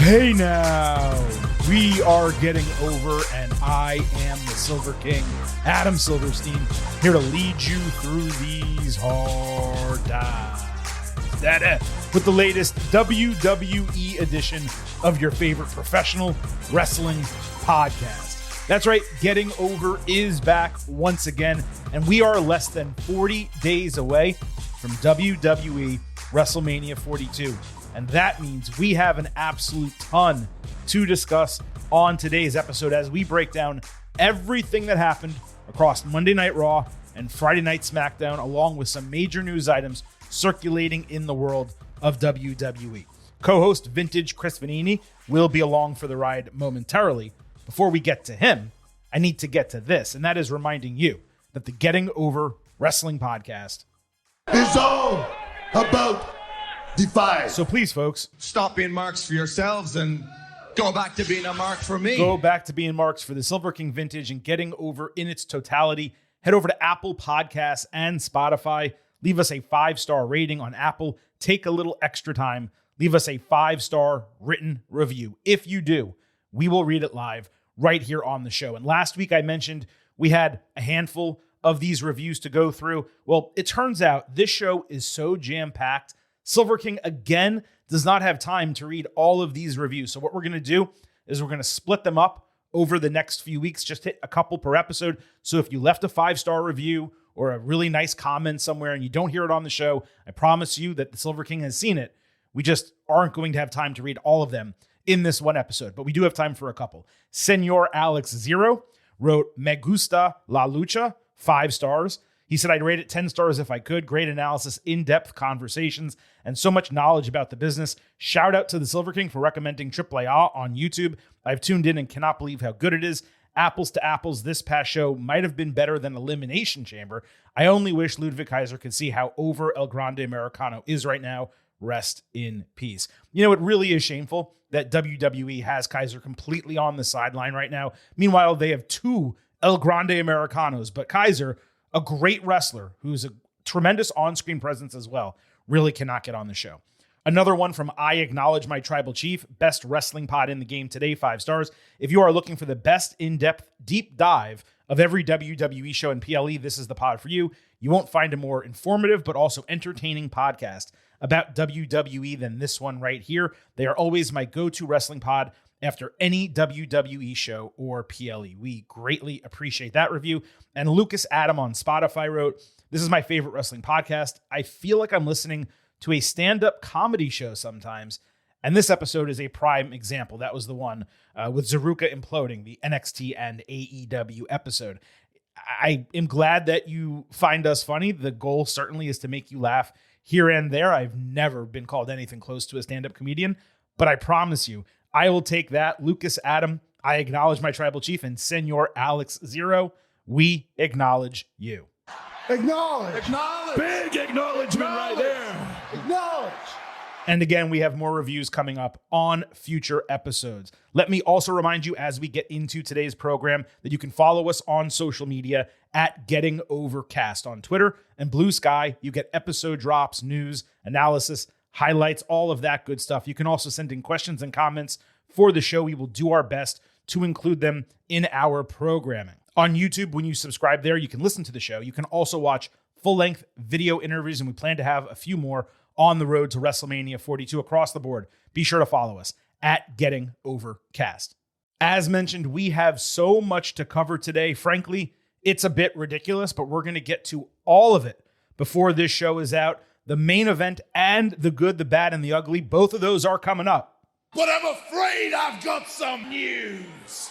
Hey now, we are getting over, and I am the Silver King, Adam Silverstein, here to lead you through these hard times. With the latest WWE edition of your favorite professional wrestling podcast. That's right, Getting Over is back once again, and we are less than 40 days away from WWE WrestleMania 42. And that means we have an absolute ton to discuss on today's episode as we break down everything that happened across Monday Night Raw and Friday Night SmackDown, along with some major news items circulating in the world of WWE. Co-host Vintage Chris Vanini will be along for the ride momentarily. Before we get to him, I need to get to this, and that is reminding you that the Getting Over Wrestling podcast is all about Defy. So please, folks, stop being marks for yourselves and go back to being a mark for me. Go back to being marks for the Silver King Vintage and Getting Over in its totality. Head over to Apple Podcasts and Spotify. Leave us a 5-star rating on Apple. Take a little extra time. Leave us a 5-star written review. If you do, we will read it live right here on the show. And last week I mentioned we had a handful of these reviews to go through. Well, it turns out this show is so jam-packed. Silver King, again, does not have time to read all of these reviews. So what we're going to do is we're going to split them up over the next few weeks, just hit a couple per episode. So if you left a 5-star review or a really nice comment somewhere and you don't hear it on the show, I promise you that the Silver King has seen it. We just aren't going to have time to read all of them in this one episode, but we do have time for a couple. Senor Alex Zero wrote, Me gusta la lucha, 5 stars. He said, I'd rate it 10 stars if I could. Great analysis, in-depth conversations, and so much knowledge about the business. Shout out to the Silver King for recommending AAA on YouTube. I've tuned in and cannot believe how good it is. Apples to apples, this past show might have been better than Elimination Chamber. I only wish Ludwig Kaiser could see how over El Grande Americano is right now. Rest in peace. You know, it really is shameful that WWE has Kaiser completely on the sideline right now. Meanwhile, they have 2 El Grande Americanos, but Kaiser, a great wrestler who's a tremendous on-screen presence as well, really cannot get on the show. Another one from I Acknowledge My Tribal Chief, best wrestling pod in the game today, 5 stars. If you are looking for the best in-depth deep dive of every WWE show in PLE, this is the pod for you. You won't find a more informative but also entertaining podcast about WWE than this one right here. They are always my go-to wrestling pod after any WWE show or PLE. We greatly appreciate that review. And Lucas Adam on Spotify wrote, this is my favorite wrestling podcast. I feel like I'm listening to a stand-up comedy show sometimes. And this episode is a prime example. That was the one with Zaruka imploding, the NXT and AEW episode. I am glad that you find us funny. The goal certainly is to make you laugh here and there. I've never been called anything close to a stand-up comedian, but I promise you, I will take that. Lucas Adam, I acknowledge my tribal chief, and Senor Alex Zero, we acknowledge you. Acknowledge. Big acknowledgement right there. Acknowledge. And again, we have more reviews coming up on future episodes. Let me also remind you as we get into today's program that you can follow us on social media at Getting Overcast on Twitter and Blue Sky. You get episode drops, news, analysis, highlights, all of that good stuff. You can also send in questions and comments for the show. We will do our best to include them in our programming. On YouTube, when you subscribe there, you can listen to the show. You can also watch full-length video interviews, and we plan to have a few more on the road to WrestleMania 42 across the board. Be sure to follow us at Getting Overcast. As mentioned, we have so much to cover today. Frankly, it's a bit ridiculous, but we're going to get to all of it before this show is out. The main event and the good, the bad, and the ugly, both of those are coming up. But I'm afraid I've got some news.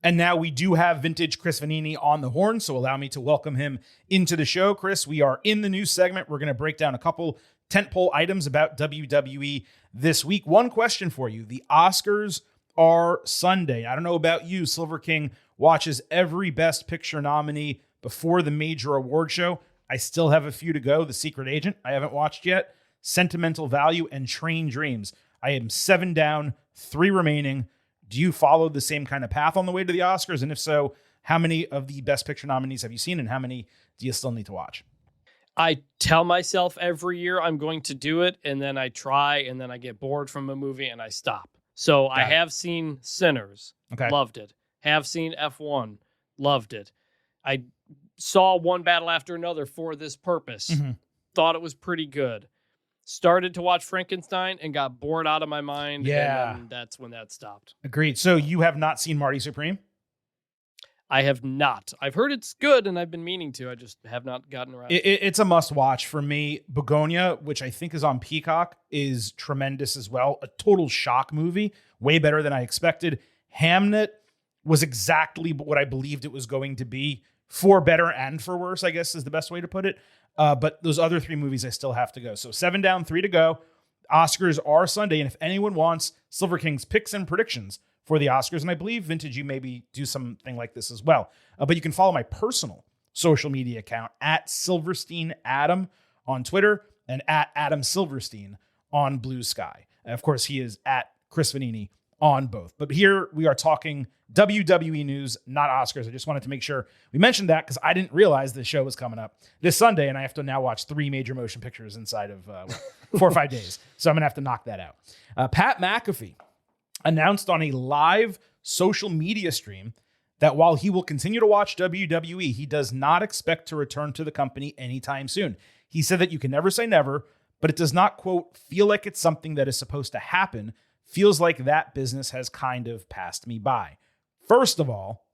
And now we do have Vintage Chris Vanini on the horn, so allow me to welcome him into the show. Chris, we are in the news segment. We're going to break down a couple tentpole items about WWE this week. One question for you. The Oscars are Sunday. I don't know about you. Silver King watches every Best Picture nominee before the major award show. I still have a few to go. The Secret Agent, I haven't watched yet. Sentimental Value and Train Dreams. I am 7 down, 3 remaining. Do you follow the same kind of path on the way to the Oscars? And if so, how many of the Best Picture nominees have you seen and how many do you still need to watch? I tell myself every year I'm going to do it, and then I try, and then I get bored from a movie and I stop. So I have seen Sinners, Okay. loved it. Have seen F1, loved it. I saw One Battle After Another for this purpose. Thought it was pretty good. Started to watch Frankenstein and got bored out of my mind. Yeah. And then that's when that stopped. Agreed. So you have not seen Marty Supreme? I have not. I've heard it's good and I've been meaning to. I just have not gotten around. It's a must watch for me. Begonia, which I think is on Peacock, is tremendous as well. A total shock movie. Way better than I expected. Hamnet was exactly what I believed it was going to be. For better and for worse, I guess is the best way to put it. But those other 3 movies I still have to go. So 7 down, 3 to go. Oscars are Sunday. And if anyone wants Silver King's picks and predictions for the Oscars, and I believe Vintage, you maybe do something like this as well. But you can follow my personal social media account at Silverstein Adam on Twitter and at Adam Silverstein on Blue Sky. And of course, he is at Chris Vanini on both. But here we are talking WWE news, not Oscars. I just wanted to make sure we mentioned that because I didn't realize the show was coming up this Sunday, and I have to now watch 3 major motion pictures inside of 4 or 5 days. So I'm going to have to knock that out. Pat McAfee announced on a live social media stream that while he will continue to watch WWE, he does not expect to return to the company anytime soon. He said that you can never say never, but it does not, quote, feel like it's something that is supposed to happen. Feels like that business has kind of passed me by. First of all,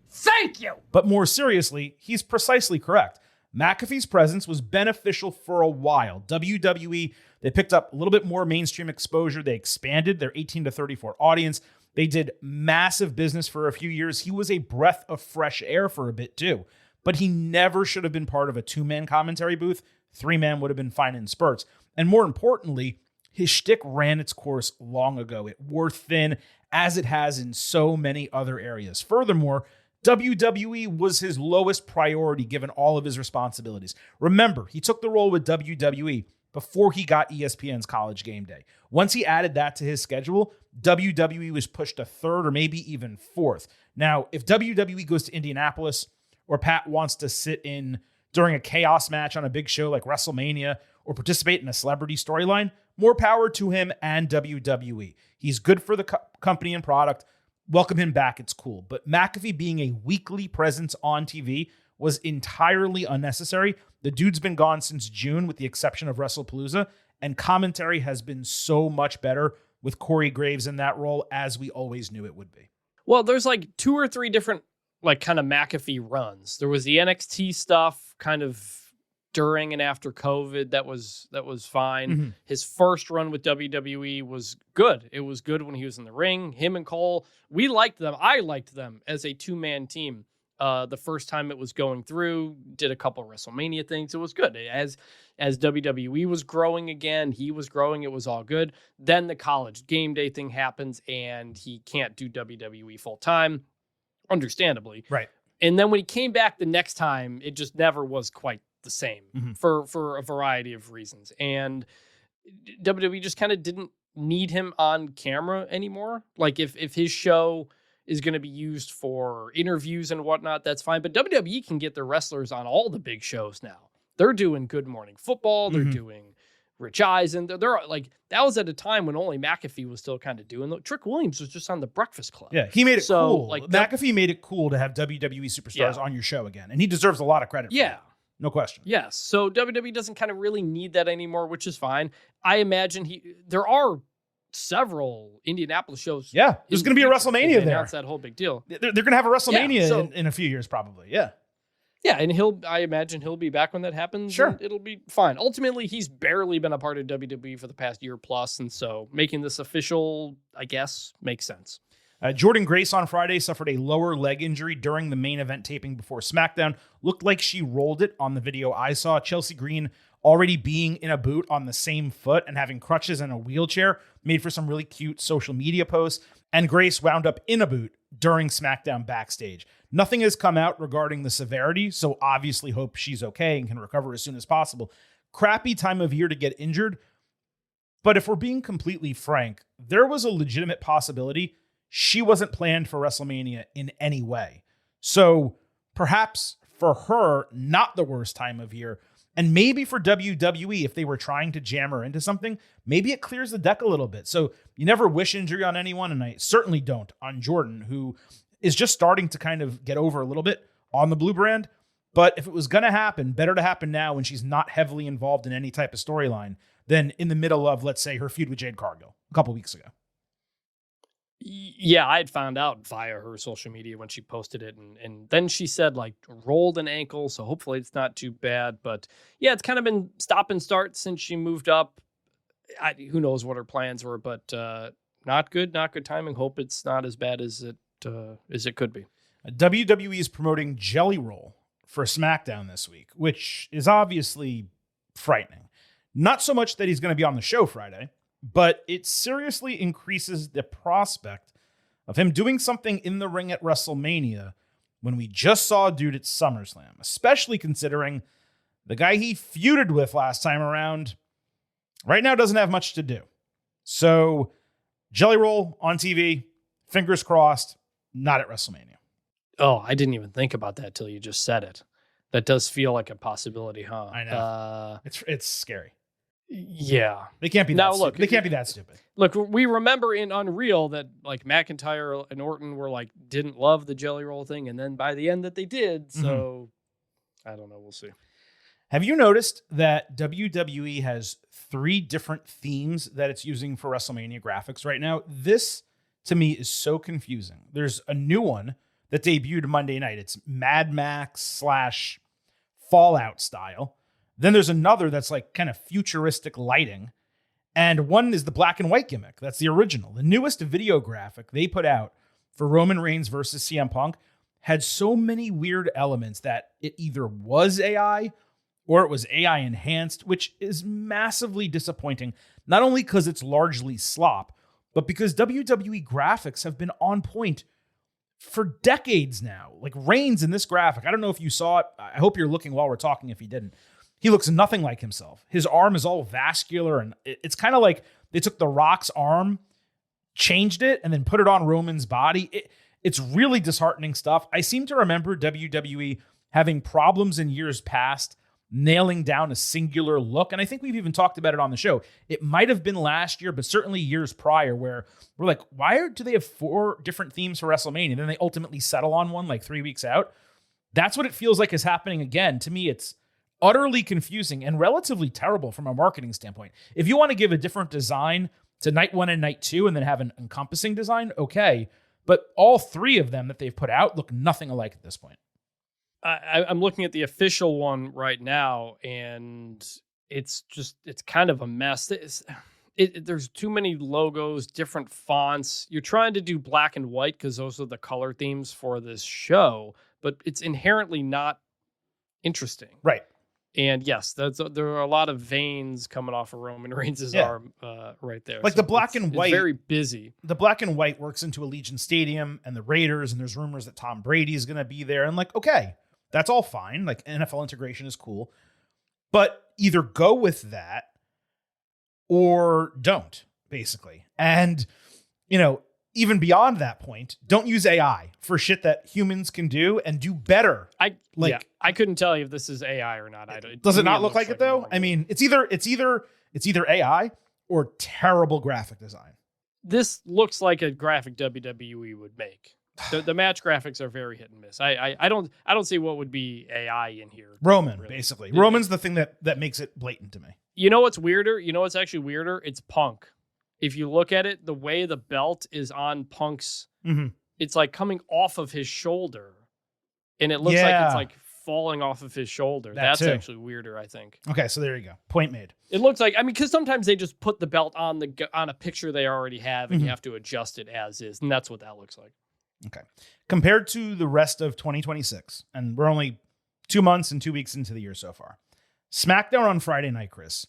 thank you. But more seriously, he's precisely correct. McAfee's presence was beneficial for a while. WWE, they picked up a little bit more mainstream exposure. They expanded their 18 to 34 audience. They did massive business for a few years. He was a breath of fresh air for a bit too. But he never should have been part of a 2-man commentary booth. 3-man would have been fine in spurts. And more importantly, his shtick ran its course long ago. It wore thin, as it has in so many other areas. Furthermore, WWE was his lowest priority given all of his responsibilities. Remember, he took the role with WWE before he got ESPN's College Game Day. Once he added that to his schedule, WWE was pushed to 3rd or maybe even 4th. Now, if WWE goes to Indianapolis or Pat wants to sit in during a chaos match on a big show like WrestleMania or participate in a celebrity storyline, more power to him and WWE. He's good for the company and product. Welcome him back. It's cool. But McAfee being a weekly presence on TV was entirely unnecessary. The dude's been gone since June with the exception of WrestlePalooza, and commentary has been so much better with Corey Graves in that role as we always knew it would be. Well, there's like 2 or 3 different like kind of McAfee runs. There was the NXT stuff kind of during and after COVID that was fine. Mm-hmm. His first run with WWE was good. It was good when he was in the ring. Him and Cole, we liked them. I liked them as a 2-man team. The first time it was going through, did a couple of WrestleMania things. It was good. As WWE was growing again, he was growing. It was all good. Then the College Game Day thing happens and he can't do WWE full time, understandably. Right. And then when he came back the next time, it just never was quite the same for a variety of reasons. And WWE just kind of didn't need him on camera anymore. Like if his show is going to be used for interviews and whatnot, that's fine. But WWE can get their wrestlers on all the big shows now. They're doing Good Morning Football. They're doing Rich Eisen. They're like, that was at a time when only McAfee was still kind of doing it. Trick Williams was just on the Breakfast Club. Yeah, he made it cool. Like McAfee made it cool to have WWE superstars on your show again. And he deserves a lot of credit for that. No question. Yes. So WWE doesn't kind of really need that anymore, which is fine. I imagine there are several Indianapolis shows. Yeah. There's going to be a WrestleMania there. That's that whole big deal. They're going to have a WrestleMania in a few years, probably. Yeah. Yeah. And I imagine he'll be back when that happens. Sure. It'll be fine. Ultimately, he's barely been a part of WWE for the past year plus. And so making this official, I guess, makes sense. Jordan Grace on Friday suffered a lower leg injury during the main event taping before SmackDown. Looked like she rolled it on the video I saw. Chelsea Green already being in a boot on the same foot and having crutches and a wheelchair made for some really cute social media posts. And Grace wound up in a boot during SmackDown backstage. Nothing has come out regarding the severity, so obviously hope she's okay and can recover as soon as possible. Crappy time of year to get injured. But if we're being completely frank, there was a legitimate possibility she wasn't planned for WrestleMania in any way. So perhaps for her, not the worst time of year. And maybe for WWE, if they were trying to jam her into something, maybe it clears the deck a little bit. So you never wish injury on anyone, and I certainly don't on Jordan, who is just starting to kind of get over a little bit on the blue brand. But if it was going to happen, better to happen now when she's not heavily involved in any type of storyline than in the middle of, let's say, her feud with Jade Cargill a couple weeks ago. Yeah, I had found out via her social media when she posted it. And then she said, like, rolled an ankle. So hopefully it's not too bad. But yeah, it's kind of been stop and start since she moved up. Who knows what her plans were, but not good timing. Hope it's not as bad as it could be. WWE is promoting Jelly Roll for SmackDown this week, which is obviously frightening. Not so much that he's going to be on the show Friday, but it seriously increases the prospect of him doing something in the ring at WrestleMania when we just saw a dude at SummerSlam, especially considering the guy he feuded with last time around right now doesn't have much to do. So Jelly Roll on TV, fingers crossed, not at WrestleMania. Oh, I didn't even think about that till you just said it. That does feel like a possibility, huh? I know. It's scary. Yeah. They can't be that stupid. They can't be that stupid. Look, we remember in Unreal that like McIntyre and Orton were like didn't love the Jelly Roll thing, and then by the end that they did. So I don't know. We'll see. Have you noticed that WWE has 3 different themes that it's using for WrestleMania graphics right now? This to me is so confusing. There's a new one that debuted Monday night. It's Mad Max / Fallout style. Then there's another that's like kind of futuristic lighting. And one is the black and white gimmick. That's the original. The newest video graphic they put out for Roman Reigns versus CM Punk had so many weird elements that it either was AI or it was AI enhanced, which is massively disappointing. Not only because it's largely slop, but because WWE graphics have been on point for decades now. Like Reigns in this graphic, I don't know if you saw it. I hope you're looking while we're talking if you didn't. He looks nothing like himself. His arm is all vascular, and it's kind of like they took The Rock's arm, changed it, and then put it on Roman's body. It's really disheartening stuff. I seem to remember WWE having problems in years past nailing down a singular look, and I think we've even talked about it on the show. It might have been last year, but certainly years prior, where we're like, why do they have 4 different themes for WrestleMania? And then they ultimately settle on one like 3 weeks out. That's what it feels like is happening again. To me, it's utterly confusing and relatively terrible from a marketing standpoint. If you want to give a different design to night 1 and night 2 and then have an encompassing design, okay. But all 3 of them that they've put out look nothing alike at this point. I'm looking at the official one right now, and it's kind of a mess. There's too many logos, different fonts. You're trying to do black and white because those are the color themes for this show, but it's inherently not interesting. Right. And yes, there are a lot of veins coming off of Roman Reigns' arm right there. Like so the black and white. It's very busy. The black and white works into Allegiant Stadium and the Raiders, and there's rumors that Tom Brady is going to be there. And like, okay, that's all fine. Like NFL integration is cool. But either go with that or don't, basically. And, even beyond that point, don't use AI for shit that humans can do and do better. I couldn't tell you if this is AI or not. Does it not look like it though? I mean, it's either AI or terrible graphic design. This looks like a graphic WWE would make. The match graphics are very hit and miss. I don't see what would be AI in here. Roman, really. Basically. Roman's the thing that makes it blatant to me. You know what's weirder? You know what's actually weirder? It's Punk. If you look at it, the way the belt is on Punk's, it's like coming off of his shoulder. And it looks like it's like falling off of his shoulder. That's actually weirder, I think. Okay, so there you go. Point made. It looks like, because sometimes they just put the belt on a picture they already have, and you have to adjust it as is. And that's what that looks like. Okay. Compared to the rest of 2026, and we're only 2 months and 2 weeks into the year so far, SmackDown on Friday night, Chris,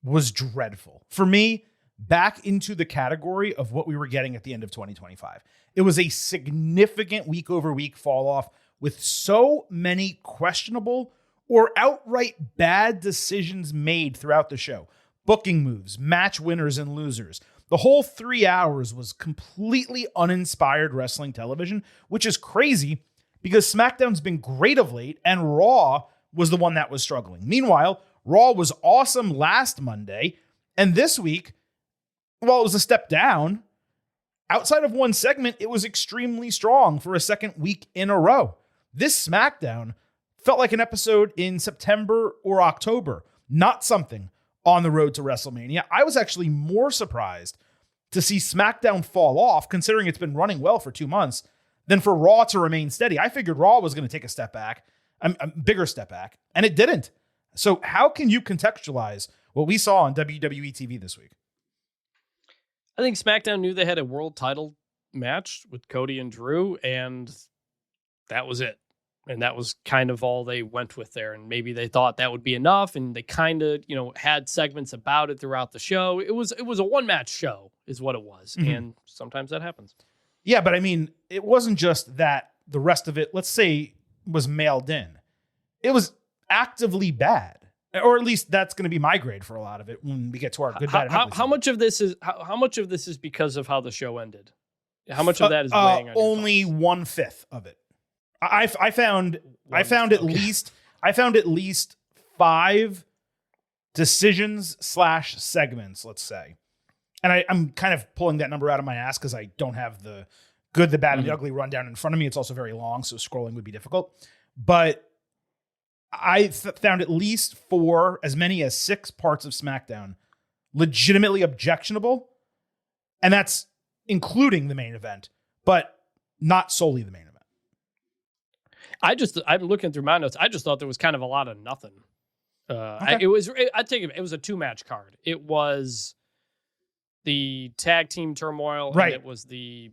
was dreadful. For me, back into the category of what we were getting at the end of 2025. It was a significant week-over-week fall-off with so many questionable or outright bad decisions made throughout the show. Booking moves, match winners and losers. The whole 3 hours was completely uninspired wrestling television, which is crazy because SmackDown's been great of late, and Raw was the one that was struggling. Meanwhile, Raw was awesome last Monday, and this week, while it was a step down, outside of one segment, it was extremely strong for a second week in a row. This SmackDown felt like an episode in September or October, not something on the road to WrestleMania. I was actually more surprised to see SmackDown fall off, considering it's been running well for 2 months, than for Raw to remain steady. I figured Raw was going to take a step back, a bigger step back, and it didn't. So how can you contextualize what we saw on WWE TV this week? I think SmackDown knew they had a world title match with Cody and Drew, and that was it. And that was kind of all they went with there. And maybe they thought that would be enough. And they kind of, had segments about it throughout the show. It was a one-match show is what it was. Mm-hmm. And sometimes that happens. Yeah, but I mean, it wasn't just that the rest of it, let's say, was mailed in. It was actively bad. Or at least that's going to be my grade for a lot of it when we get to our good, bad, and ugly. How much of this is because of how the show ended? How much of that is weighing on only 1/5 of it. I found at least 5 decisions / segments, let's say. And I'm kind of pulling that number out of my ass because I don't have the good, the bad, and the ugly rundown in front of me. It's also very long, so scrolling would be difficult. But I found at least 4, as many as 6 parts of SmackDown legitimately objectionable. And that's including the main event, but not solely the main event. I'm looking through my notes. I just thought there was kind of a lot of nothing. Okay. It was a 2-match card. It was the tag team turmoil, right? And it was the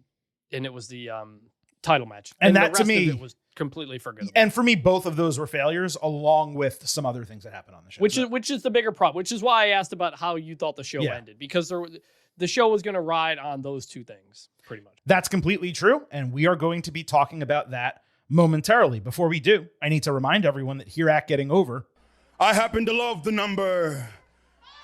title match, and that the rest to me of it was completely forgettable. And for me, both of those were failures, along with some other things that happened on the show. Which is the bigger problem. Which is why I asked about how you thought the show ended, because the show was going to ride on those two things pretty much. That's completely true, and we are going to be talking about that momentarily. Before we do, I need to remind everyone that here at Getting Over, I happen to love the number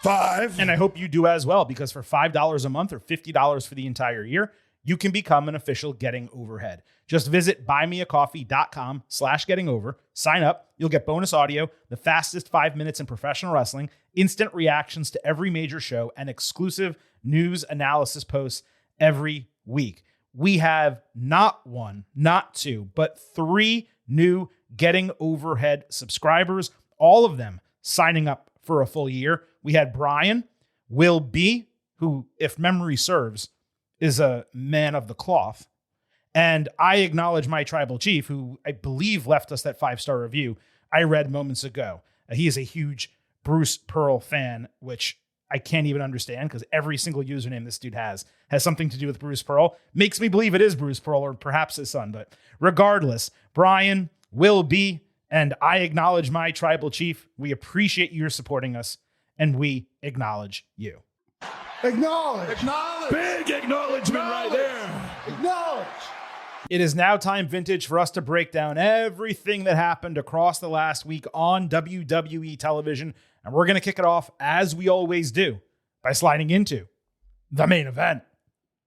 5. And I hope you do as well, because for $5 a month or $50 for the entire year, you can become an official Getting Overhead. Just visit buymeacoffee.com/gettingover, sign up. You'll get bonus audio, the fastest 5 minutes in professional wrestling, instant reactions to every major show, and exclusive news analysis posts every week. We have not 1, not 2, but 3 new Getting Overhead subscribers, all of them signing up for a full year. We had Brian, Will B, who, if memory serves, is a man of the cloth. And I acknowledge my tribal chief, who I believe left us that 5-star review I read moments ago. He is a huge Bruce Pearl fan, which I can't even understand, because every single username this dude has something to do with Bruce Pearl. Makes me believe it is Bruce Pearl, or perhaps his son. But regardless, Brian, Will B, and I acknowledge my tribal chief. We appreciate you supporting us, and we acknowledge you. Acknowledge. Big acknowledgement right there. Acknowledge. It is now time, Vintage, for us to break down everything that happened across the last week on WWE television. And we're going to kick it off, as we always do, by sliding into the main event.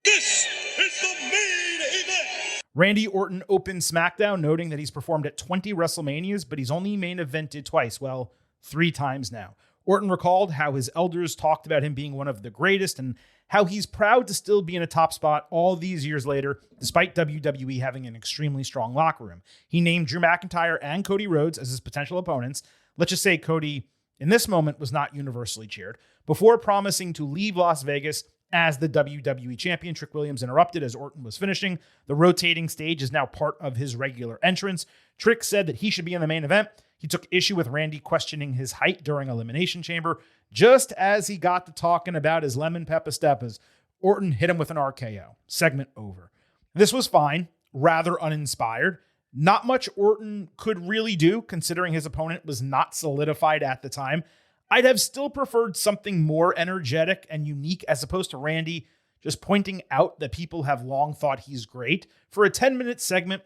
This is the main event. Randy Orton opened SmackDown, noting that he's performed at 20 WrestleManias, but he's only main evented twice. Well, 3 times now. Orton recalled how his elders talked about him being one of the greatest, and how he's proud to still be in a top spot all these years later, despite WWE having an extremely strong locker room. He named Drew McIntyre and Cody Rhodes as his potential opponents. Let's just say Cody, in this moment, was not universally cheered, before promising to leave Las Vegas as the WWE champion. Trick Williams interrupted as Orton was finishing. The rotating stage is now part of his regular entrance. Trick said that he should be in the main event. He took issue with Randy questioning his height during Elimination Chamber. Just as he got to talking about his lemon pepper steppers, Orton hit him with an RKO. Segment over. This was fine, rather uninspired. Not much Orton could really do, considering his opponent was not solidified at the time. I'd have still preferred something more energetic and unique, as opposed to Randy just pointing out that people have long thought he's great. For a 10-minute segment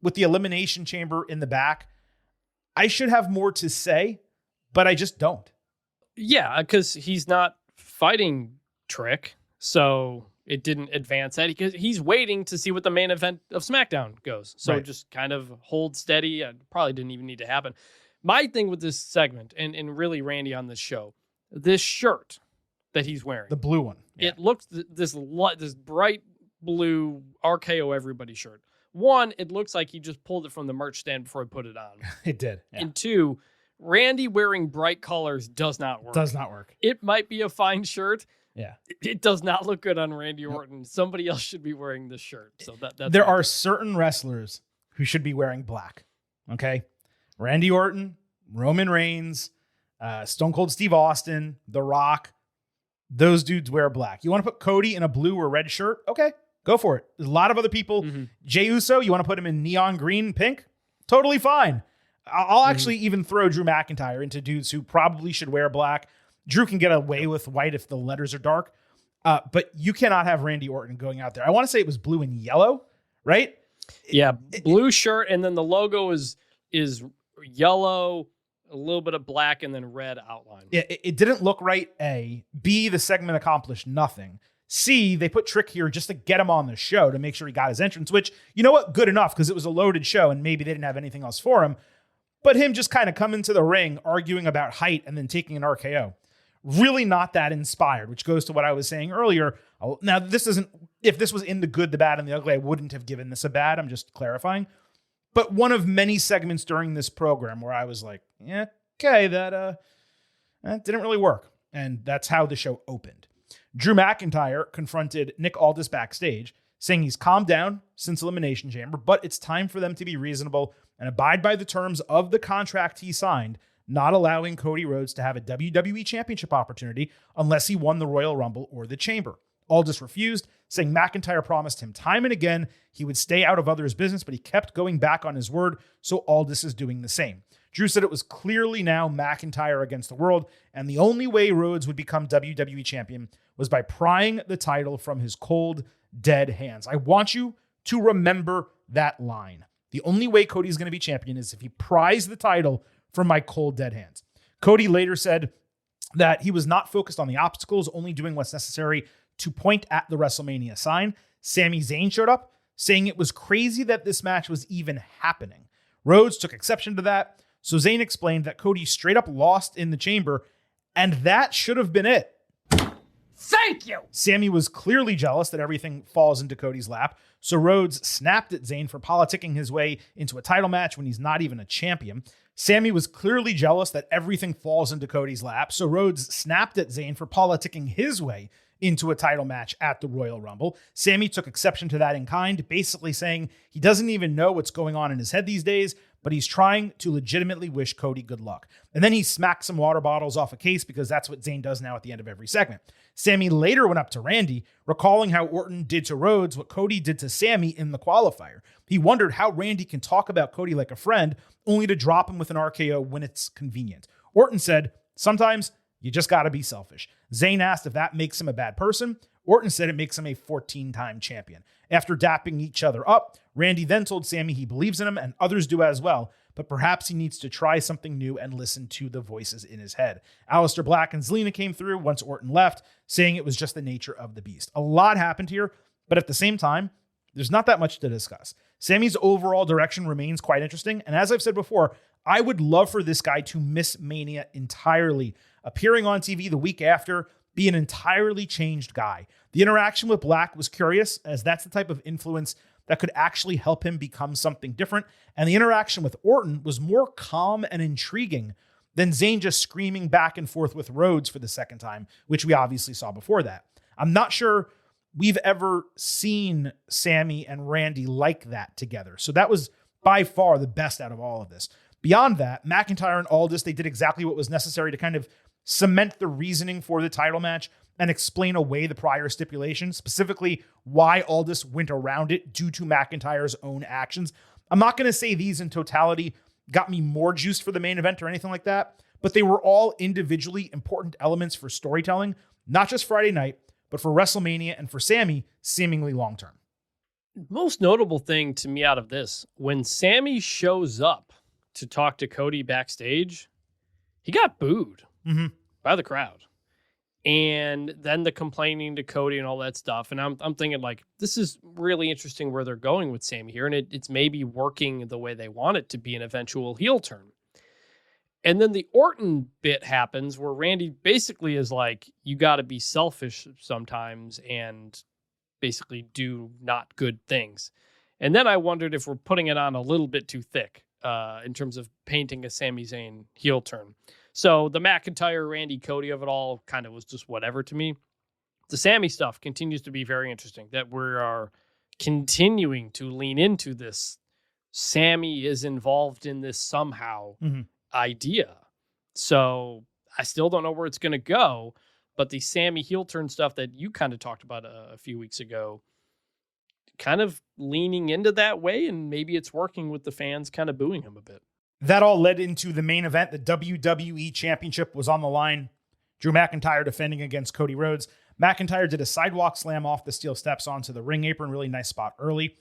with the Elimination Chamber in the back, I should have more to say, but I just don't. Yeah, because he's not fighting Trick, so it didn't advance that, because he's waiting to see what the main event of SmackDown goes. So right. Just kind of hold steady. It probably didn't even need to happen. My thing with this segment, and really Randy on this show, this shirt that he's wearing, The blue one. Yeah. it looks this bright blue RKO everybody shirt. One, it looks like he just pulled it from the merch stand before he put it on. It did. Yeah. And two, Randy wearing bright colors does not work. Does not work. It might be a fine shirt. Yeah. It does not look good on Randy Orton. Somebody else should be wearing this shirt. So that's there are certain wrestlers who should be wearing black. Okay. Randy Orton, Roman Reigns, Stone Cold Steve Austin, The Rock. Those dudes wear black. You want to put Cody in a blue or red shirt? Okay, go for it. There's a lot of other people. Jey Uso, you want to put him in neon green, pink? Totally fine. I'll actually even throw Drew McIntyre into dudes who probably should wear black. Drew can get away with white if the letters are dark. But you cannot have Randy Orton going out there. I want to say it was blue and yellow, right? Yeah, blue shirt, and then the logo is yellow, a little bit of black, and then red outline. It didn't look right, A. B, the segment accomplished nothing. C, they put Trick here just to get him on the show to make sure he got his entrance, which, you know what? Good enough, because it was a loaded show and maybe they didn't have anything else for him. But him just kind of coming to the ring, arguing about height and then taking an RKO. Really not that inspired, which goes to what I was saying earlier. Now, this isn't, if this was in the good, the bad, and the ugly, I wouldn't have given this a bad. I'm just clarifying. But one of many segments during this program where I was like, yeah, okay, that didn't really work. And that's how the show opened. Drew McIntyre confronted Nick Aldis backstage, saying he's calmed down since Elimination Chamber, but it's time for them to be reasonable and abide by the terms of the contract he signed, not allowing Cody Rhodes to have a WWE Championship opportunity unless he won the Royal Rumble or the Chamber. Aldis refused, saying McIntyre promised him time and again he would stay out of others' business, but he kept going back on his word, so Aldis is doing the same. Drew said it was clearly now McIntyre against the world, and the only way Rhodes would become WWE Champion was by prying the title from his cold, dead hands. I want you to remember that line. The only way Cody's going to be champion is if he pries the title from my cold, dead hands. Cody later said that he was not focused on the obstacles, only doing what's necessary to point at the WrestleMania sign. Sami Zayn showed up, saying it was crazy that this match was even happening. Rhodes took exception to that, so Zayn explained that Cody straight up lost in the chamber, and that should have been it. Thank you! Sami was clearly jealous that everything falls into Cody's lap, so Rhodes snapped at Zayn for politicking his way into a title match when he's not even a champion. Sami was clearly jealous that everything falls into Cody's lap, so Rhodes snapped at Zayn for politicking his way into a title match at the Royal Rumble. Sami took exception to that in kind, basically saying he doesn't even know what's going on in his head these days, but he's trying to legitimately wish Cody good luck. And then he smacked some water bottles off a case because that's what Zayn does now at the end of every segment. Sami later went up to Randy, recalling how Orton did to Rhodes what Cody did to Sami in the qualifier. He wondered how Randy can talk about Cody like a friend, only to drop him with an RKO when it's convenient. Orton said, sometimes you just got to be selfish. Zayn asked if that makes him a bad person. Orton said it makes him a 14-time champion. After dapping each other up, Randy then told Sami he believes in him and others do as well, but perhaps he needs to try something new and listen to the voices in his head. Aleister Black and Zelina came through once Orton left, saying it was just the nature of the beast. A lot happened here, but at the same time, there's not that much to discuss. Sami's overall direction remains quite interesting, and as I've said before, I would love for this guy to miss Mania entirely, appearing on TV the week after, be an entirely changed guy. The interaction with Black was curious, as that's the type of influence that could actually help him become something different. And the interaction with Orton was more calm and intriguing than Zayn just screaming back and forth with Rhodes for the second time, which we obviously saw before that. I'm not sure we've ever seen Sami and Randy like that together. So that was by far the best out of all of this. Beyond that, McIntyre and Aldis, they did exactly what was necessary to kind of cement the reasoning for the title match and explain away the prior stipulation, specifically why Aldis went around it due to McIntyre's own actions. I'm not going to say these in totality got me more juiced for the main event or anything like that, but they were all individually important elements for storytelling, not just Friday night, but for WrestleMania and for Sami, seemingly long-term. Most notable thing to me out of this, when Sami shows up to talk to Cody backstage, he got booed by the crowd. And then the complaining to Cody and all that stuff. And I'm thinking, like, this is really interesting where they're going with Sami here. And it's maybe working the way they want it to be an eventual heel turn. And then the Orton bit happens where Randy basically is like, you got to be selfish sometimes and basically do not good things. And then I wondered if we're putting it on a little bit too thick in terms of painting a Sami Zayn heel turn. So the McIntyre, Randy, Cody of it all kind of was just whatever to me. The Sami stuff continues to be very interesting, that we are continuing to lean into this Sami is involved in this somehow idea. So I still don't know where it's going to go, but the Sami heel turn stuff that you kind of talked about a few weeks ago, kind of leaning into that way, and maybe it's working with the fans kind of booing him a bit. That all led into the main event. The WWE Championship was on the line. Drew McIntyre defending against Cody Rhodes. McIntyre did a sidewalk slam off the steel steps onto the ring apron. Really nice spot early.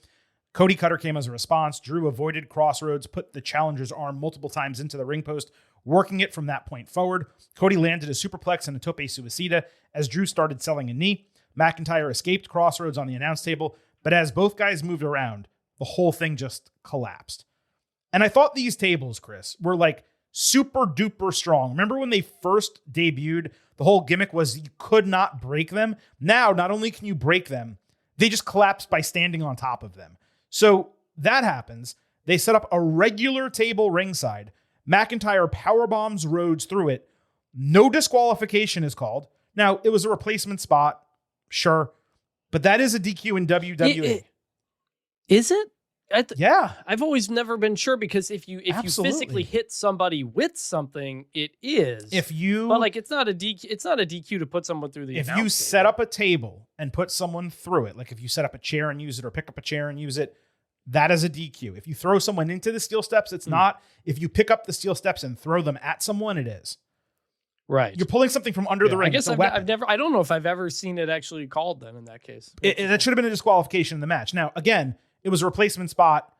Cody Cutter came as a response. Drew avoided Crossroads, put the challenger's arm multiple times into the ring post, working it from that point forward. Cody landed a superplex and a tope suicida as Drew started selling a knee. McIntyre escaped Crossroads on the announce table, but as both guys moved around, the whole thing just collapsed. And I thought these tables, Chris, were like super duper strong. Remember when they first debuted, the whole gimmick was you could not break them. Now, not only can you break them, they just collapse by standing on top of them. So that happens. They set up a regular table ringside. McIntyre powerbombs Rhodes through it. No disqualification is called. Now, it was a replacement spot, sure, but that is a DQ in WWE. Is it? Yeah. I've always never been sure, because if you physically hit somebody with something, it is. But like it's not a DQ to put someone through the If you set up a table and put someone through it, like if you set up a chair and use it, or pick up a chair and use it, that is a DQ. If you throw someone into the steel steps, it's not. If you pick up the steel steps and throw them at someone, it is. Right. You're pulling something from under the ring. I guess I don't know if I've ever seen it actually called then in that case. That should have been a disqualification in the match. Now, again, it was a replacement spot.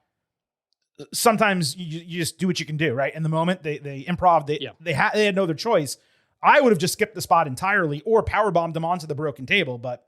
Sometimes you just do what you can do, right? In the moment, they improv. They had no other choice. I would have just skipped the spot entirely or powerbombed them onto the broken table, but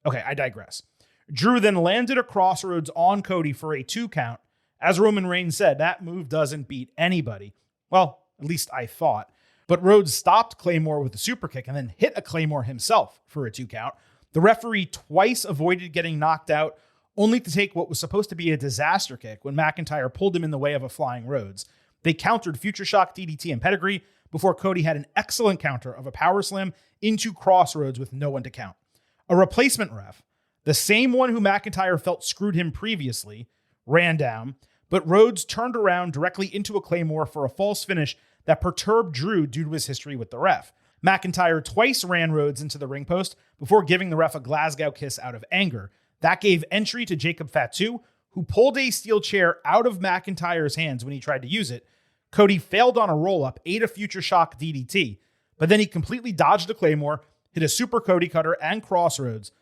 okay, I digress. Drew then landed a Crossroads on Cody for a 2 count. As Roman Reigns said, that move doesn't beat anybody. Well, at least I thought. But Rhodes stopped Claymore with a super kick and then hit a Claymore himself for a 2 count. The referee twice avoided getting knocked out, only to take what was supposed to be a disaster kick when McIntyre pulled him in the way of a flying Rhodes. They countered Future Shock, DDT, and Pedigree before Cody had an excellent counter of a power slam into Crossroads with no one to count. A replacement ref, the same one who McIntyre felt screwed him previously, ran down, but Rhodes turned around directly into a Claymore for a false finish that perturbed Drew due to his history with the ref. McIntyre twice ran Rhodes into the ring post before giving the ref a Glasgow kiss out of anger. That gave entry to Jacob Fatu, who pulled a steel chair out of McIntyre's hands when he tried to use it. Cody failed on a roll-up, ate a Future Shock DDT, but then he completely dodged a Claymore, hit a Super Cody Cutter and Crossroads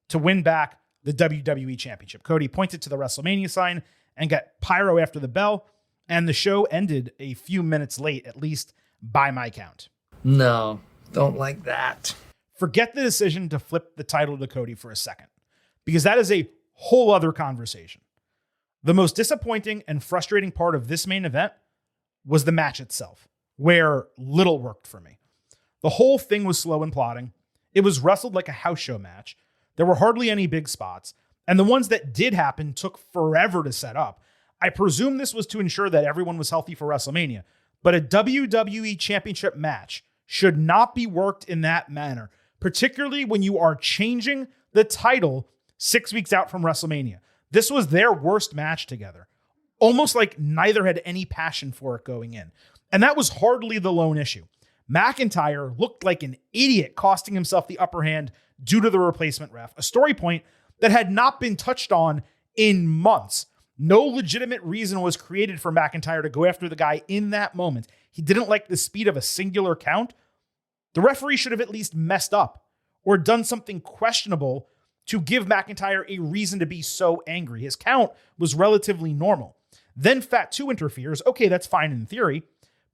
to win back the WWE Championship. Cody pointed to the WrestleMania sign and got pyro after the bell, and the show ended a few minutes late, at least by my count. No, don't like that. Forget the decision to flip the title to Cody for a second, because that is a whole other conversation. The most disappointing and frustrating part of this main event was the match itself, where little worked for me. The whole thing was slow and plodding. It was wrestled like a house show match. There were hardly any big spots, and the ones that did happen took forever to set up. I presume this was to ensure that everyone was healthy for WrestleMania, but a WWE Championship match should not be worked in that manner, particularly when you are changing the title 6 weeks out from WrestleMania. This was their worst match together. Almost like neither had any passion for it going in. And that was hardly the lone issue. McIntyre looked like an idiot, costing himself the upper hand due to the replacement ref, a story point that had not been touched on in months. No legitimate reason was created for McIntyre to go after the guy in that moment. He didn't like the speed of a singular count. The referee should have at least messed up or done something questionable to give McIntyre a reason to be so angry. His count was relatively normal. Then Fatu interferes. Okay, that's fine in theory,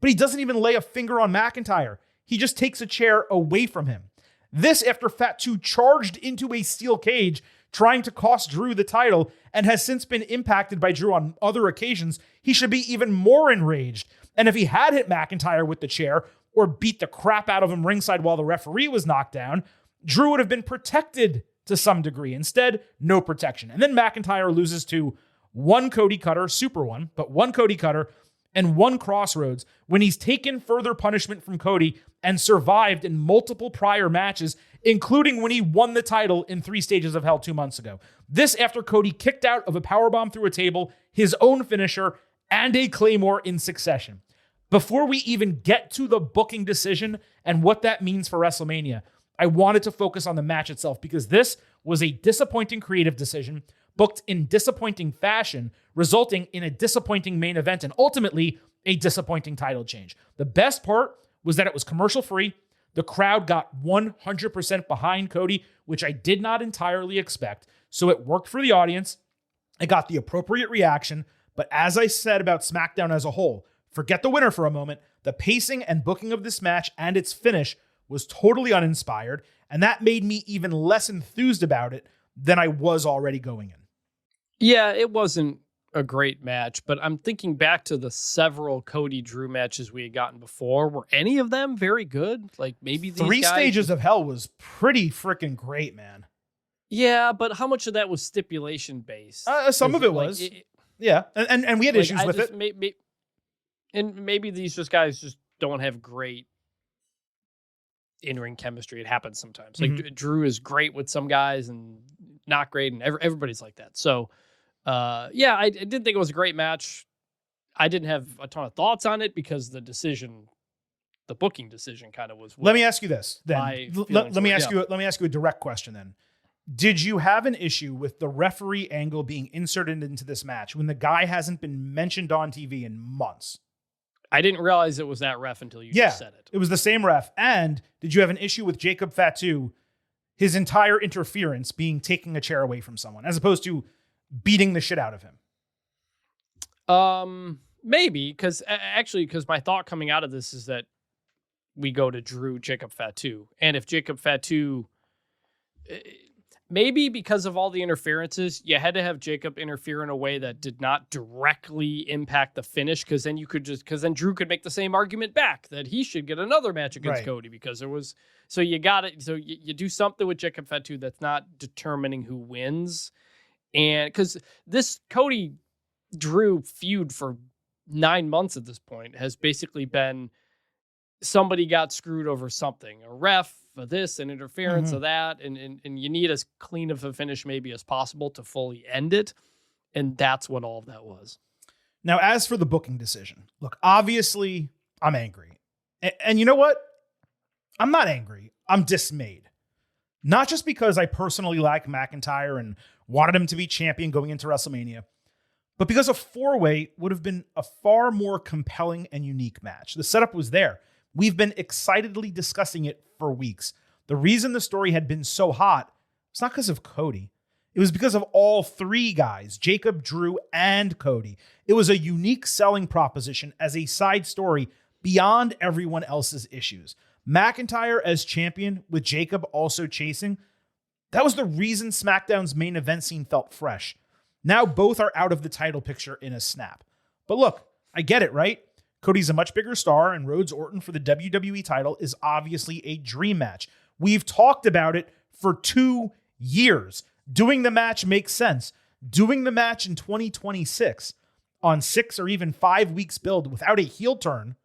but he doesn't even lay a finger on McIntyre. He just takes a chair away from him. This after Fatu charged into a steel cage, trying to cost Drew the title, and has since been impacted by Drew on other occasions. He should be even more enraged And if he had hit McIntyre with the chair or beat the crap out of him ringside while the referee was knocked down, Drew would have been protected to some degree. Instead, no protection. And then McIntyre loses to one Cody Cutter, super one, but one Cody Cutter and one Crossroads when he's taken further punishment from Cody and survived in multiple prior matches, including when he won the title in 3 Stages of Hell 2 months ago. This after Cody kicked out of a powerbomb through a table, his own finisher, and a Claymore in succession. Before we even get to the booking decision and what that means for WrestleMania, I wanted to focus on the match itself because this was a disappointing creative decision booked in disappointing fashion, resulting in a disappointing main event and ultimately a disappointing title change. The best part was that it was commercial free. The crowd got 100% behind Cody, which I did not entirely expect. So it worked for the audience. It got the appropriate reaction. But as I said about SmackDown as a whole, forget the winner for a moment. The pacing and booking of this match and its finish was totally uninspired. And that made me even less enthused about it than I was already going in. Yeah, it wasn't a great match, but I'm thinking back to the several Cody Drew matches we had gotten before. Were any of them very good? Like maybe these 3 guys... Stages of Hell was pretty freaking great, man. Yeah, but how much of that was stipulation based? Some of it was. Yeah, and we had issues with it. And maybe these guys just don't have great in-ring chemistry. It happens sometimes. Like Drew is great with some guys and not great, and everybody's like that. So, I did think it was a great match. I didn't have a ton of thoughts on it because the booking decision kind of was. Let me ask you this then. Let me ask you a direct question then. Did you have an issue with the referee angle being inserted into this match when the guy hasn't been mentioned on TV in months? I didn't realize it was that ref until you just said it. It was the same ref. And did you have an issue with Jacob Fatu, his entire interference being taking a chair away from someone, as opposed to beating the shit out of him? Maybe, because my thought coming out of this is that we go to Drew, Jacob Fatu. And if Jacob Fatu... Maybe because of all the interferences, you had to have Jacob interfere in a way that did not directly impact the finish, because then Drew could make the same argument back that he should get another match against Cody because there was. So you got it. So you do something with Jacob Fatu that's not determining who wins, and because this Cody Drew feud for 9 months at this point has basically been somebody got screwed over something, a ref. Of this and interference of that, and you need as clean of a finish maybe as possible to fully end it, and that's what all of that was. Now, as for the booking decision, look, obviously I'm angry, and you know what? I'm not angry. I'm dismayed. Not just because I personally like McIntyre and wanted him to be champion going into WrestleMania, but because a 4-way would have been a far more compelling and unique match. The setup was there. We've been excitedly discussing it for weeks. The reason the story had been so hot, it's not because of Cody. It was because of all 3 guys, Jacob, Drew, and Cody. It was a unique selling proposition as a side story beyond everyone else's issues. McIntyre as champion with Jacob also chasing, that was the reason SmackDown's main event scene felt fresh. Now both are out of the title picture in a snap. But look, I get it, right? Cody's a much bigger star, and Rhodes Orton for the WWE title is obviously a dream match. We've talked about it for 2 years. Doing the match makes sense. Doing the match in 2026 on 6 or even 5 weeks build without a heel turn,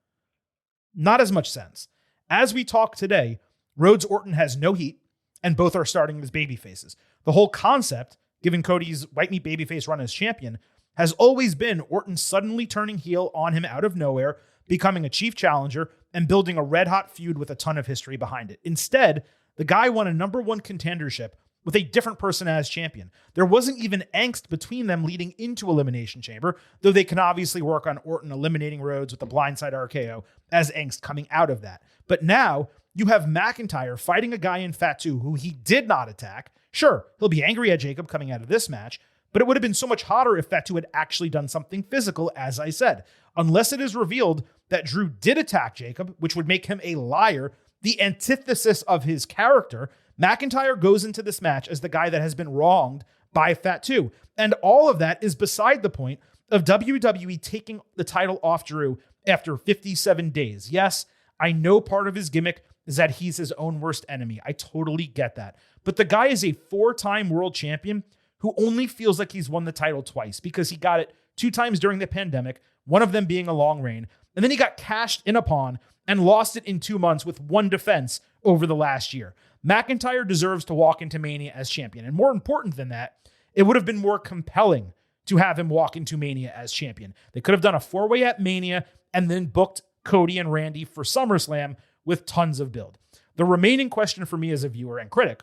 not as much sense. As we talk today, Rhodes Orton has no heat, and both are starting as babyfaces. The whole concept, given Cody's white meat babyface run as champion, has always been Orton suddenly turning heel on him out of nowhere, becoming a chief challenger, and building a red-hot feud with a ton of history behind it. Instead, the guy won a number 1 contendership with a different person as champion. There wasn't even angst between them leading into Elimination Chamber, though they can obviously work on Orton eliminating Rhodes with the blindside RKO as angst coming out of that. But now, you have McIntyre fighting a guy in Fatu who he did not attack. Sure, he'll be angry at Jacob coming out of this match, but it would have been so much hotter if Fatu had actually done something physical, as I said. Unless it is revealed that Drew did attack Jacob, which would make him a liar, the antithesis of his character, McIntyre goes into this match as the guy that has been wronged by Fatu. And all of that is beside the point of WWE taking the title off Drew after 57 days. Yes, I know part of his gimmick is that he's his own worst enemy. I totally get that. But the guy is a 4-time world champion who only feels like he's won the title twice because he got it 2 times during the pandemic, one of them being a long reign, and then he got cashed in upon and lost it in 2 months with 1 defense over the last year. McIntyre deserves to walk into Mania as champion. And more important than that, it would have been more compelling to have him walk into Mania as champion. They could have done a 4-way at Mania and then booked Cody and Randy for SummerSlam with tons of build. The remaining question for me as a viewer and critic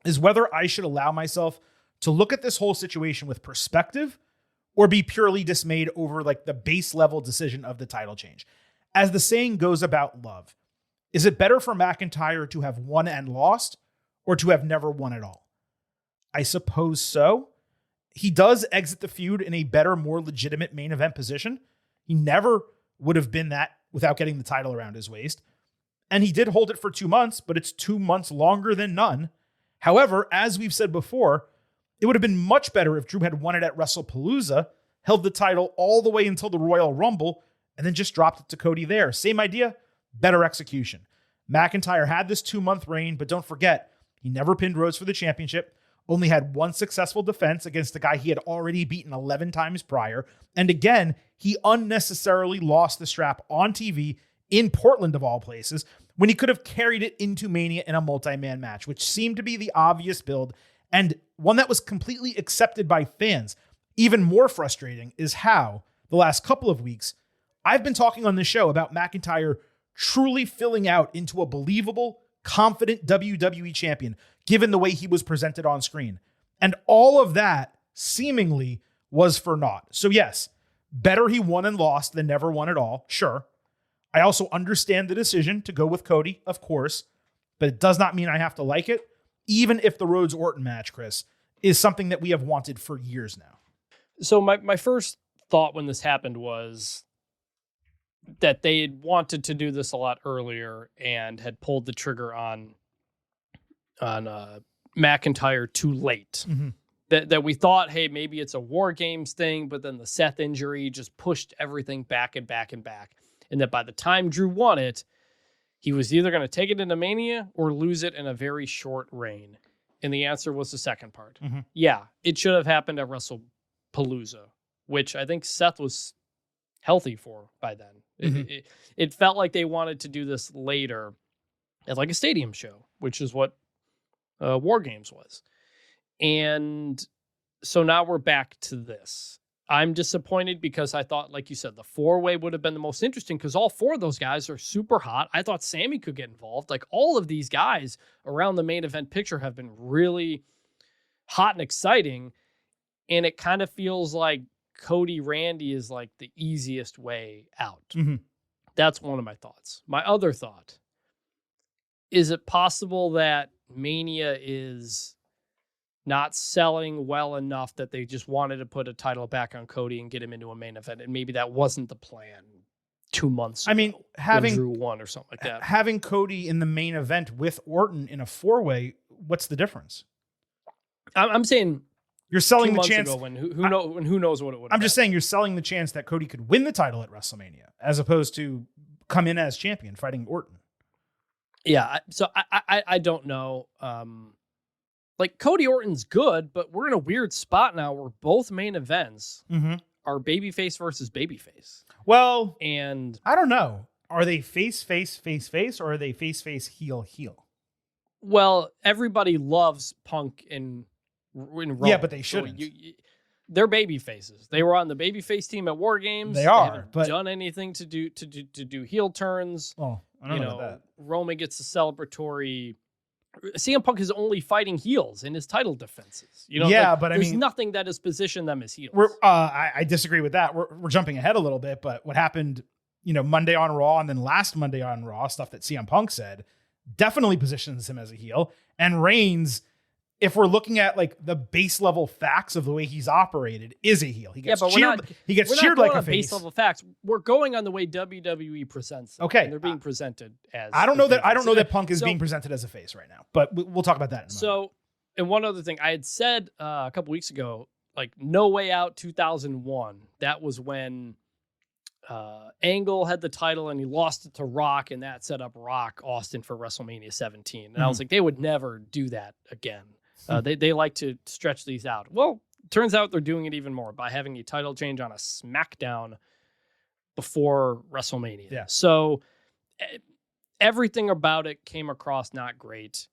is whether I should allow myself to look at this whole situation with perspective or be purely dismayed over like the base level decision of the title change. As the saying goes about love, is it better for McIntyre to have won and lost or to have never won at all? I suppose so. He does exit the feud in a better, more legitimate main event position. He never would have been that without getting the title around his waist. And he did hold it for 2 months, but it's 2 months longer than none. However, as we've said before, it would have been much better if Drew had won it at WrestlePalooza, held the title all the way until the Royal Rumble, and then just dropped it to Cody there. Same idea, better execution. McIntyre had this 2-month reign, but don't forget, he never pinned Rhodes for the championship, only had 1 successful defense against the guy he had already beaten 11 times prior. And again, he unnecessarily lost the strap on TV in Portland of all places when he could have carried it into Mania in a multi-man match, which seemed to be the obvious build and one that was completely accepted by fans. Even more frustrating is how the last couple of weeks I've been talking on this show about McIntyre truly filling out into a believable, confident WWE champion, given the way he was presented on screen. And all of that seemingly was for naught. So yes, better he won and lost than never won at all. Sure. I also understand the decision to go with Cody, of course, but it does not mean I have to like it, even if the Rhodes-Orton match, Chris, is something that we have wanted for years now. So my first thought when this happened was that they had wanted to do this a lot earlier and had pulled the trigger on McIntyre too late. Mm-hmm. That we thought, hey, maybe it's a War Games thing, but then the Seth injury just pushed everything back and back and back. And that by the time Drew won it, he was either going to take it into Mania or lose it in a very short reign. And the answer was the second part. Mm-hmm. Yeah, it should have happened at WrestlePalooza, which I think Seth was healthy for by then. Mm-hmm. It felt like they wanted to do this later at like a stadium show, which is what War Games was. And so now we're back to this. I'm disappointed because I thought, like you said, the 4-way would have been the most interesting because all 4 of those guys are super hot. I thought Sammy could get involved. Like all of these guys around the main event picture have been really hot and exciting. And it kind of feels like Cody Randy is like the easiest way out. Mm-hmm. That's one of my thoughts. My other thought, is it possible that Mania is not selling well enough that they just wanted to put a title back on Cody and get him into a main event? And maybe that wasn't the plan 2 months ago. I mean, having Drew won or something like that. Having Cody in the main event with Orton in a 4-way, what's the difference? I'm saying You're selling 2 the months chance. ago when who knows what it would. I'm just saying you're selling the chance that Cody could win the title at WrestleMania as opposed to come in as champion fighting Orton. Yeah. So I don't know. Like Cody Orton's good, but we're in a weird spot now where both main events are babyface versus babyface. Well, and I don't know. Are they face, or are they face, heel? Well, everybody loves Punk in Rome. Yeah, but they shouldn't. So they're baby faces. They were on the babyface team at War Games. They are, haven't but done anything to do heel turns. Oh, I don't know about that. Roman gets a celebratory. CM Punk is only fighting heels in his title defenses. Yeah, but there's nothing that has positioned them as heels. I disagree with that. We're jumping ahead a little bit, but what happened, Monday on Raw and then last Monday on Raw, stuff that CM Punk said, definitely positions him as a heel. And Reigns, if we're looking at like the base level facts of the way he's operated, is a heel. He gets cheered. He gets cheered like a face. Base level facts. We're going on the way WWE presents them. Okay, and they're being presented as. I don't know that Punk is being presented as a face right now, but we'll talk about that in a moment. So, and one other thing, I had said a couple weeks ago, like No Way Out 2001. That was when Angle had the title and he lost it to Rock, and that set up Rock Austin for WrestleMania 17. And I was like, they would never do that again. They like to stretch these out. Well, turns out they're doing it even more by having a title change on a SmackDown before WrestleMania. Yeah. So everything about it came across not great.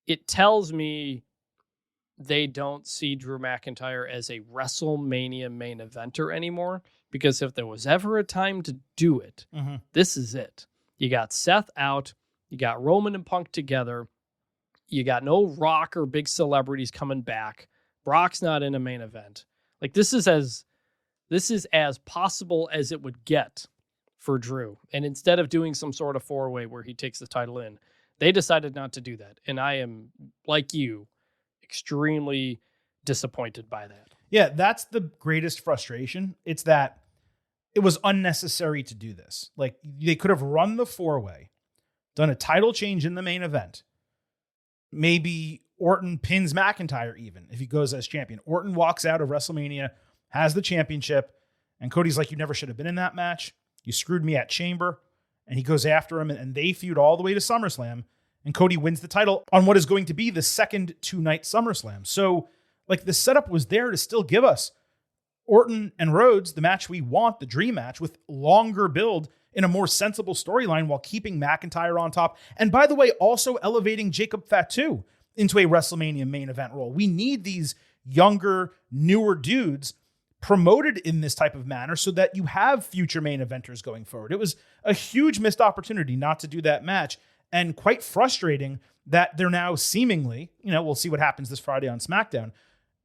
It tells me they don't see Drew McIntyre as a WrestleMania main eventer anymore, because if there was ever a time to do it, this is it. You got Seth out, you got Roman and Punk together, you got no Rock or big celebrities coming back. Brock's not in a main event. Like, this is as possible as it would get for Drew. And instead of doing some sort of four-way where he takes the title in, they decided not to do that. And I am, like you, extremely disappointed by that. Yeah, that's the greatest frustration. It's that it was unnecessary to do this. Like, they could have run the four-way, done a title change in the main event. Maybe Orton pins McIntyre even if he goes as champion. Orton walks out of WrestleMania, has the championship, and Cody's like, you never should have been in that match. You screwed me at Chamber. And he goes after him, and they feud all the way to SummerSlam, and Cody wins the title on what is going to be the second two-night SummerSlam. So, like, the setup was there to still give us Orton and Rhodes, the match we want, the dream match, with longer build in a more sensible storyline while keeping McIntyre on top. And by the way, also elevating Jacob Fatu into a WrestleMania main event role. We need these younger, newer dudes promoted in this type of manner so that you have future main eventers going forward. It was a huge missed opportunity not to do that match, and quite frustrating that they're now seemingly, we'll see what happens this Friday on SmackDown,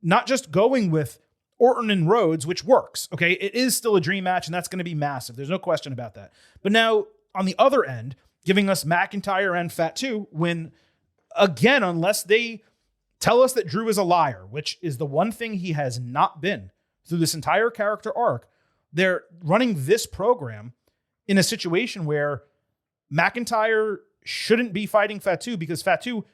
not just going with Orton and Rhodes, which works. Okay. It is still a dream match, and that's going to be massive. There's no question about that. But now on the other end, giving us McIntyre and Fatu, when again, unless they tell us that Drew is a liar, which is the one thing he has not been through this entire character arc, they're running this program in a situation where McIntyre shouldn't be fighting Fatu because Fatu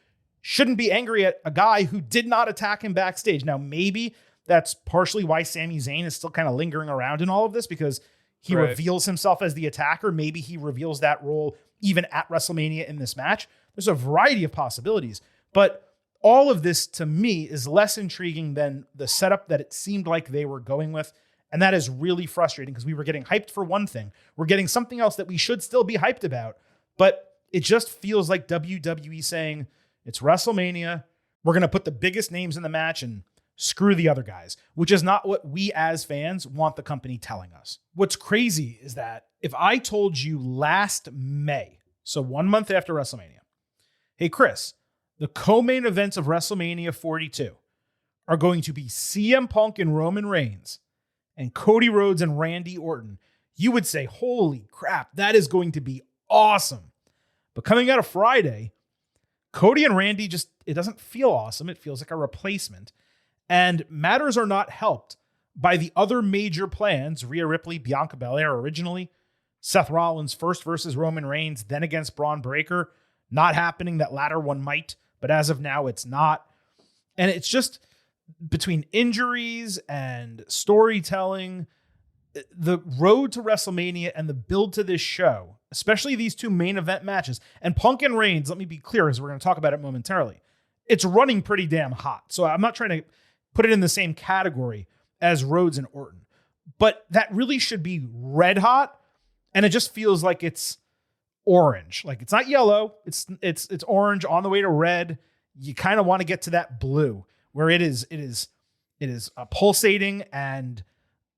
shouldn't be angry at a guy who did not attack him backstage. Now, maybe that's partially why Sami Zayn is still kind of lingering around in all of this, because he reveals himself as the attacker. Maybe he reveals that role even at WrestleMania in this match. There's a variety of possibilities, but all of this to me is less intriguing than the setup that it seemed like they were going with. And that is really frustrating because we were getting hyped for one thing. We're getting something else that we should still be hyped about, but it just feels like WWE saying it's WrestleMania. We're going to put the biggest names in the match and screw the other guys, which is not what we as fans want the company telling us. What's crazy is that if I told you last May, so 1 month after WrestleMania, hey, Chris, the co-main events of WrestleMania 42 are going to be CM Punk and Roman Reigns and Cody Rhodes and Randy Orton, you would say, holy crap, that is going to be awesome. But coming out of Friday, Cody and Randy it doesn't feel awesome. It feels like a replacement. And matters are not helped by the other major plans, Rhea Ripley, Bianca Belair originally, Seth Rollins first versus Roman Reigns, then against Braun Breaker. Not happening. That latter one might, but as of now, it's not. And it's just between injuries and storytelling, the road to WrestleMania and the build to this show, especially these two main event matches, and Punk and Reigns, let me be clear, as we're going to talk about it momentarily, it's running pretty damn hot. So I'm not trying to put it in the same category as Rhodes and Orton, but that really should be red hot. And it just feels like it's orange. Like, it's not yellow. It's orange on the way to red. You kind of want to get to that blue where it is pulsating and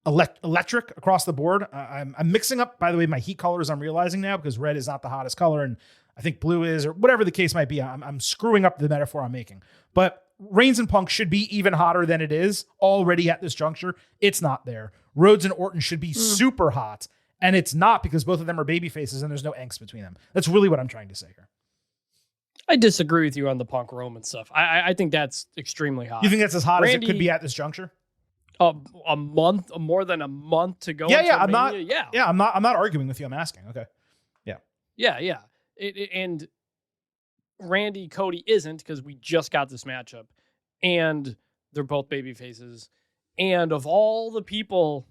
electric across the board. I'm mixing up, by the way, my heat colors. I'm realizing now because red is not the hottest color, and I think blue is, or whatever the case might be. I'm screwing up the metaphor I'm making. But Reigns and Punk should be even hotter than it is already at this juncture. It's not there. Rhodes and Orton should be super hot, and it's not, because both of them are baby faces and there's no angst between them. That's really what I'm trying to say here. I disagree with you on the Punk Roman stuff. I think that's extremely hot. You think that's as hot as it could be at this juncture? A month, more than a month to go. Yeah. I'm not arguing with you. I'm asking. Okay. Yeah. And Randy, Cody isn't, because we just got this matchup, and they're both baby faces. And of all the people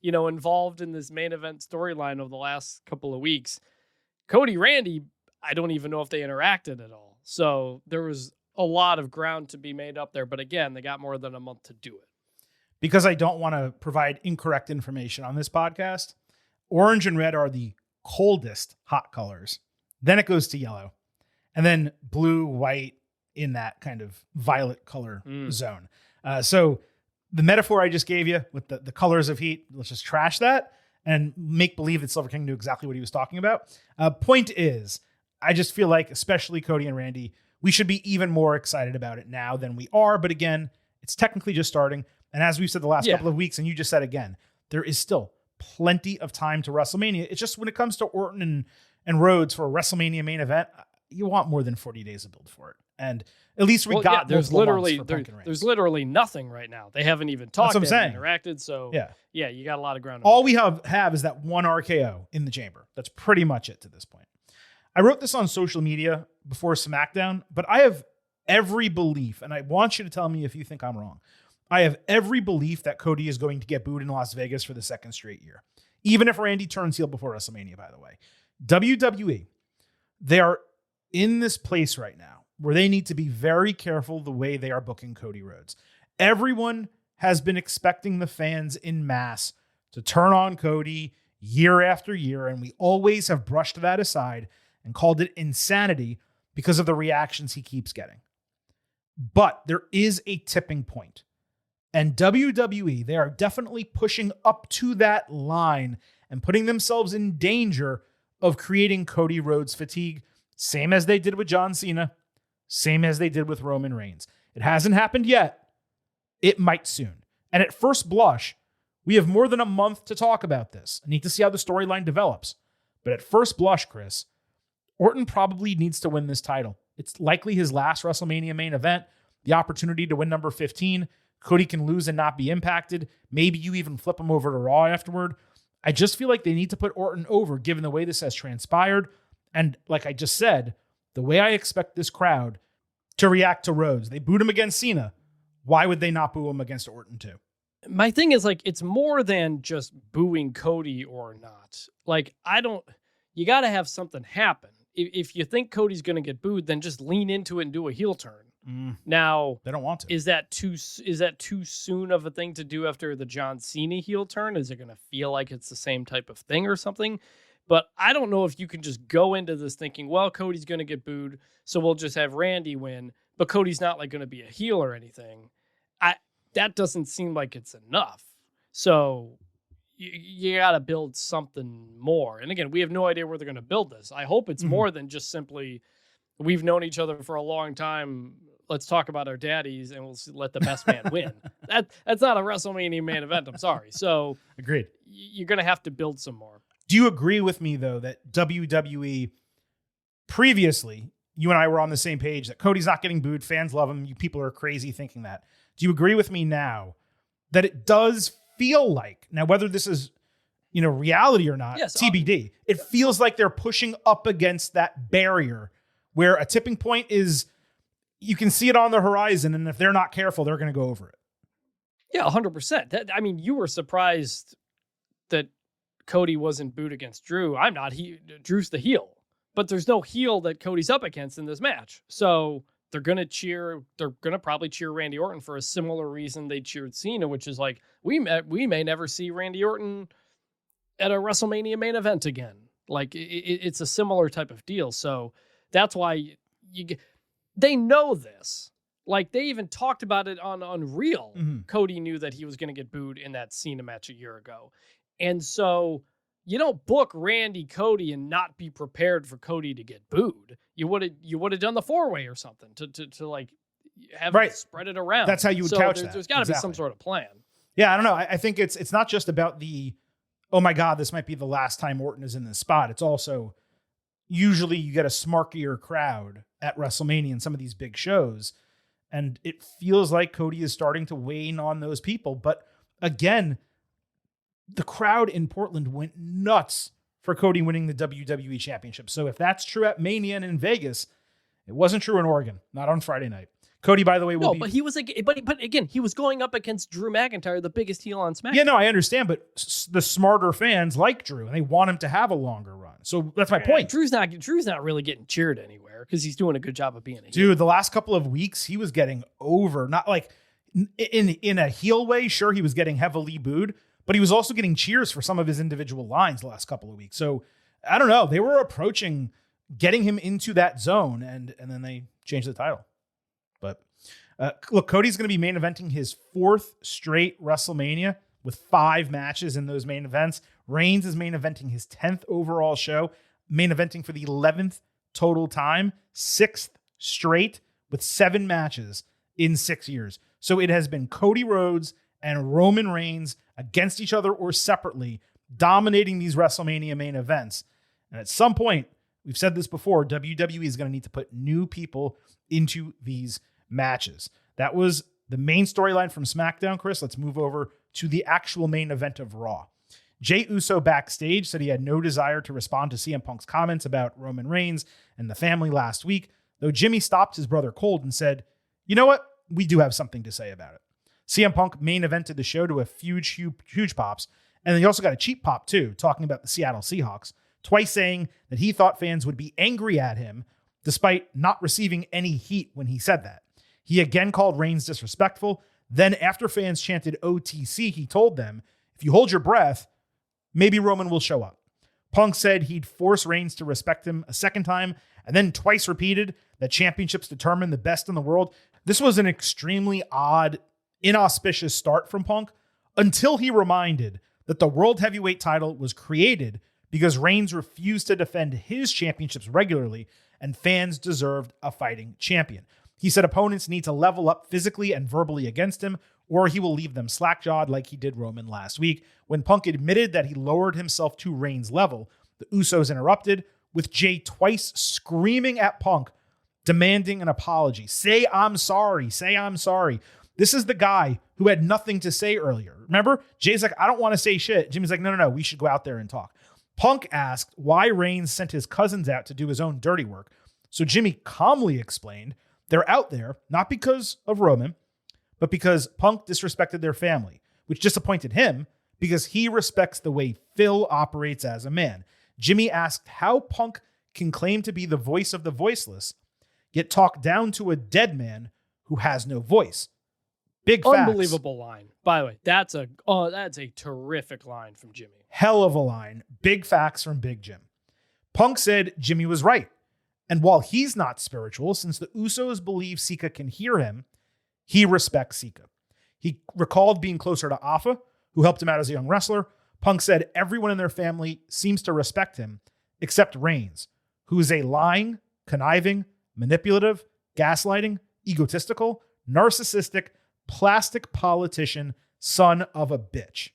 involved in this main event storyline over the last couple of weeks. Cody Randy, I don't even know if they interacted at all. So there was a lot of ground to be made up there. But again, they got more than a month to do it. Because I don't want to provide incorrect information on this podcast, orange and red are the coldest hot colors. Then it goes to yellow. And then blue, white in that kind of violet color zone. So the metaphor I just gave you with the colors of heat, let's just trash that and make believe that Silver King knew exactly what he was talking about. Point is, I just feel like, especially Cody and Randy, we should be even more excited about it now than we are. But again, it's technically just starting. And as we've said the last couple of weeks, and you just said again, there is still plenty of time to WrestleMania. It's just when it comes to Orton and Rhodes for a WrestleMania main event, you want more than 40 days to build for it. And at least there's literally nothing right now. They haven't even talked. That's what I'm saying. Interacted. So yeah, you got a lot of ground. All we have is that one RKO in the chamber. That's pretty much it to this point. I wrote this on social media before SmackDown, but I have every belief, and I want you to tell me if you think I'm wrong. I have every belief that Cody is going to get booed in Las Vegas for the second straight year. Even if Randy turns heel before WrestleMania, by the way. WWE, they are in this place right now where they need to be very careful the way they are booking Cody Rhodes. Everyone has been expecting the fans in mass to turn on Cody year after year, and we always have brushed that aside and called it insanity because of the reactions he keeps getting. But there is a tipping point. And WWE, they are definitely pushing up to that line and putting themselves in danger of creating Cody Rhodes fatigue, same as they did with John Cena, same as they did with Roman Reigns. It hasn't happened yet. It might soon. And at first blush, we have more than a month to talk about this. I need to see how the storyline develops. But at first blush, Chris, Orton probably needs to win this title. It's likely his last WrestleMania main event, the opportunity to win number 15. Cody can lose and not be impacted. Maybe you even flip him over to Raw afterward. I just feel like they need to put Orton over given the way this has transpired. And like I just said, the way I expect this crowd to react to Rhodes. They booed him against Cena. Why would they not boo him against Orton too? My thing is, like, it's more than just booing Cody or not. Like, you got to have something happen. If you think Cody's going to get booed, then just lean into it and do a heel turn. Now, they don't want to. Is that too soon of a thing to do after the John Cena heel turn? Is it going to feel like it's the same type of thing or something? But I don't know if you can just go into this thinking, well, Cody's going to get booed, so we'll just have Randy win, but Cody's not like going to be a heel or anything. That doesn't seem like it's enough. So you got to build something more. And again, we have no idea where they're going to build this. I hope it's more than just simply, we've known each other for a long time. Let's talk about our daddies and we'll let the best man win. That's not a WrestleMania main event. I'm sorry. So agreed. You're going to have to build some more. Do you agree with me, though, that WWE previously, you and I were on the same page, that Cody's not getting booed, fans love him, you people are crazy thinking that. Do you agree with me now that it does feel like, now whether this is, reality or not, yes, TBD, it feels like they're pushing up against that barrier where a tipping point is, you can see it on the horizon, and if they're not careful, they're going to go over it. Yeah, 100%. You were surprised that Cody wasn't booed against Drew. I'm not. Drew's the heel. But there's no heel that Cody's up against in this match. So they're going to probably cheer Randy Orton for a similar reason they cheered Cena, which is like, we may never see Randy Orton at a WrestleMania main event again. Like, it's a similar type of deal. So that's why they know this. Like, they even talked about it on Unreal. Mm-hmm. Cody knew that he was going to get booed in that Cena match a year ago. And so you don't book Randy Cody and not be prepared for Cody to get booed. You would have done the 4-way or something to like have it spread it around. That's how you would couch that. There's got to be some sort of plan. Yeah, I don't know. I think it's not just about the, oh my God, this might be the last time Orton is in this spot. It's also, usually you get a smarkier crowd at WrestleMania and some of these big shows. And it feels like Cody is starting to wane on those people. But again, the crowd in Portland went nuts for Cody winning the WWE Championship. So if that's true at Mania and in Vegas, it wasn't true in Oregon, not on Friday night. Cody, by the way, will No, be... but he was like, but again, he was going up against Drew McIntyre, the biggest heel on SmackDown. Yeah, no, I understand, but the smarter fans like Drew, and they want him to have a longer run. So that's my point. Drew's not really getting cheered anywhere because he's doing a good job of being a heel. Dude, the last couple of weeks, he was getting over. Not like in a heel way. Sure, he was getting heavily booed, but he was also getting cheers for some of his individual lines the last couple of weeks. So I don't know. They were approaching getting him into that zone, and then they changed the title. But look, Cody's going to be main eventing his 4th straight WrestleMania with 5 matches in those main events. Reigns is main eventing his 10th overall show, main eventing for the 11th total time, 6th straight with 7 matches in 6 years. So it has been Cody Rhodes and Roman Reigns against each other or separately, dominating these WrestleMania main events. And at some point, we've said this before, WWE is going to need to put new people into these matches. That was the main storyline from SmackDown, Chris. Let's move over to the actual main event of Raw. Jey Uso backstage said he had no desire to respond to CM Punk's comments about Roman Reigns and the family last week, though Jimmy stopped his brother cold and said, you know what? We do have something to say about it. CM Punk main evented the show to a huge pops, and then he also got a cheap pop too, talking about the Seattle Seahawks, twice saying that he thought fans would be angry at him despite not receiving any heat when he said that. He again called Reigns disrespectful. Then after fans chanted OTC, he told them, if you hold your breath, maybe Roman will show up. Punk said he'd force Reigns to respect him a second time, and then twice repeated that championships determine the best in the world. This was an extremely odd, inauspicious start from Punk until he reminded that the World Heavyweight title was created because Reigns refused to defend his championships regularly, and fans deserved a fighting champion. He said opponents need to level up physically and verbally against him, or he will leave them slack-jawed like he did Roman last week. When Punk admitted that he lowered himself to Reigns' level, the Usos interrupted, with Jey twice screaming at Punk, demanding an apology. Say I'm sorry. Say I'm sorry. This is the guy who had nothing to say earlier. Remember? Jay's like, I don't want to say shit. Jimmy's like, no, we should go out there and talk. Punk asked why Reigns sent his cousins out to do his own dirty work. So Jimmy calmly explained they're out there not because of Roman, but because Punk disrespected their family, which disappointed him because he respects the way Phil operates as a man. Jimmy asked how Punk can claim to be the voice of the voiceless, yet talk down to a dead man who has no voice. Big facts. Unbelievable line. By the way, that's a terrific line from Jimmy. Hell of a line. Big facts from Big Jim. Punk said Jimmy was right. And while he's not spiritual, since the Usos believe Sika can hear him, he respects Sika. He recalled being closer to Afa, who helped him out as a young wrestler. Punk said everyone in their family seems to respect him, except Reigns, who is a lying, conniving, manipulative, gaslighting, egotistical, narcissistic, plastic politician, son of a bitch.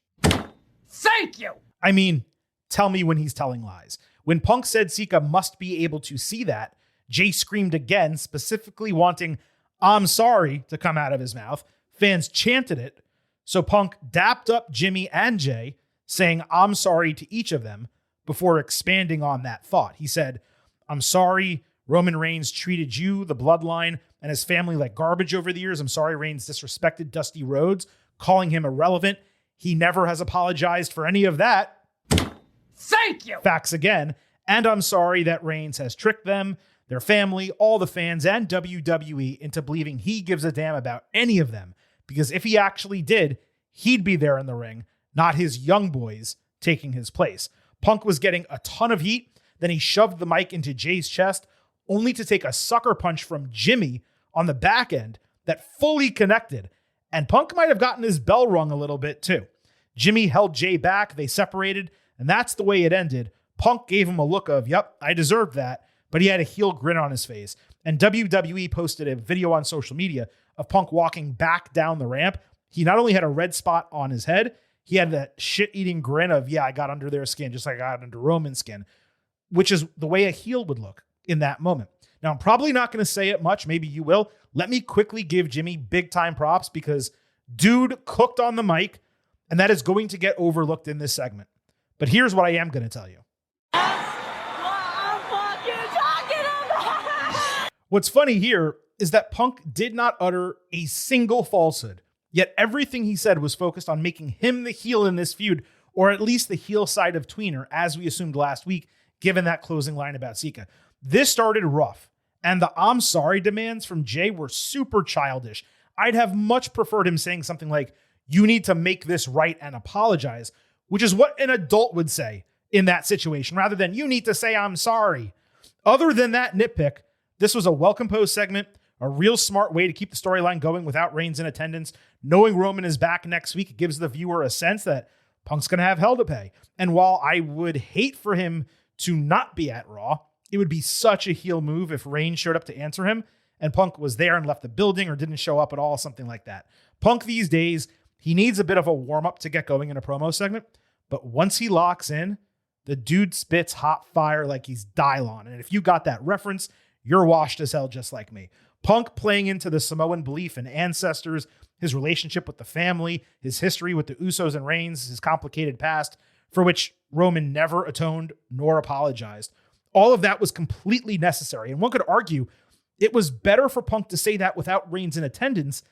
Thank you! I mean, tell me when he's telling lies. When Punk said Sika must be able to see that, Jey screamed again, specifically wanting I'm sorry to come out of his mouth. Fans chanted it. So Punk dapped up Jimmy and Jey, saying I'm sorry to each of them before expanding on that thought. He said, I'm sorry Roman Reigns treated you, the bloodline, and his family like garbage over the years. I'm sorry Reigns disrespected Dusty Rhodes, calling him irrelevant. He never has apologized for any of that. Thank you! Facts again. And I'm sorry that Reigns has tricked them, their family, all the fans, and WWE into believing he gives a damn about any of them. Because if he actually did, he'd be there in the ring, not his young boys taking his place. Punk was getting a ton of heat. Then he shoved the mic into Jay's chest, only to take a sucker punch from Jimmy on the back end that fully connected. And Punk might have gotten his bell rung a little bit too. Jimmy held Jay back. They separated, and that's the way it ended. Punk gave him a look of, yep, I deserved that, but he had a heel grin on his face. And WWE posted a video on social media of Punk walking back down the ramp. He not only had a red spot on his head, he had that shit-eating grin of, yeah, I got under their skin just like I got under Roman's skin, which is the way a heel would look in that moment. Now, I'm probably not going to say it much. Maybe you will. Let me quickly give Jimmy big-time props because dude cooked on the mic, and that is going to get overlooked in this segment. But here's what I am going to tell you. What's funny here is that Punk did not utter a single falsehood, yet everything he said was focused on making him the heel in this feud, or at least the heel side of Tweener, as we assumed last week, given that closing line about Sika. This started rough, and the I'm sorry demands from Jay were super childish. I'd have much preferred him saying something like, you need to make this right and apologize, which is what an adult would say in that situation, rather than you need to say I'm sorry. Other than that nitpick, this was a well-composed segment, a real smart way to keep the storyline going without Reigns in attendance. Knowing Roman is back next week, it gives the viewer a sense that Punk's going to have hell to pay. And while I would hate for him to not be at Raw, it would be such a heel move if Reigns showed up to answer him and Punk was there and left the building or didn't show up at all, something like that. Punk these days, he needs a bit of a warm-up to get going in a promo segment, but once he locks in, the dude spits hot fire like he's Dylon. And if you got that reference, you're washed as hell just like me. Punk playing into the Samoan belief in ancestors, his relationship with the family, his history with the Usos and Reigns, his complicated past, for which Roman never atoned nor apologized. All of that was completely necessary. And one could argue it was better for Punk to say that without Reigns in attendance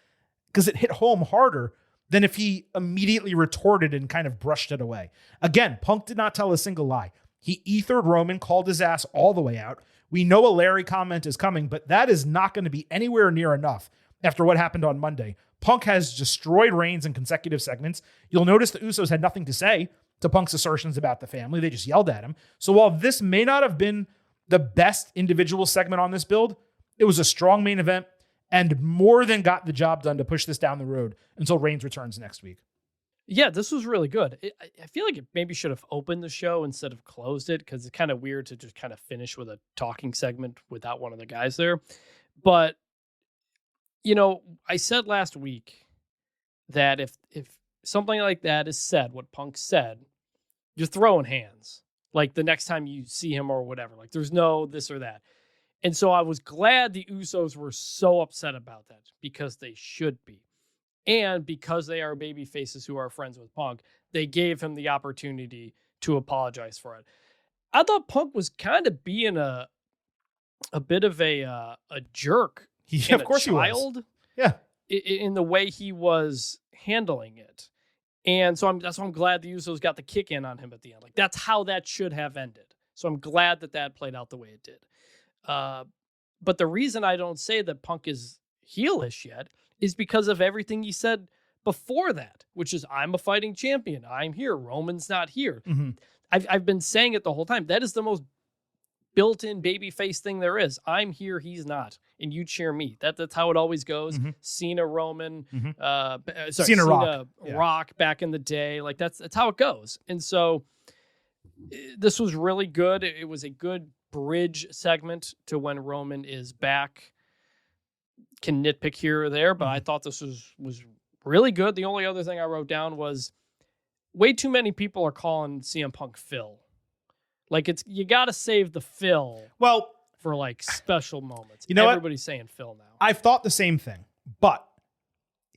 because it hit home harder than if he immediately retorted and kind of brushed it away. Again, Punk did not tell a single lie. He ethered Roman, called his ass all the way out. We know a Larry comment is coming, but that is not going to be anywhere near enough after what happened on Monday. Punk has destroyed Reigns in consecutive segments. You'll notice the Usos had nothing to say to Punk's assertions about the family. They just yelled at him. So while this may not have been the best individual segment on this build, it was a strong main event and more than got the job done to push this down the road until Reigns returns next week. Yeah, this was really good. I feel like it maybe should have opened the show instead of closed it because it's kind of weird to just kind of finish with a talking segment without one of the guys there. But, you know, I said last week that if something like that is said, what Punk said, you're throwing hands. Like the next time you see him or whatever. Like there's no this or that. And so I was glad the Usos were so upset about that because they should be. And because they are baby faces who are friends with Punk, they gave him the opportunity to apologize for it. I thought Punk was kind of being a bit of a jerk. Of course he was. Yeah. In the way he was handling it. And so that's why I'm glad the Usos got the kick in on him at the end. Like that's how that should have ended. So I'm glad that played out the way it did. But the reason I don't say that Punk is heelish yet is because of everything he said before that, which is I'm a fighting champion. I'm here. Roman's not here. Mm-hmm. I've been saying it the whole time. That is the most built-in babyface thing there is. I'm here. He's not. And you cheer me. That's how it always goes. Mm-hmm. Cena, Roman, mm-hmm. Cena Rock. Rock back in the day. Like that's how it goes. And so this was really good. It was a good bridge segment to when Roman is back. Can nitpick here or there, but I thought this was really good. The only other thing I wrote down was way too many people are calling CM Punk Phil. Like you got to save the Phil. Well, for like special moments. You know everybody's saying Phil now. I've thought the same thing, but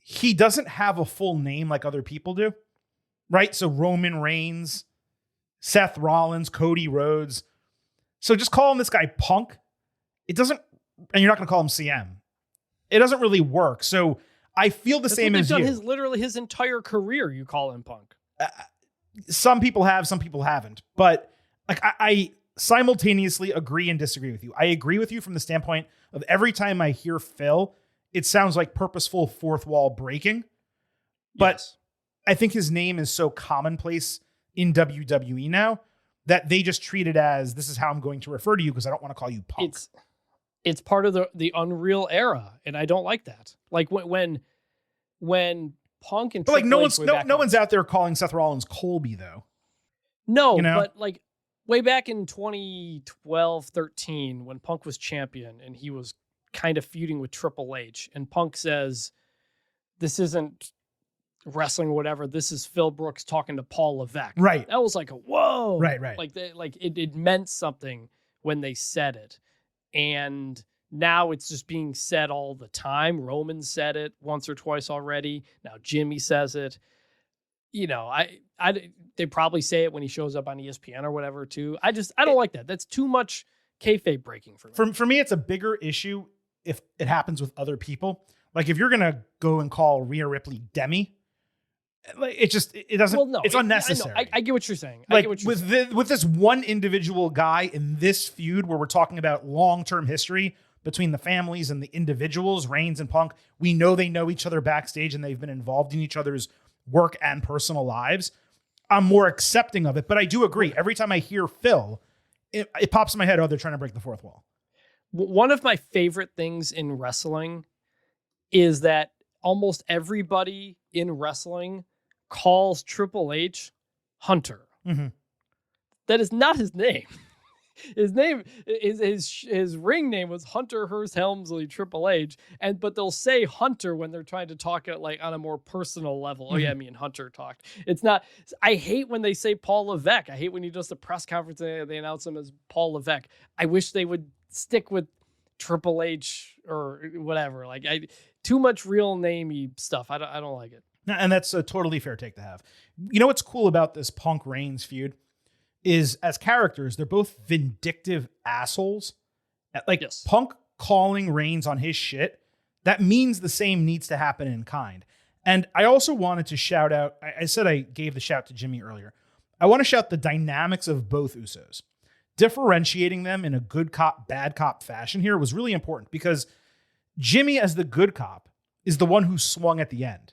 he doesn't have a full name like other people do, right? So Roman Reigns, Seth Rollins, Cody Rhodes. So just calling this guy Punk, it doesn't, and you're not going to call him CM. It doesn't really work. So I feel the same as you. Literally his entire career, you call him Punk. Some people have, some people haven't. But like I simultaneously agree and disagree with you. I agree with you from the standpoint of every time I hear Phil, it sounds like purposeful fourth wall breaking. But yes. I think his name is so commonplace in WWE now that they just treat it as this is how I'm going to refer to you because I don't want to call you Punk. It's part of the Unreal era, and I don't like that. Like when Punk and like no one's out there calling Seth Rollins Colby though. No, but like way back in 2012, 13, when Punk was champion and he was kind of feuding with Triple H, and Punk says, "This isn't wrestling, or whatever. This is Phil Brooks talking to Paul Levesque." Right. That was like a whoa. Right. Like it meant something when they said it. And now it's just being said all the time. Roman said it once or twice already. Now Jimmy says it. You know, they probably say it when he shows up on ESPN or whatever too. I don't like that. That's too much kayfabe breaking for me. For me, it's a bigger issue if it happens with other people. Like if you're going to go and call Rhea Ripley Demi, like it doesn't, Well, no, it's unnecessary. I get what you're saying. Like with this one individual guy in this feud where we're talking about long-term history between the families and the individuals, Reigns and Punk, we know they know each other backstage and they've been involved in each other's work and personal lives. I'm more accepting of it, but I do agree. Every time I hear Phil, it pops in my head, oh, they're trying to break the fourth wall. One of my favorite things in wrestling is that almost everybody in wrestling calls Triple H Hunter. Mm-hmm. That is not his name. His name is his ring name was Hunter Hearst Helmsley Triple H, but they'll say Hunter when they're trying to talk it like on a more personal level. Oh yeah, me and Hunter talked. It's not. I hate when they say Paul Levesque. I hate when he does the press conference and they announce him as Paul Levesque. I wish they would stick with Triple H or whatever. Like too much real namey stuff. I don't like it. And that's a totally fair take to have. You know what's cool about this Punk Reigns feud is as characters, they're both vindictive assholes. Like yes. Punk calling Reigns on his shit, that means the same needs to happen in kind. And I also wanted to shout out, I said I gave the shout to Jimmy earlier. I want to shout the dynamics of both Usos. Differentiating them in a good cop, bad cop fashion here was really important because Jimmy as the good cop is the one who swung at the end.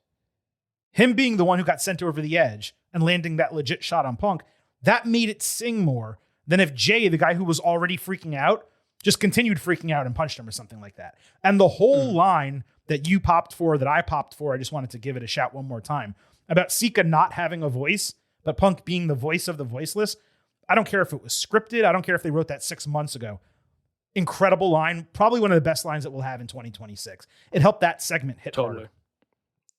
Him being the one who got sent over the edge and landing that legit shot on Punk, that made it sing more than if Jay, the guy who was already freaking out, just continued freaking out and punched him or something like that. And the whole line that you popped for, that I popped for, I just wanted to give it a shout one more time, about Sika not having a voice, but Punk being the voice of the voiceless. I don't care if it was scripted. I don't care if they wrote that 6 months ago. Incredible line. Probably one of the best lines that we'll have in 2026. It helped that segment hit harder.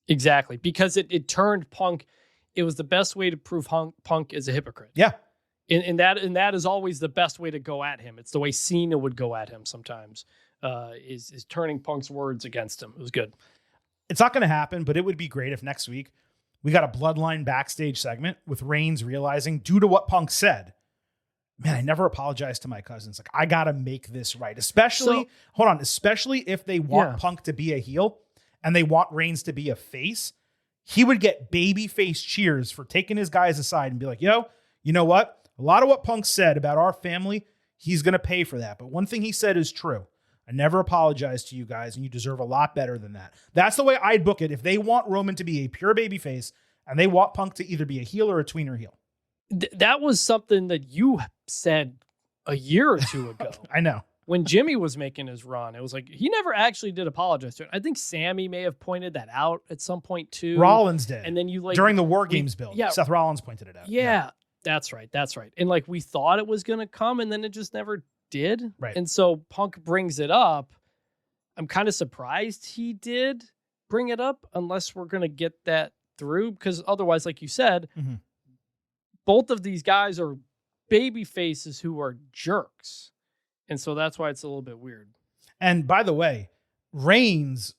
Exactly. Because it turned Punk. It was the best way to prove Punk is a hypocrite. Yeah. And that is always the best way to go at him. It's the way Cena would go at him sometimes, is turning Punk's words against him. It was good. It's not going to happen, but it would be great if next week we got a Bloodline backstage segment with Reigns realizing, due to what Punk said, man, I never apologized to my cousins. Like, I got to make this right. Especially if they want Punk to be a heel and they want Reigns to be a face. He would get baby face cheers for taking his guys aside and be like, yo, you know what? A lot of what Punk said about our family, he's going to pay for that. But one thing he said is true. I never apologized to you guys, and you deserve a lot better than that. That's the way I'd book it. If they want Roman to be a pure baby face and they want Punk to either be a heel or a tweener heel. That was something that you said a year or two ago. I know. When Jimmy was making his run, it was like he never actually did apologize to it. I think Sammy may have pointed that out at some point too. Rollins did. And then during the War Games build. Yeah. Seth Rollins pointed it out. Yeah, that's right. That's right. And like we thought it was going to come and then it just never did. Right. And so Punk brings it up. I'm kind of surprised he did bring it up unless we're going to get that through, because otherwise, like you said, both of these guys are baby faces who are jerks. And so that's why it's a little bit weird. And by the way, Reigns,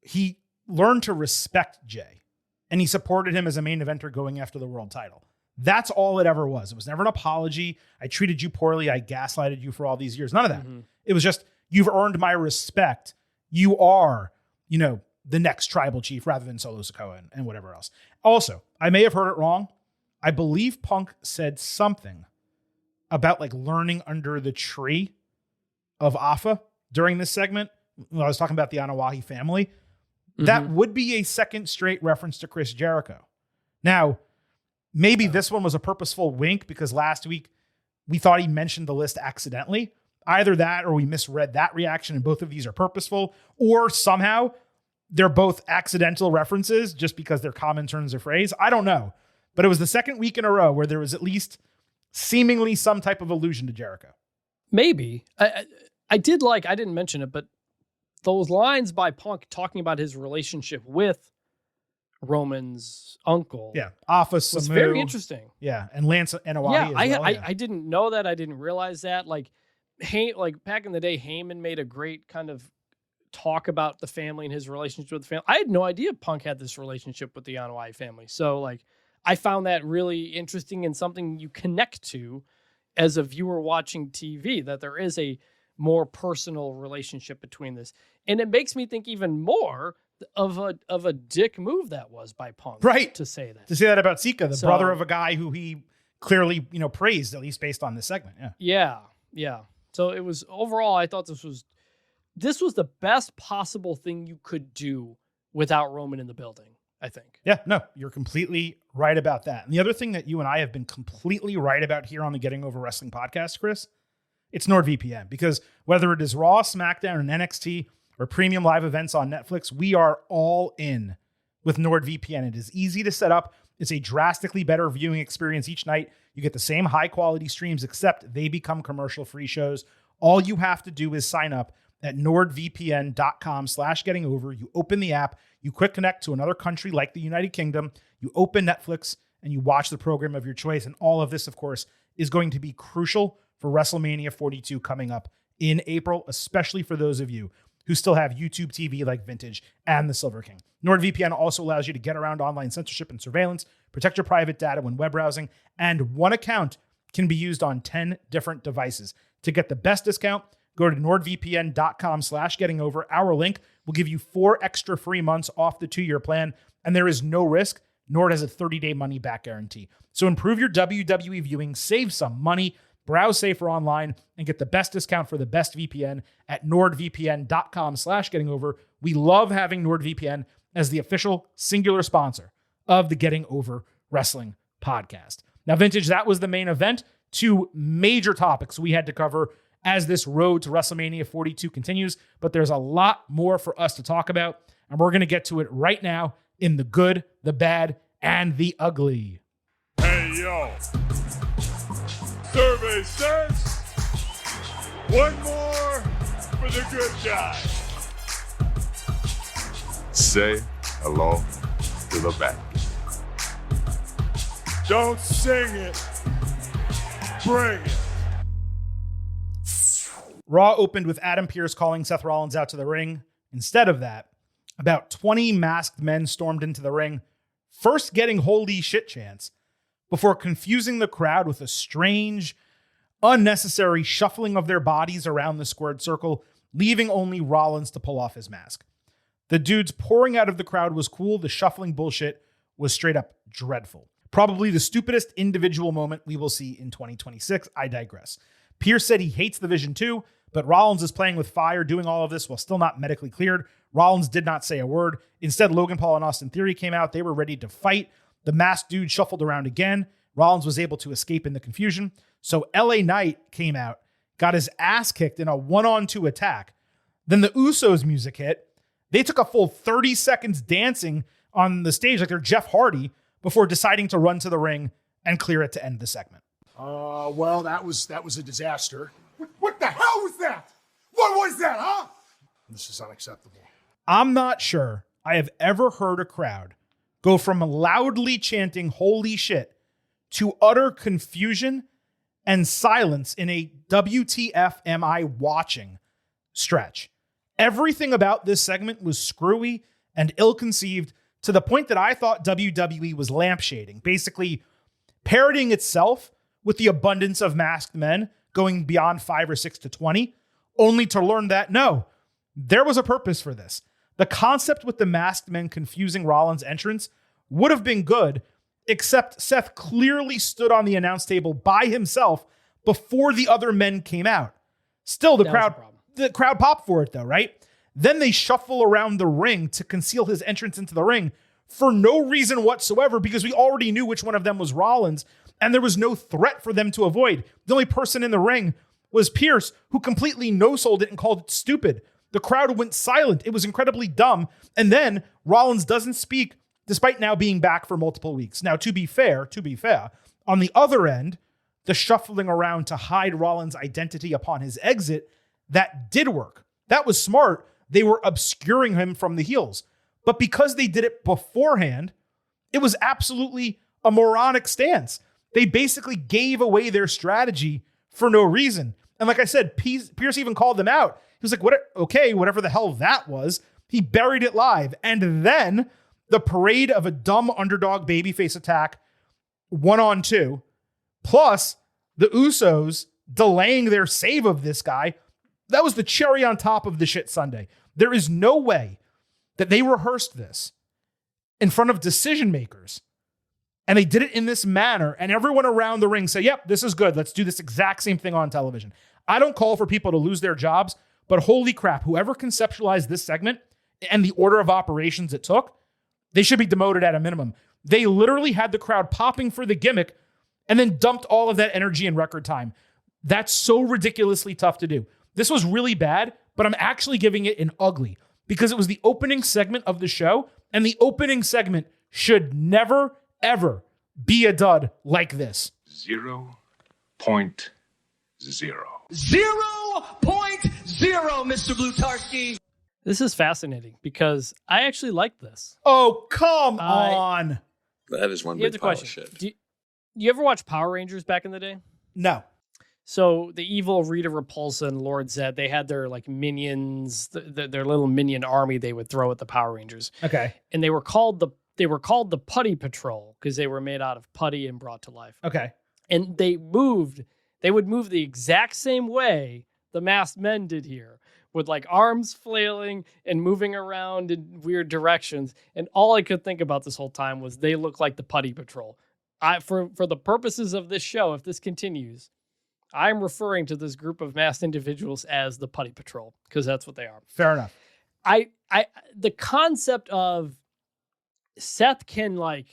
he learned to respect Jay and he supported him as a main eventer going after the world title. That's all it ever was. It was never an apology. I treated you poorly. I gaslighted you for all these years. None of that. It was just, you've earned my respect. You are, the next tribal chief rather than Solo Sikoa and whatever else. Also, I may have heard it wrong. I believe Punk said something about like learning under the tree of Afa during this segment. When I was talking about the Anoa'i family. That would be a second straight reference to Chris Jericho. Now, maybe this one was a purposeful wink because last week we thought he mentioned the list accidentally. Either that or we misread that reaction and both of these are purposeful, or somehow they're both accidental references just because they're common turns of phrase. I don't know. But it was the second week in a row where there was at least seemingly some type of allusion to Jericho. Maybe. I didn't mention it, but those lines by Punk talking about his relationship with Roman's uncle. Yeah. Afa Samu. Was very interesting. Yeah. And Lance Anoa'i as well. I didn't know that. I didn't realize that. Like back in the day, Heyman made a great kind of talk about the family and his relationship with the family. I had no idea Punk had this relationship with the Anoa'i family. So I found that really interesting and something you connect to as a viewer watching TV, that there is a more personal relationship between this. And it makes me think even more of a dick move that was by Punk. Right. To say that. To say that about Sika, the brother of a guy who he clearly, praised, at least based on this segment. Yeah. Yeah. So it was overall, I thought this was the best possible thing you could do without Roman in the building, I think. Yeah, no, you're completely right about that. And the other thing that you and I have been completely right about here on the Getting Over Wrestling podcast, Chris, it's NordVPN. Because whether it is Raw, SmackDown, and NXT, or premium live events on Netflix, we are all in with NordVPN. It is easy to set up. It's a drastically better viewing experience each night. You get the same high quality streams, except they become commercial-free shows. All you have to do is sign up at nordvpn.com/gettingover. You open the app, you quick connect to another country like the United Kingdom, you open Netflix, and you watch the program of your choice. And all of this, of course, is going to be crucial for WrestleMania 42 coming up in April, especially for those of you who still have YouTube TV like Vintage and the Silver King. NordVPN also allows you to get around online censorship and surveillance, protect your private data when web browsing, and one account can be used on 10 different devices. To get the best discount, go to nordvpn.com/gettingover. Our link will give you 4 extra free months off the 2-year plan, and there is no risk. Nord has a 30-day money-back guarantee. So improve your WWE viewing, save some money, browse safer online, and get the best discount for the best VPN at nordvpn.com/gettingover. We love having NordVPN as the official singular sponsor of the Getting Over Wrestling podcast. Now, Vintage, that was the main event. 2 major topics we had to cover as this road to WrestleMania 42 continues, but there's a lot more for us to talk about, and we're going to get to it right now in the good, the bad, and the ugly. Hey, yo. Survey says one more for the good guy. Say hello to the back. Don't sing it. Bring it. Raw opened with Adam Pearce calling Seth Rollins out to the ring. Instead of that, about 20 masked men stormed into the ring, first getting holy shit chants, before confusing the crowd with a strange, unnecessary shuffling of their bodies around the squared circle, leaving only Rollins to pull off his mask. The dudes pouring out of the crowd was cool. The shuffling bullshit was straight up dreadful. Probably the stupidest individual moment we will see in 2026. I digress. Pearce said he hates the Vision too, but Rollins is playing with fire, doing all of this while still not medically cleared. Rollins did not say a word. Instead, Logan Paul and Austin Theory came out. They were ready to fight. The masked dude shuffled around again. Rollins was able to escape in the confusion. So LA Knight came out, got his ass kicked in a 1-on-2 attack. Then the Usos music hit. They took a full 30 seconds dancing on the stage like they're Jeff Hardy before deciding to run to the ring and clear it to end the segment. Well, that was a disaster. What the hell was that? What was that, huh? This is unacceptable. I'm not sure I have ever heard a crowd go from loudly chanting holy shit to utter confusion and silence in a WTF am I watching stretch. Everything about this segment was screwy and ill-conceived to the point that I thought WWE was lampshading, basically parroting itself with the abundance of masked men going beyond 5 or 6 to 20, only to learn that, no, there was a purpose for this. The concept with the masked men confusing Rollins' entrance would have been good, except Seth clearly stood on the announce table by himself before the other men came out. Still, the crowd popped for it though, right? Then they shuffle around the ring to conceal his entrance into the ring for no reason whatsoever, because we already knew which one of them was Rollins, and there was no threat for them to avoid. The only person in the ring was Pearce, who completely no-sold it and called it stupid. The crowd went silent. It was incredibly dumb. And then Rollins doesn't speak, despite now being back for multiple weeks. Now, to be fair, on the other end, the shuffling around to hide Rollins' identity upon his exit, that did work. That was smart. They were obscuring him from the heels. But because they did it beforehand, it was absolutely a moronic stance. They basically gave away their strategy for no reason. And like I said, Pearce even called them out. He was like, whatever the hell that was. He buried it live. And then the parade of a dumb underdog babyface attack, 1-on-2, plus the Usos delaying their save of this guy, That was the cherry on top of the shit Sunday. There is no way that they rehearsed this in front of decision makers and they did it in this manner and everyone around the ring said, yep, this is good. Let's do this exact same thing on television. I don't call for people to lose their jobs, but holy crap, whoever conceptualized this segment and the order of operations it took, they should be demoted at a minimum. They literally had the crowd popping for the gimmick and then dumped all of that energy in record time. That's so ridiculously tough to do. This was really bad, but I'm actually giving it an ugly because it was the opening segment of the show, and the opening segment should never, ever be a dud like this. 0.0. 0.0, Mr. Blutarski. This is fascinating because I actually like this. Oh, come on. That is one Here's big the pile of question. shit. Do you ever watch Power Rangers back in the day? No. So the evil Rita Repulsa and Lord Zed, they had their like minions, their little minion army they would throw at the Power Rangers. Okay. And they were called the Putty Patrol because they were made out of putty and brought to life. Okay. And they would move the exact same way the masked men did here, with like arms flailing and moving around in weird directions. And all I could think about this whole time was they look like the Putty Patrol. For the purposes of this show, if this continues, I'm referring to this group of masked individuals as the Putty Patrol because that's what they are. Fair enough. The concept of Seth can like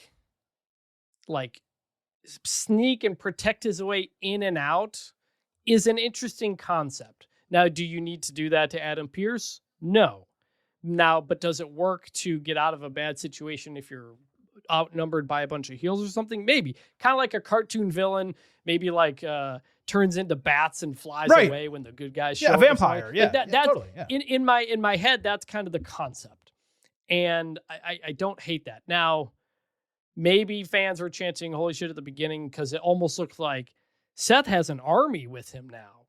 sneak and protect his way in and out is an interesting concept. Now, do you need to do that to Adam Pearce? No. Now, but does it work to get out of a bad situation if you're outnumbered by a bunch of heels or something? Maybe. Kind of like a cartoon villain, maybe like turns into bats and flies away when the good guys show up. Yeah, a vampire. Yeah, like totally. Yeah. In my head, that's kind of the concept. And I don't hate that. Now, maybe fans were chanting holy shit at the beginning because it almost looked like Seth has an army with him now,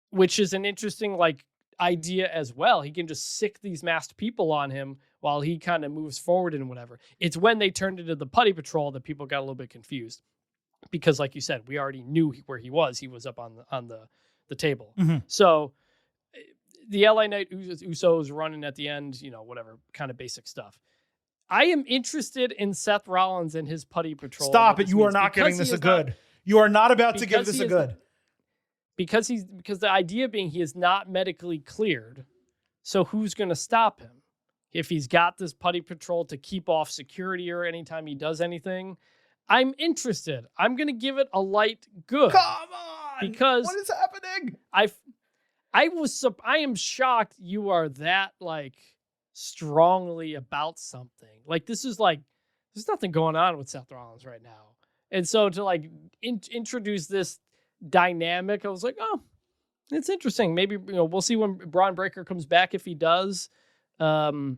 which is an interesting like idea as well. He can just sick these masked people on him while he kind of moves forward and whatever. It's when they turned into the Putty Patrol that people got a little bit confused. Because like you said, we already knew where he was. He was up on the table. Mm-hmm. So the LA Knight Usos running at the end, whatever, kind of basic stuff. I am interested in Seth Rollins and his Putty Patrol. Stop it. You are not giving this a good. You are not about to give this a good. Because the idea being he is not medically cleared. So who's going to stop him? If he's got this Putty Patrol to keep off security or anytime he does anything, I'm interested. I'm going to give it a light good. Come on. Because what is happening? I am shocked you are that like strongly about something. Like this is like, there's nothing going on with Seth Rollins right now. And so to like introduce this dynamic, I was like, oh, it's interesting. Maybe, we'll see when Braun Breaker comes back if he does. I've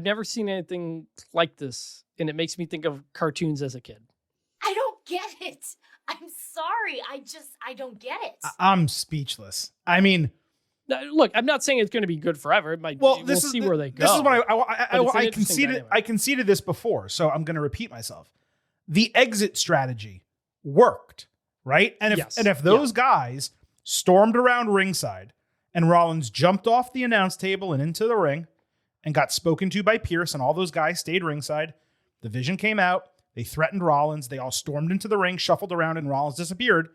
never seen anything like this, and it makes me think of cartoons as a kid. I don't get it. I'm sorry. I don't get it. I'm speechless. I mean, look, I'm not saying it's going to be good forever. It might, we'll see where they go. This is what I conceded. I conceded this before, so I'm going to repeat myself. The exit strategy worked, right? And if those guys stormed around ringside and Rollins jumped off the announce table and into the ring and got spoken to by Pierce and all those guys stayed ringside, the Vision came out, they threatened Rollins, they all stormed into the ring, shuffled around, and Rollins disappeared,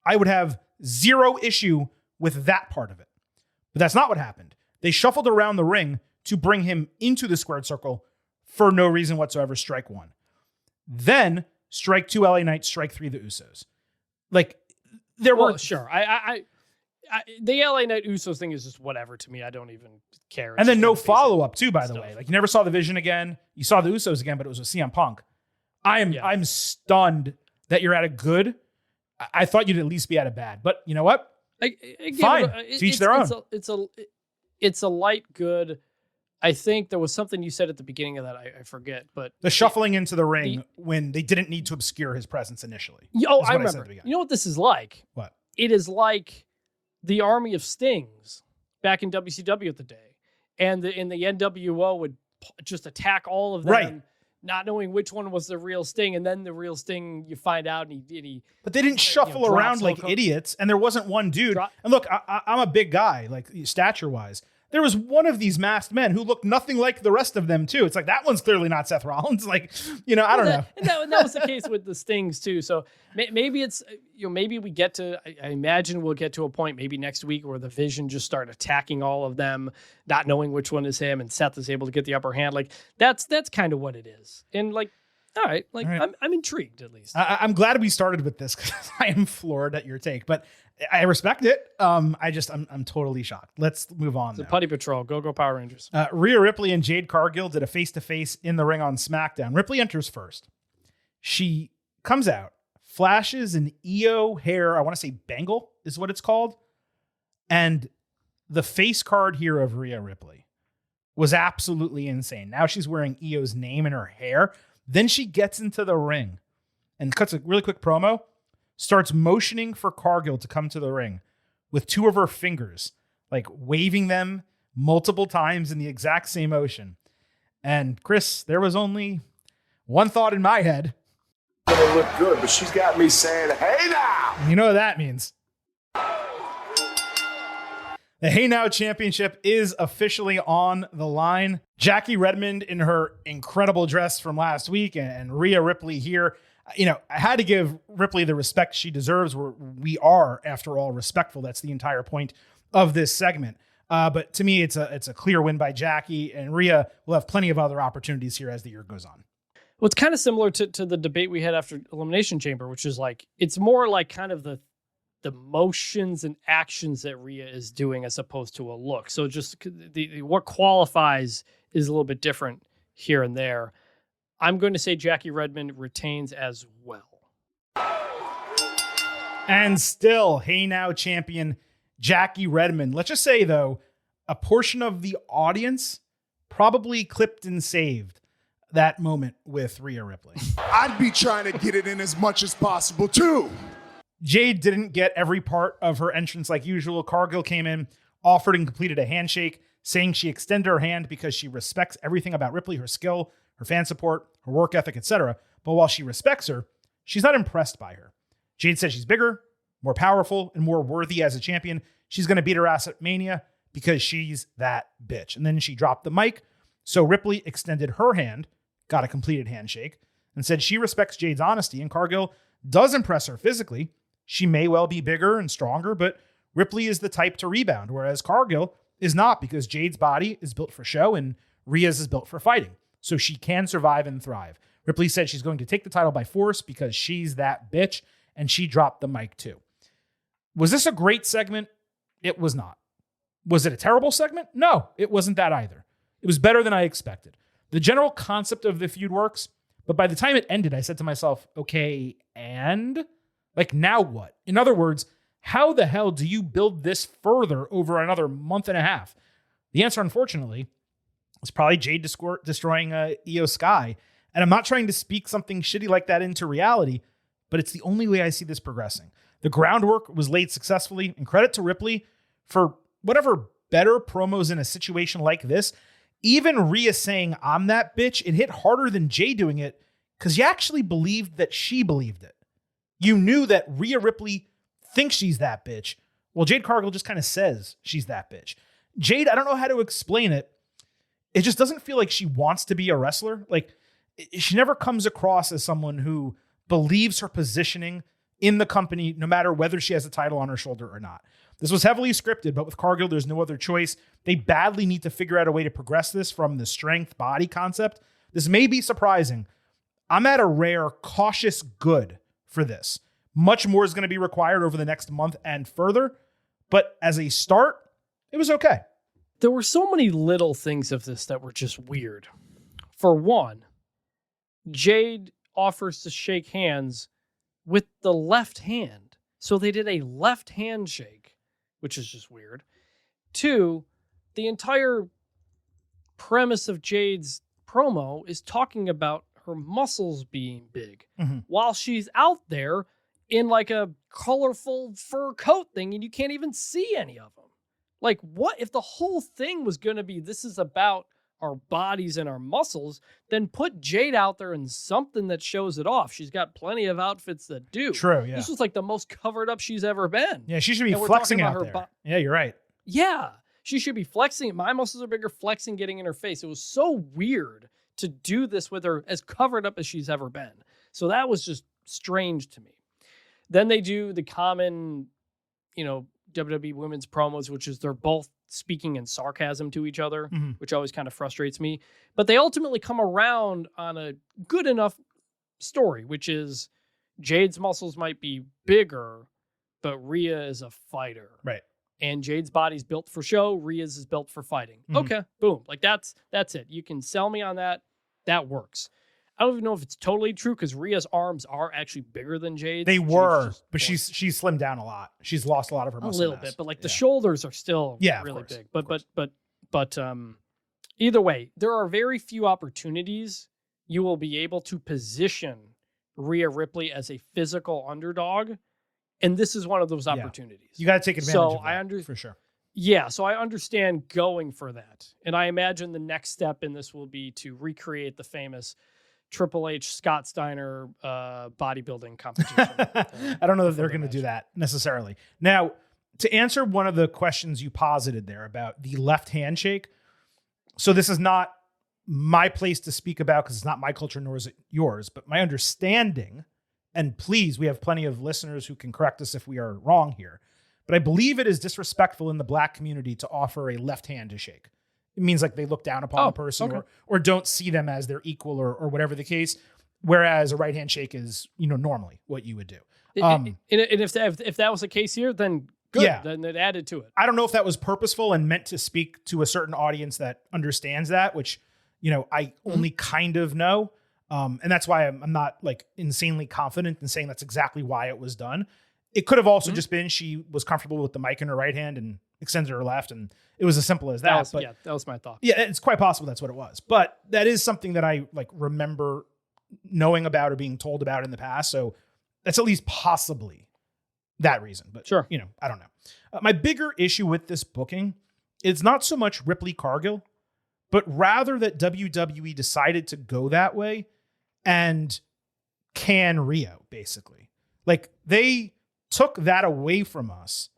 I would have zero issue with that part of it. But that's not what happened. They shuffled around the ring to bring him into the squared circle for no reason whatsoever, strike one. Then, strike two, LA Knight, strike three, the Usos. Like, there were... Sure. The LA Knight Usos thing is just whatever to me. I don't even care. And then no follow-up, too, by the way. Like, you never saw the Vision again. You saw the Usos again, but it was with CM Punk. I'm stunned that you're at a good. I thought you'd at least be at a bad. But you know what? Fine. To each their own. It's a light good. I think there was something you said at the beginning of that. I forget. But the shuffling into the ring when they didn't need to obscure his presence initially. I remember. You know what this is like? What? It is like the Army of Stings back in WCW at the day. And the NWO would just attack all of them. Right. not knowing which one was the real Sting, and then the real Sting, you find out, and he but they didn't shuffle around like idiots, and there wasn't one dude. And look, I'm a big guy, like stature-wise. There was one of these masked men who looked nothing like the rest of them, too. It's like, that one's clearly not Seth Rollins. Like, I don't know. And that was the case with the Stings, too. So maybe it's, maybe we get to, I imagine we'll get to a point maybe next week where the Vision just start attacking all of them, not knowing which one is him, and Seth is able to get the upper hand. Like, that's kind of what it is. And, like, all right, like, all right. I'm intrigued, at least. I'm glad we started with this because I am floored at your take, but I respect it. I'm totally shocked. Let's move on. The Putty Patrol. Go Power Rangers. Rhea Ripley and Jade Cargill did a face-to-face in the ring on SmackDown. Ripley enters first. She comes out, flashes an EO hair, I want to say bangle is what it's called. And the face card here of Rhea Ripley was absolutely insane. Now she's wearing EO's name in her hair. Then she gets into the ring and cuts a really quick promo, starts motioning for Cargill to come to the ring with two of her fingers, like waving them multiple times in the exact same motion. And Chris, there was only one thought in my head. Gonna look good, but she's got me saying, "Hey now!" You know what that means. The Hey Now Championship is officially on the line. Jackie Redmond in her incredible dress from last week and Rhea Ripley here. I had to give Ripley the respect she deserves. We are, after all, respectful. That's the entire point of this segment. But to me, it's a clear win by Jackie, and Rhea will have plenty of other opportunities here as the year goes on. Well, it's kind of similar to the debate we had after Elimination Chamber, which is like, it's more like kind of the motions and actions that Rhea is doing as opposed to a look. So just what qualifies is a little bit different here and there. I'm going to say Jackie Redmond retains as well. And still, Hey Now champion Jackie Redmond. Let's just say, though, a portion of the audience probably clipped and saved that moment with Rhea Ripley. I'd be trying to get it in as much as possible, too. Jade didn't get every part of her entrance like usual. Cargill came in, offered and completed a handshake, saying she extended her hand because she respects everything about Ripley, her skill, her fan support, her work ethic, etc. But while she respects her, she's not impressed by her. Jade said she's bigger, more powerful, and more worthy as a champion. She's going to beat her ass at Mania because she's that bitch. And then she dropped the mic. So Ripley extended her hand, got a completed handshake, and said she respects Jade's honesty, and Cargill does impress her physically. She may well be bigger and stronger, but Ripley is the type to rebound, whereas Cargill is not, because Jade's body is built for show and Rhea's is built for fighting. So she can survive and thrive. Ripley said she's going to take the title by force because she's that bitch, and she dropped the mic too. Was this a great segment? It was not. Was it a terrible segment? No, it wasn't that either. It was better than I expected. The general concept of the feud works, but by the time it ended, I said to myself, okay, and? Like, now what? In other words, how the hell do you build this further over another month and a half? The answer, unfortunately, is probably Jade destroying Io Sky. And I'm not trying to speak something shitty like that into reality, but it's the only way I see this progressing. The groundwork was laid successfully, and credit to Ripley for whatever better promos in a situation like this. Even Rhea saying, I'm that bitch, it hit harder than Jay doing it because you actually believed that she believed it. You knew that Rhea Ripley thinks she's that bitch. Well, Jade Cargill just kind of says she's that bitch. Jade, I don't know how to explain it. It just doesn't feel like she wants to be a wrestler. Like, she never comes across as someone who believes her positioning in the company, no matter whether she has a title on her shoulder or not. This was heavily scripted, but with Cargill, there's no other choice. They badly need to figure out a way to progress this from the strength body concept. This may be surprising. I'm at a rare, cautious good for this. Much more is going to be required over the next month and further, but as a start, it was okay. There were so many little things of this that were just weird. For one, Jade offers to shake hands with the left hand. So they did a left handshake, which is just weird. Two, the entire premise of Jade's promo is talking about her muscles being big while she's out there in like a colorful fur coat thing and you can't even see any of them. Like, what if the whole thing was going to be, this is about our bodies and our muscles, then put Jade out there in something that shows it off. She's got plenty of outfits that do. True, yeah. This was like the most covered up she's ever been. Yeah, she should be flexing out there. Yeah, you're right. Yeah, she should be flexing. My muscles are bigger, flexing, getting in her face. It was so weird to do this with her as covered up as she's ever been. So that was just strange to me. Then they do the common, WWE women's promos, which is they're both speaking in sarcasm to each other, which always kind of frustrates me. But they ultimately come around on a good enough story, which is Jade's muscles might be bigger, but Rhea is a fighter. Right. And Jade's body's built for show. Rhea's is built for fighting. Okay, boom. Like that's it. You can sell me on that. That works. I don't even know if it's totally true because Rhea's arms are actually bigger than Jade's. They were, but she's slimmed down a lot. She's lost a lot of her muscle. A little bit, but like the shoulders are still really big. But either way, there are very few opportunities you will be able to position Rhea Ripley as a physical underdog. And this is one of those opportunities. You got to take advantage of that, for sure. Yeah, so I understand going for that. And I imagine the next step in this will be to recreate the famous Triple H Scott Steiner bodybuilding competition. I don't know that they're going to do that necessarily. Now, to answer one of the questions you posited there about the left handshake, so this is not my place to speak about because it's not my culture, nor is it yours, but my understanding, and please, we have plenty of listeners who can correct us if we are wrong here, but I believe it is disrespectful in the black community to offer a left hand to shake. It means like they look down upon the person or don't see them as their equal or whatever the case. Whereas a right hand shake is, normally what you would do. And if that was the case here, then good. Yeah. Then it added to it. I don't know if that was purposeful and meant to speak to a certain audience that understands that, which, I only kind of know. And that's why I'm not like insanely confident in saying that's exactly why it was done. It could have also just been she was comfortable with the mic in her right hand and extended her left, and it was as simple as that. That was my thought. Yeah, it's quite possible that's what it was. But that is something that I remember knowing about or being told about in the past. So that's at least possibly that reason. But sure, I don't know. My bigger issue with this booking is not so much Ripley Cargill, but rather that WWE decided to go that way and can Rio, basically. Like, they took that away from us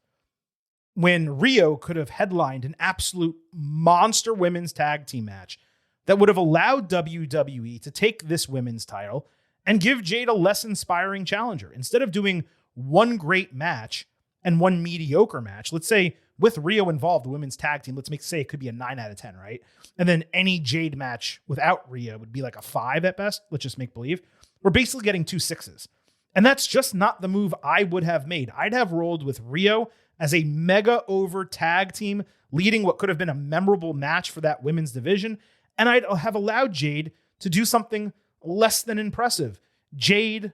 when Rio could have headlined an absolute monster women's tag team match that would have allowed WWE to take this women's title and give Jade a less inspiring challenger. Instead of doing one great match and one mediocre match, let's say with Rio involved, the women's tag team, say it could be a 9 out of 10, right? And then any Jade match without Rio would be like a 5 at best. Let's just make believe. We're basically getting 2 6s. And that's just not the move I would have made. I'd have rolled with Rio as a mega over tag team, leading what could have been a memorable match for that women's division. And I'd have allowed Jade to do something less than impressive. Jade,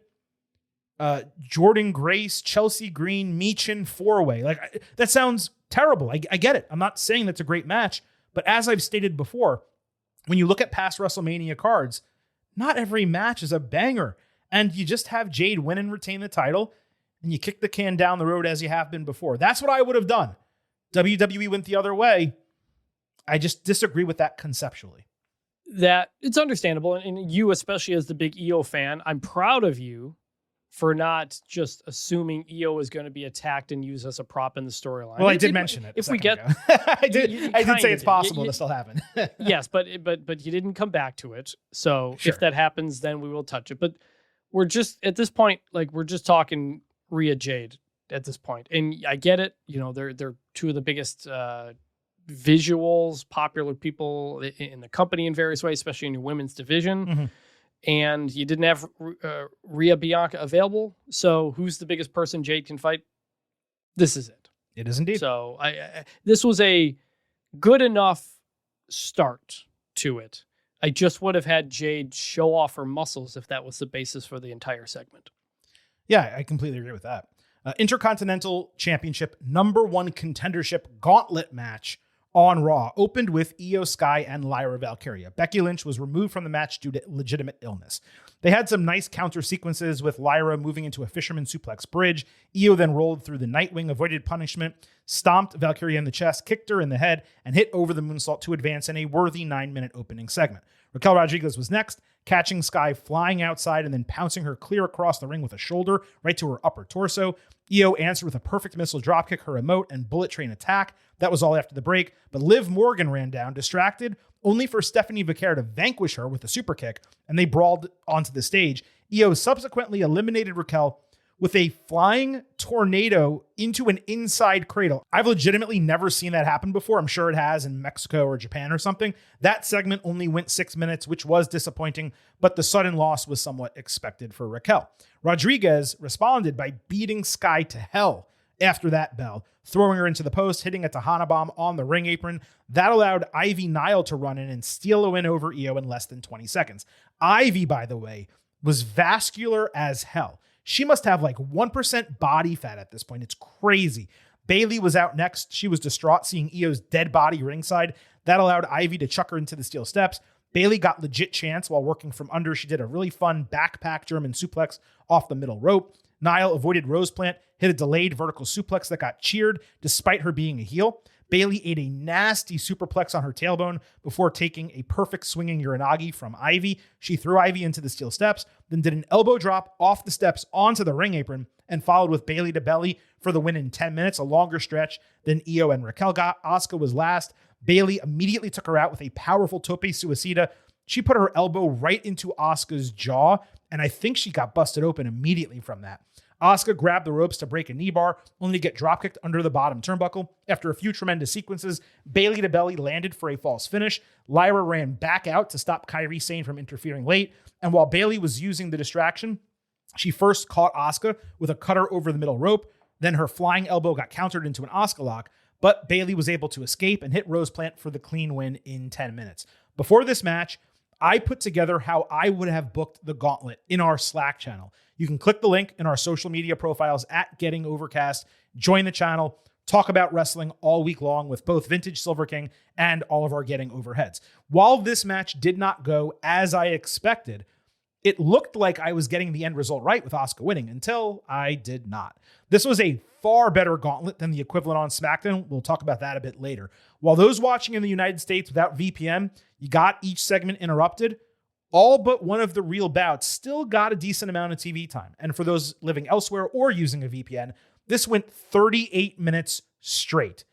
Jordan Grace, Chelsea Green, Meechin, 4-way. Like, that sounds terrible. I get it. I'm not saying that's a great match. But as I've stated before, when you look at past WrestleMania cards, not every match is a banger. And you just have Jade win and retain the title, and you kick the can down the road as you have been before. That's what I would have done. WWE went the other way. I just disagree with that conceptually. That it's understandable. And you, especially as the big EO fan, I'm proud of you for not just assuming EO is going to be attacked and used as a prop in the storyline. Well, I did mention it. If we get, I did say it's possible to still happen. Yes, but you didn't come back to it. So if that happens, then we will touch it. But we're just at this point, we're just talking Rhea Jade at this point, and I get it. They're two of the biggest visuals, popular people in the company in various ways, especially in your women's division. Mm-hmm. And you didn't have Rhea Bianca available. So who's the biggest person Jade can fight? This is it. It is indeed. So this was a good enough start to it. I just would have had Jade show off her muscles if that was the basis for the entire segment. Yeah, I completely agree with that. Intercontinental Championship #1 contendership gauntlet match on Raw opened with Io Sky and Lyra Valkyria. Becky Lynch was removed from the match due to legitimate illness. They had some nice counter sequences with Lyra moving into a fisherman suplex bridge. Io then rolled through the Nightwing, avoided punishment, stomped Valkyria in the chest, kicked her in the head, and hit over the moonsault to advance in a worthy 9-minute opening segment. Raquel Rodriguez was next, catching Sky flying outside and then pouncing her clear across the ring with a shoulder right to her upper torso. Io answered with a perfect missile dropkick, her remote, and bullet train attack. That was all after the break, but Liv Morgan ran down, distracted, only for Stephanie Vaquer to vanquish her with a super kick, and they brawled onto the stage. Io subsequently eliminated Raquel with a flying tornado into an inside cradle. I've legitimately never seen that happen before. I'm sure it has in Mexico or Japan or something. That segment only went 6 minutes, which was disappointing, but the sudden loss was somewhat expected for Raquel. Rodriguez responded by beating Sky to hell after that bell, throwing her into the post, hitting a Tejana bomb on the ring apron. That allowed Ivy Nile to run in and steal a win over Io in less than 20 seconds. Ivy, by the way, was vascular as hell. She must have like 1% body fat at this point. It's crazy. Bayley was out next. She was distraught seeing Io's dead body ringside. That allowed Ivy to chuck her into the steel steps. Bayley got legit chance while working from under. She did a really fun backpack German suplex off the middle rope. Nile avoided Rose Plant, hit a delayed vertical suplex that got cheered despite her being a heel. Bayley ate a nasty superplex on her tailbone before taking a perfect swinging Uranagi from Ivy. She threw Ivy into the steel steps, then did an elbow drop off the steps onto the ring apron and followed with Bayley to belly for the win in 10 minutes, a longer stretch than Io and Raquel got. Asuka was last. Bayley immediately took her out with a powerful tope suicida. She put her elbow right into Asuka's jaw, and I think she got busted open immediately from that. Asuka grabbed the ropes to break a knee bar, only to get dropkicked under the bottom turnbuckle. After a few tremendous sequences, Bayley to belly landed for a false finish. Lyra ran back out to stop Kairi Sane from interfering late, and while Bayley was using the distraction, she first caught Asuka with a cutter over the middle rope. Then her flying elbow got countered into an Asuka lock, but Bayley was able to escape and hit Rose Plant for the clean win in 10 minutes. Before this match, I put together how I would have booked the gauntlet in our Slack channel. You can click the link in our social media profiles at Getting Overcast, join the channel, talk about wrestling all week long with both Vintage Silver King and all of our Getting Overheads. While this match did not go as I expected, it looked like I was getting the end result right with Asuka winning until I did not. This was a far better gauntlet than the equivalent on SmackDown. We'll talk about that a bit later. While those watching in the United States without VPN, you got each segment interrupted, all but one of the real bouts still got a decent amount of TV time. And for those living elsewhere or using a VPN, this went 38 minutes straight.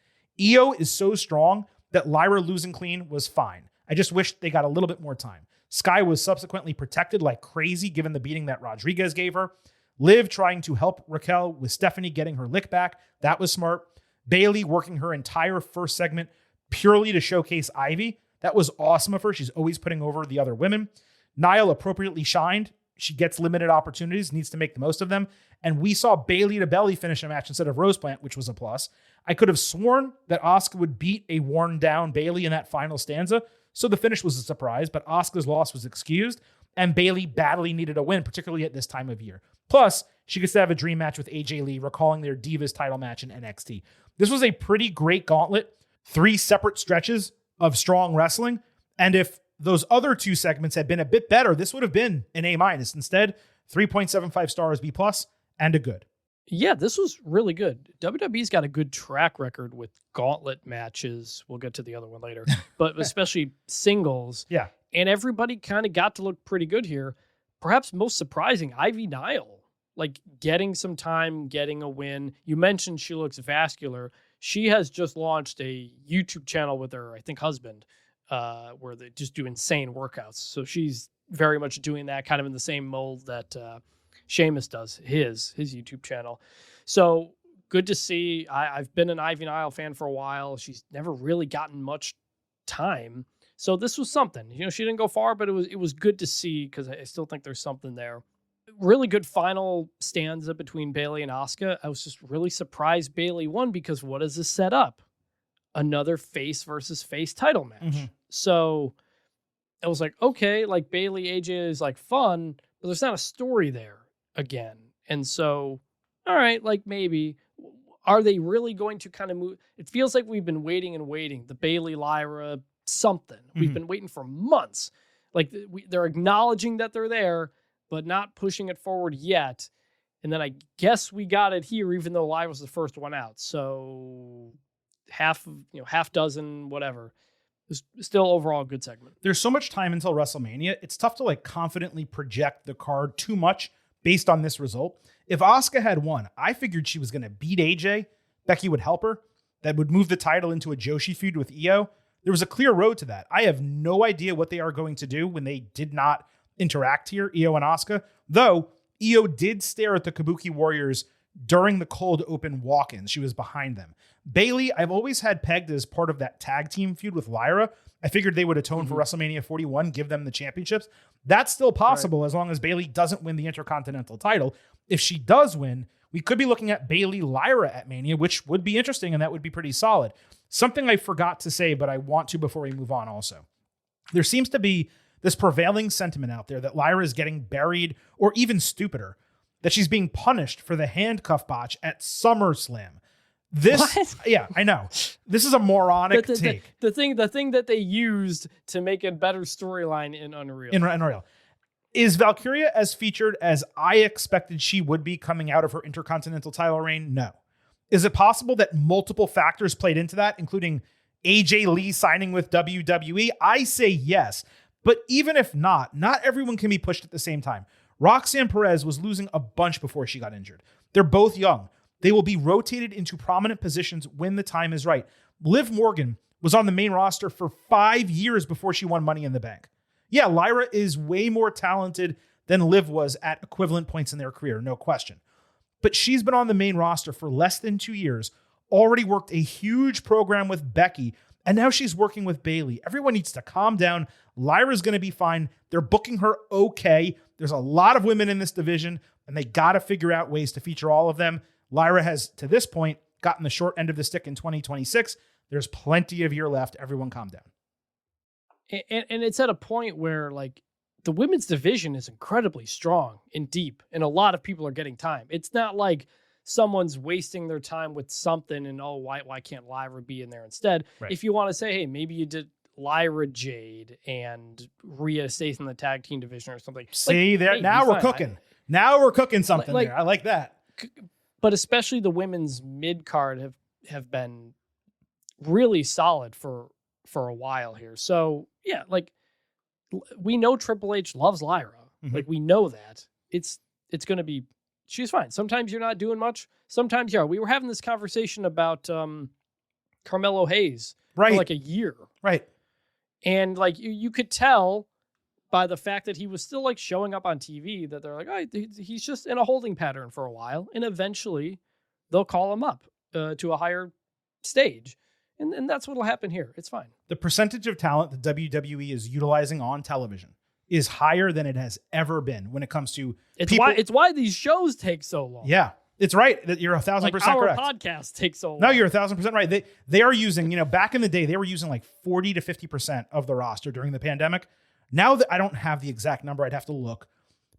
Io is so strong that Lyra losing clean was fine. I just wish they got a little bit more time. Sky was subsequently protected like crazy given the beating that Rodriguez gave her. Liv trying to help Raquel with Stephanie getting her lick back. That was smart. Bayley working her entire first segment purely to showcase Ivy. That was awesome of her. She's always putting over the other women. Nile appropriately shined. She gets limited opportunities, needs to make the most of them. And we saw Bayley to belly finish a match instead of Rose Plant, which was a plus. I could have sworn that Asuka would beat a worn down Bayley in that final stanza. So the finish was a surprise, but Asuka's loss was excused. And Bayley badly needed a win, particularly at this time of year. Plus, she gets to have a dream match with AJ Lee, recalling their Divas title match in NXT. This was a pretty great gauntlet. 3 separate stretches of strong wrestling. And if those other 2 segments had been a bit better, this would have been an A-. Instead, 3.75 stars, B+, and a good. Yeah, this was really good. WWE's got a good track record with gauntlet matches. We'll get to the other one later, but especially singles. Yeah. And everybody kind of got to look pretty good here. Perhaps most surprising, Ivy Nile, like getting some time, getting a win. You mentioned she looks vascular. She has just launched a YouTube channel with her, I think, husband, where they just do insane workouts. So she's very much doing that kind of in the same mold that Sheamus does his YouTube channel. So good to see. I've been an Ivy Nile fan for a while. She's never really gotten much time. So this was something. You know, she didn't go far, but it was good to see because I still think there's something there. Really good final stanza between Bayley and Asuka. I was just really surprised Bayley won because what does this set up? Another face versus face title match. Mm-hmm. So I was like, okay, like Bayley AJ is like fun, but there's not a story there again. And so, all right, like maybe are they really going to kind of move? It feels like we've been waiting and waiting. The Bayley Lyra something. Mm-hmm. We've been waiting for months. Like they're acknowledging that they're there. but not pushing it forward yet. And then I guess we got it here, even though Lyra was the first one out. So half dozen, whatever. It's still overall a good segment. There's so much time until WrestleMania. It's tough to like confidently project the card too much based on this result. If Asuka had won, I figured she was going to beat AJ. Becky would help her. That would move the title into a Joshi feud with Io. There was a clear road to that. I have no idea what they are going to do when they did not interact here, Io and Asuka. Though, Io did stare at the Kabuki Warriors during the cold open walk-ins. She was behind them. Bayley, I've always had pegged as part of that tag team feud with Lyra. I figured they would atone for WrestleMania 41, give them the championships. That's still possible as long as Bayley doesn't win the Intercontinental title. If she does win, we could be looking at Bayley Lyra at Mania, which would be interesting, and that would be pretty solid. Something I forgot to say, but I want to before we move on also. There seems to be this prevailing sentiment out there that Lyra is getting buried, or even stupider, that she's being punished for the handcuff botch at SummerSlam. What? Yeah, I know. This is a moronic take. The thing that they used to make a better storyline in Unreal. In Unreal. Is Valkyria as featured as I expected she would be coming out of her Intercontinental title reign? No. Is it possible that multiple factors played into that, including AJ Lee signing with WWE? I say yes. But even if not everyone can be pushed at the same time. Roxanne Perez was losing a bunch before she got injured. They're both young. They will be rotated into prominent positions when the time is right. Liv Morgan was on the main roster for 5 years before she won Money in the Bank. Yeah, Lyra is way more talented than Liv was at equivalent points in their career, no question. But she's been on the main roster for less than 2 years, already worked a huge program with Becky, and now she's working with Bayley. Everyone needs to calm down. Lyra's going to be fine. They're booking her okay. There's a lot of women in this division, and they got to figure out ways to feature all of them. Lyra has, to this point, gotten the short end of the stick in 2026. There's plenty of year left. Everyone calm down. And it's at a point where, like, the women's division is incredibly strong and deep, and a lot of people are getting time. It's not like someone's wasting their time with something and, oh, why can't Lyra be in there instead? Right. If you want to say, hey, maybe you did Lyra Jade and Rhea stays in the tag team division or something. See, there, hey, now we're cooking. Now we're cooking something there. I like that. But especially the women's mid card have been really solid for a while here. So yeah, like we know Triple H loves Lyra. Mm-hmm. Like we know that. It's going to be, she's fine. Sometimes you're not doing much. Sometimes you are. We were having this conversation about Carmelo Hayes for like a year. Right. And like you could tell by the fact that he was still like showing up on TV that they're like, oh, he's just in a holding pattern for a while. And eventually they'll call him up to a higher stage. And that's what'll happen here. It's fine. The percentage of talent that WWE is utilizing on television is higher than it has ever been when it comes to people. It's why these shows take so long. Yeah, it's right. You're 1,000% correct. Our podcast takes so long. No, you're 1,000% right. They are using, back in the day, they were using like 40 to 50% of the roster during the pandemic. Now that I don't have the exact number, I'd have to look,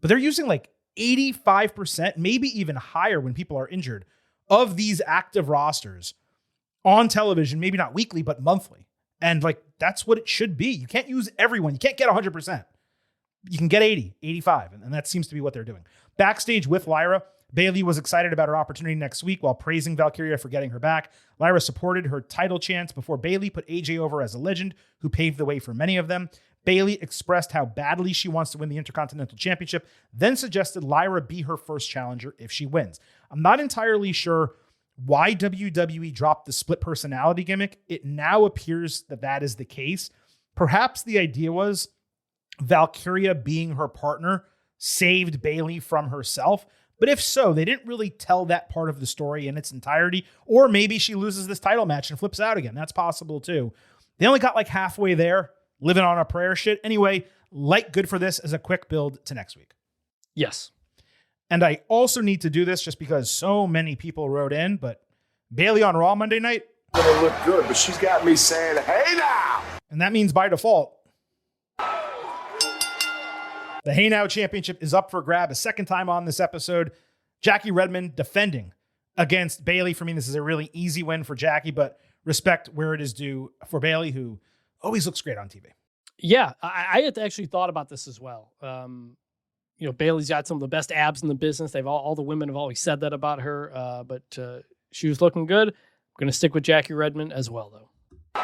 but they're using like 85%, maybe even higher when people are injured, of these active rosters on television, maybe not weekly, but monthly. And like, that's what it should be. You can't use everyone. You can't get 100%. You can get 80, 85. And that seems to be what they're doing. Backstage with Lyra, Bayley was excited about her opportunity next week while praising Valkyria for getting her back. Lyra supported her title chance before Bayley put AJ over as a legend who paved the way for many of them. Bayley expressed how badly she wants to win the Intercontinental Championship, then suggested Lyra be her first challenger if she wins. I'm not entirely sure why WWE dropped the split personality gimmick. It now appears that is the case. Perhaps the idea was Valkyria being her partner saved Bayley from herself. But if so, they didn't really tell that part of the story in its entirety. Or maybe she loses this title match and flips out again. That's possible too. They only got like halfway there, living on a prayer shit. Anyway, good for this as a quick build to next week. Yes. And I also need to do this just because so many people wrote in, but Bayley on Raw Monday night. Gonna look good, but she's got me saying, hey now! And that means by default, the Hey Now Championship is up for grab a second time on this episode. Jackie Redmond defending against Bayley. For me, this is a really easy win for Jackie, but respect where it is due for Bayley, who always looks great on TV. Yeah, I had actually thought about this as well. Bayley's got some of the best abs in the business. All the women have always said that about her, but she was looking good. I'm going to stick with Jackie Redmond as well, though.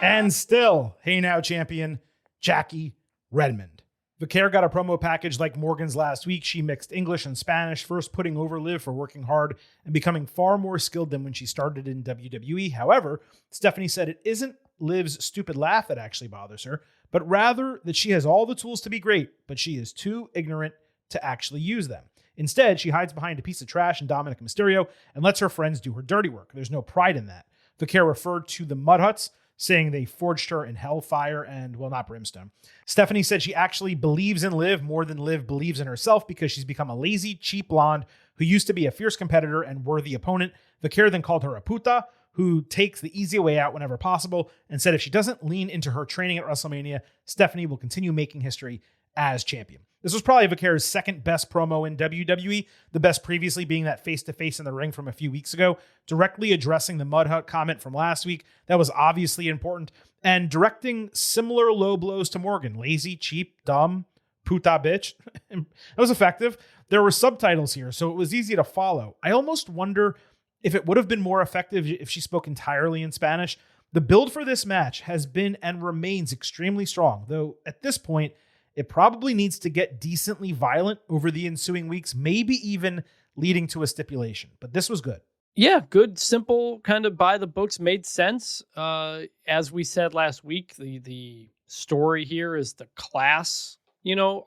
And still, hey now champion, Jackie Redmond. Vaquer got a promo package like Morgan's last week. She mixed English and Spanish, first putting over Liv for working hard and becoming far more skilled than when she started in WWE. However, Stephanie said it isn't Liv's stupid laugh that actually bothers her, but rather that she has all the tools to be great, but she is too ignorant to actually use them. Instead, she hides behind a piece of trash in Dominic Mysterio and lets her friends do her dirty work. There's no pride in that. Vaquer referred to the Mud Huts, saying they forged her in hellfire and, well, not brimstone. Stephanie said she actually believes in Liv more than Liv believes in herself because she's become a lazy, cheap blonde who used to be a fierce competitor and worthy opponent. Vaquer then called her a puta, who takes the easy way out whenever possible, and said if she doesn't lean into her training at WrestleMania, Stephanie will continue making history as champion. This was probably Vaquer's second best promo in WWE, the best previously being that face-to-face in the ring from a few weeks ago, directly addressing the Mud Hut comment from last week. That was obviously important, and directing similar low blows to Morgan. Lazy, cheap, dumb, puta bitch. That was effective. There were subtitles here, so it was easy to follow. I almost wonder if it would have been more effective if she spoke entirely in Spanish. The build for this match has been and remains extremely strong, though at this point, it probably needs to get decently violent over the ensuing weeks, maybe even leading to a stipulation. But this was good. Yeah, good, simple, kind of by the books, made sense. As we said last week, the story here is the class,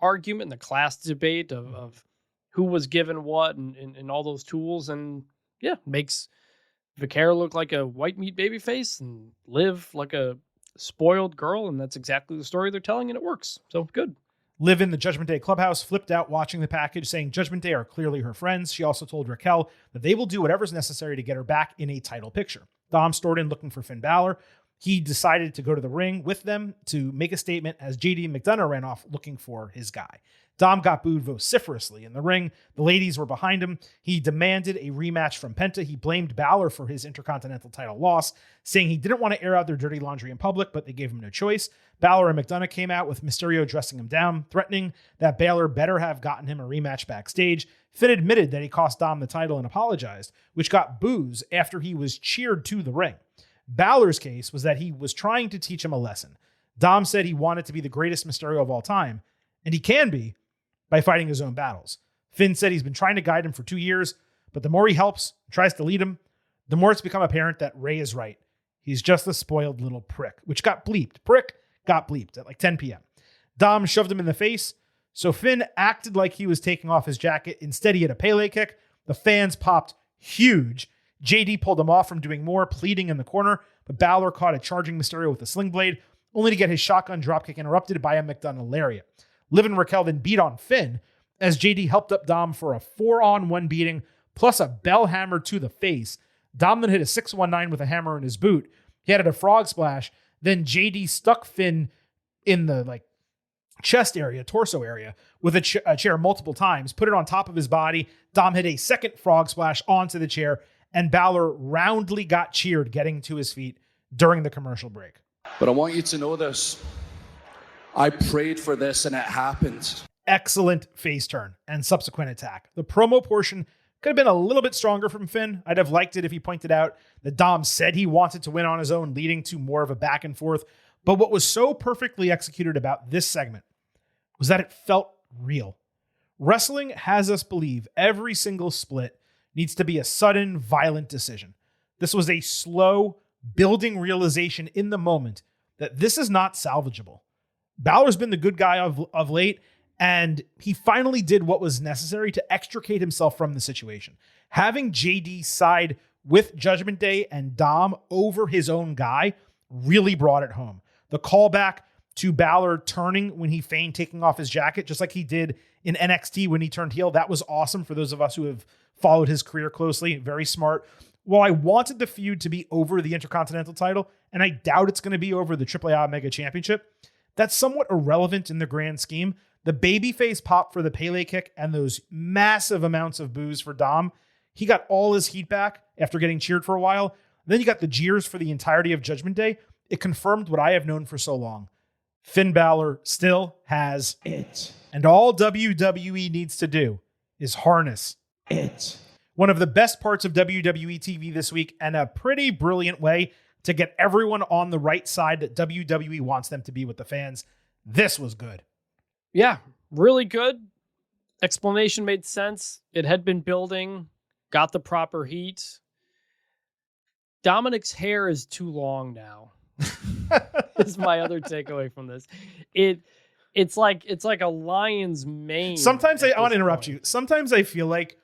argument, the class debate of who was given what and all those tools. And yeah, makes Vaquer look like a white meat babyface and Liv like a spoiled girl, and that's exactly the story they're telling, and it works. So good. Liv in the Judgment Day clubhouse flipped out watching the package, saying Judgment Day are clearly her friends. She also told Raquel that they will do whatever's necessary to get her back in a title picture. Dom stormed in looking for Finn Balor. He decided to go to the ring with them to make a statement as JD McDonough ran off looking for his guy. Dom got booed vociferously in the ring. The ladies were behind him. He demanded a rematch from Penta. He blamed Balor for his Intercontinental title loss, saying he didn't want to air out their dirty laundry in public, but they gave him no choice. Balor and McDonough came out with Mysterio dressing him down, threatening that Balor better have gotten him a rematch backstage. Finn admitted that he cost Dom the title and apologized, which got boos after he was cheered to the ring. Balor's case was that he was trying to teach him a lesson. Dom said he wanted to be the greatest Mysterio of all time, and he can be by fighting his own battles. Finn said he's been trying to guide him for 2 years, but the more he helps, tries to lead him, the more it's become apparent that Ray is right. He's just a spoiled little prick, which got bleeped. Prick got bleeped at like 10 p.m. Dom shoved him in the face, so Finn acted like he was taking off his jacket. Instead, he had a Pele kick. The fans popped huge. JD pulled him off from doing more, pleading in the corner, but Balor caught a charging Mysterio with a sling blade, only to get his shotgun dropkick interrupted by a McDonough lariat. Liv and Raquel then beat on Finn as JD helped up Dom for a 4-on-1 beating, plus a bell hammer to the face. Dom then hit a 619 with a hammer in his boot. He added a frog splash. Then JD stuck Finn in the chest area, torso area, with a chair multiple times, put it on top of his body. Dom hit a second frog splash onto the chair, and Balor roundly got cheered getting to his feet during the commercial break. But I want you to know this. I prayed for this and it happened. Excellent face turn and subsequent attack. The promo portion could have been a little bit stronger from Finn. I'd have liked it if he pointed out that Dom said he wanted to win on his own, leading to more of a back and forth. But what was so perfectly executed about this segment was that it felt real. Wrestling has us believe every single split needs to be a sudden, violent decision. This was a slow, building realization in the moment that this is not salvageable. Balor's been the good guy of late, and he finally did what was necessary to extricate himself from the situation. Having JD side with Judgment Day and Dom over his own guy really brought it home. The callback to Balor turning when he feigned taking off his jacket, just like he did in NXT when he turned heel, that was awesome for those of us who have followed his career closely. Very smart. While I wanted the feud to be over the Intercontinental title, and I doubt it's going to be over the AAA Mega Championship, that's somewhat irrelevant in the grand scheme. The babyface pop for the Pele kick and those massive amounts of boos for Dom, he got all his heat back after getting cheered for a while. Then you got the jeers for the entirety of Judgment Day. It confirmed what I have known for so long. Finn Balor still has it. And all WWE needs to do is harness it. One of the best parts of WWE TV this week, and a pretty brilliant way to get everyone on the right side that WWE wants them to be with the fans. This was good. Yeah, really good. Explanation made sense. It had been building, got the proper heat. Dominic's hair is too long now. Is my other takeaway from this. It's like a lion's mane. Sometimes I want to interrupt you. Sometimes I feel like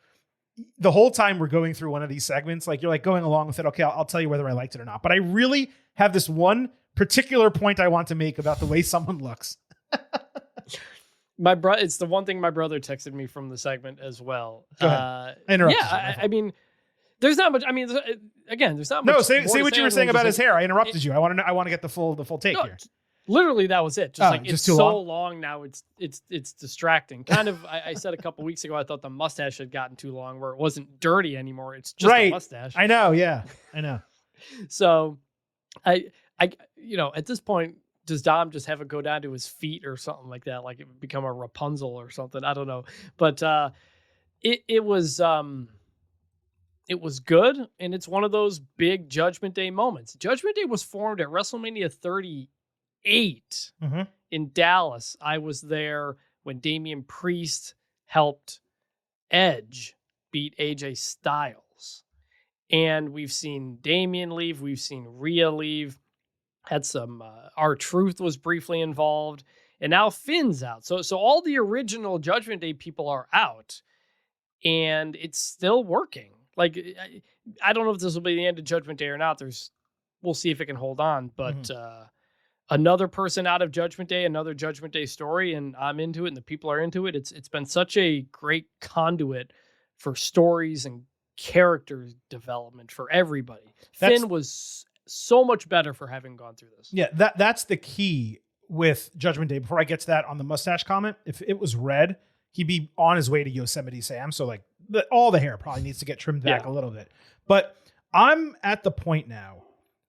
the whole time we're going through one of these segments, like you're like going along with it. Okay, I'll tell you whether I liked it or not. But I really have this one particular point I want to make about the way someone looks. It's the one thing my brother texted me from the segment as well. Go ahead. I interrupted you. I mean, there's not much. I mean, again, there's not much. No, say what you were saying about his hair. I interrupted you. I want to get the full take here. Literally, that was it. It's too so long now. It's distracting. Kind of. I said a couple weeks ago I thought the mustache had gotten too long, where it wasn't dirty anymore. It's just a mustache. I know. Yeah, I know. So, I at this point, does Dom just have it go down to his feet or something like that? Like it would become a Rapunzel or something. I don't know. But it was good, and it's one of those big Judgment Day moments. Judgment Day was formed at WrestleMania 38 in Dallas. I was there when Damian Priest helped Edge beat AJ Styles. And we've seen Damian leave. We've seen Rhea leave. Had some, R-Truth was briefly involved. And now Finn's out. So all the original Judgment Day people are out. And it's still working. Like, I don't know if this will be the end of Judgment Day or not. We'll see if it can hold on. But another person out of Judgment Day, another Judgment Day story, and I'm into it, and the people are into it. It's been such a great conduit for stories and character development for everybody. Finn was so much better for having gone through this. Yeah, that's the key with Judgment Day. Before I get to that on the mustache comment, if it was red, he'd be on his way to Yosemite Sam. So like all the hair probably needs to get trimmed back a little bit. But I'm at the point now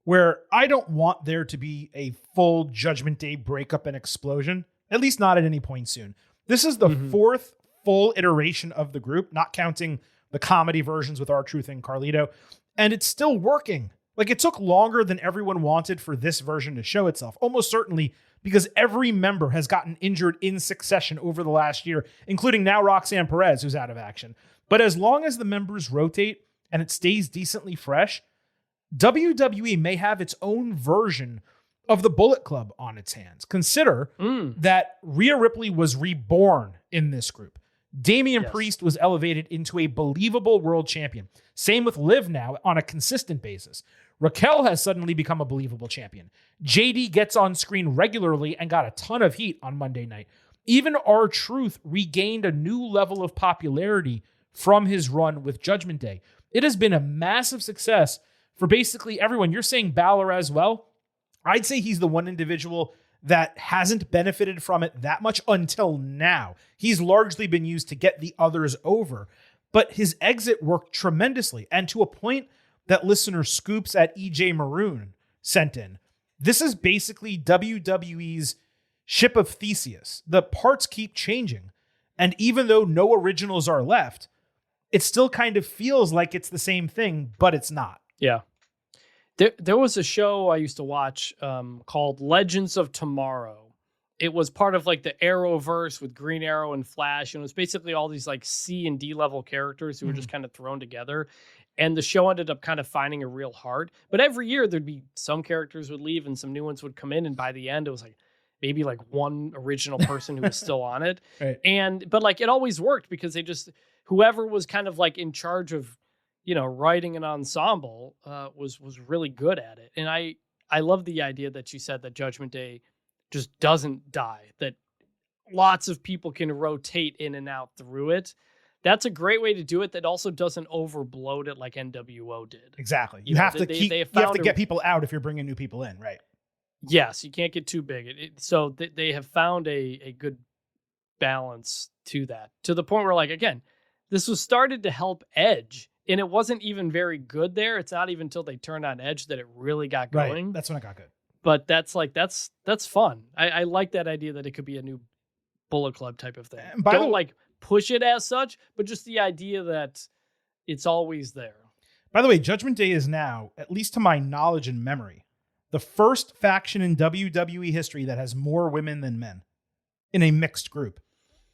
where I don't want there to be a full Judgment Day breakup and explosion, at least not at any point soon. This is the fourth full iteration of the group, not counting the comedy versions with R-Truth and Carlito. And it's still working. Like, it took longer than everyone wanted for this version to show itself, almost certainly because every member has gotten injured in succession over the last year, including now Roxanne Perez, who's out of action. But as long as the members rotate and it stays decently fresh, WWE may have its own version of the Bullet Club on its hands. Consider that Rhea Ripley was reborn in this group. Damian Priest was elevated into a believable world champion. Same with Liv now on a consistent basis. Raquel has suddenly become a believable champion. JD gets on screen regularly and got a ton of heat on Monday night. Even R-Truth regained a new level of popularity from his run with Judgment Day. It has been a massive success for basically everyone. You're saying Balor as well. I'd say he's the one individual that hasn't benefited from it that much until now. He's largely been used to get the others over, but his exit worked tremendously, and to a point that listener Scoops at EJ Maroon sent in. This is basically WWE's Ship of Theseus. The parts keep changing, and even though no originals are left, it still kind of feels like it's the same thing, but it's not. Yeah. There was a show I used to watch called Legends of Tomorrow. It was part of like the Arrowverse with Green Arrow and Flash. And it was basically all these like C and D level characters who were just kind of thrown together. And the show ended up kind of finding a real heart. But every year there'd be some characters would leave and some new ones would come in. And by the end, it was like maybe like one original person who was still on it. Right. But like it always worked because whoever was kind of like in charge of, writing an ensemble was really good at it. And I love the idea that you said that Judgment Day just doesn't die, that lots of people can rotate in and out through it. That's a great way to do it that also doesn't overbloat it like NWO did. Exactly. You have to get people out if you're bringing new people in, right? Yes, you can't get too big. So they have found a good balance to that, to the point where, like, again, this was started to help Edge. And it wasn't even very good there. It's not even until they turned on Edge that it really got going. Right. That's when it got good. But that's fun. I like that idea that it could be a new Bullet Club type of thing. Don't like push it as such, but just the idea that it's always there. By the way, Judgment Day is now, at least to my knowledge and memory, the first faction in WWE history that has more women than men in a mixed group.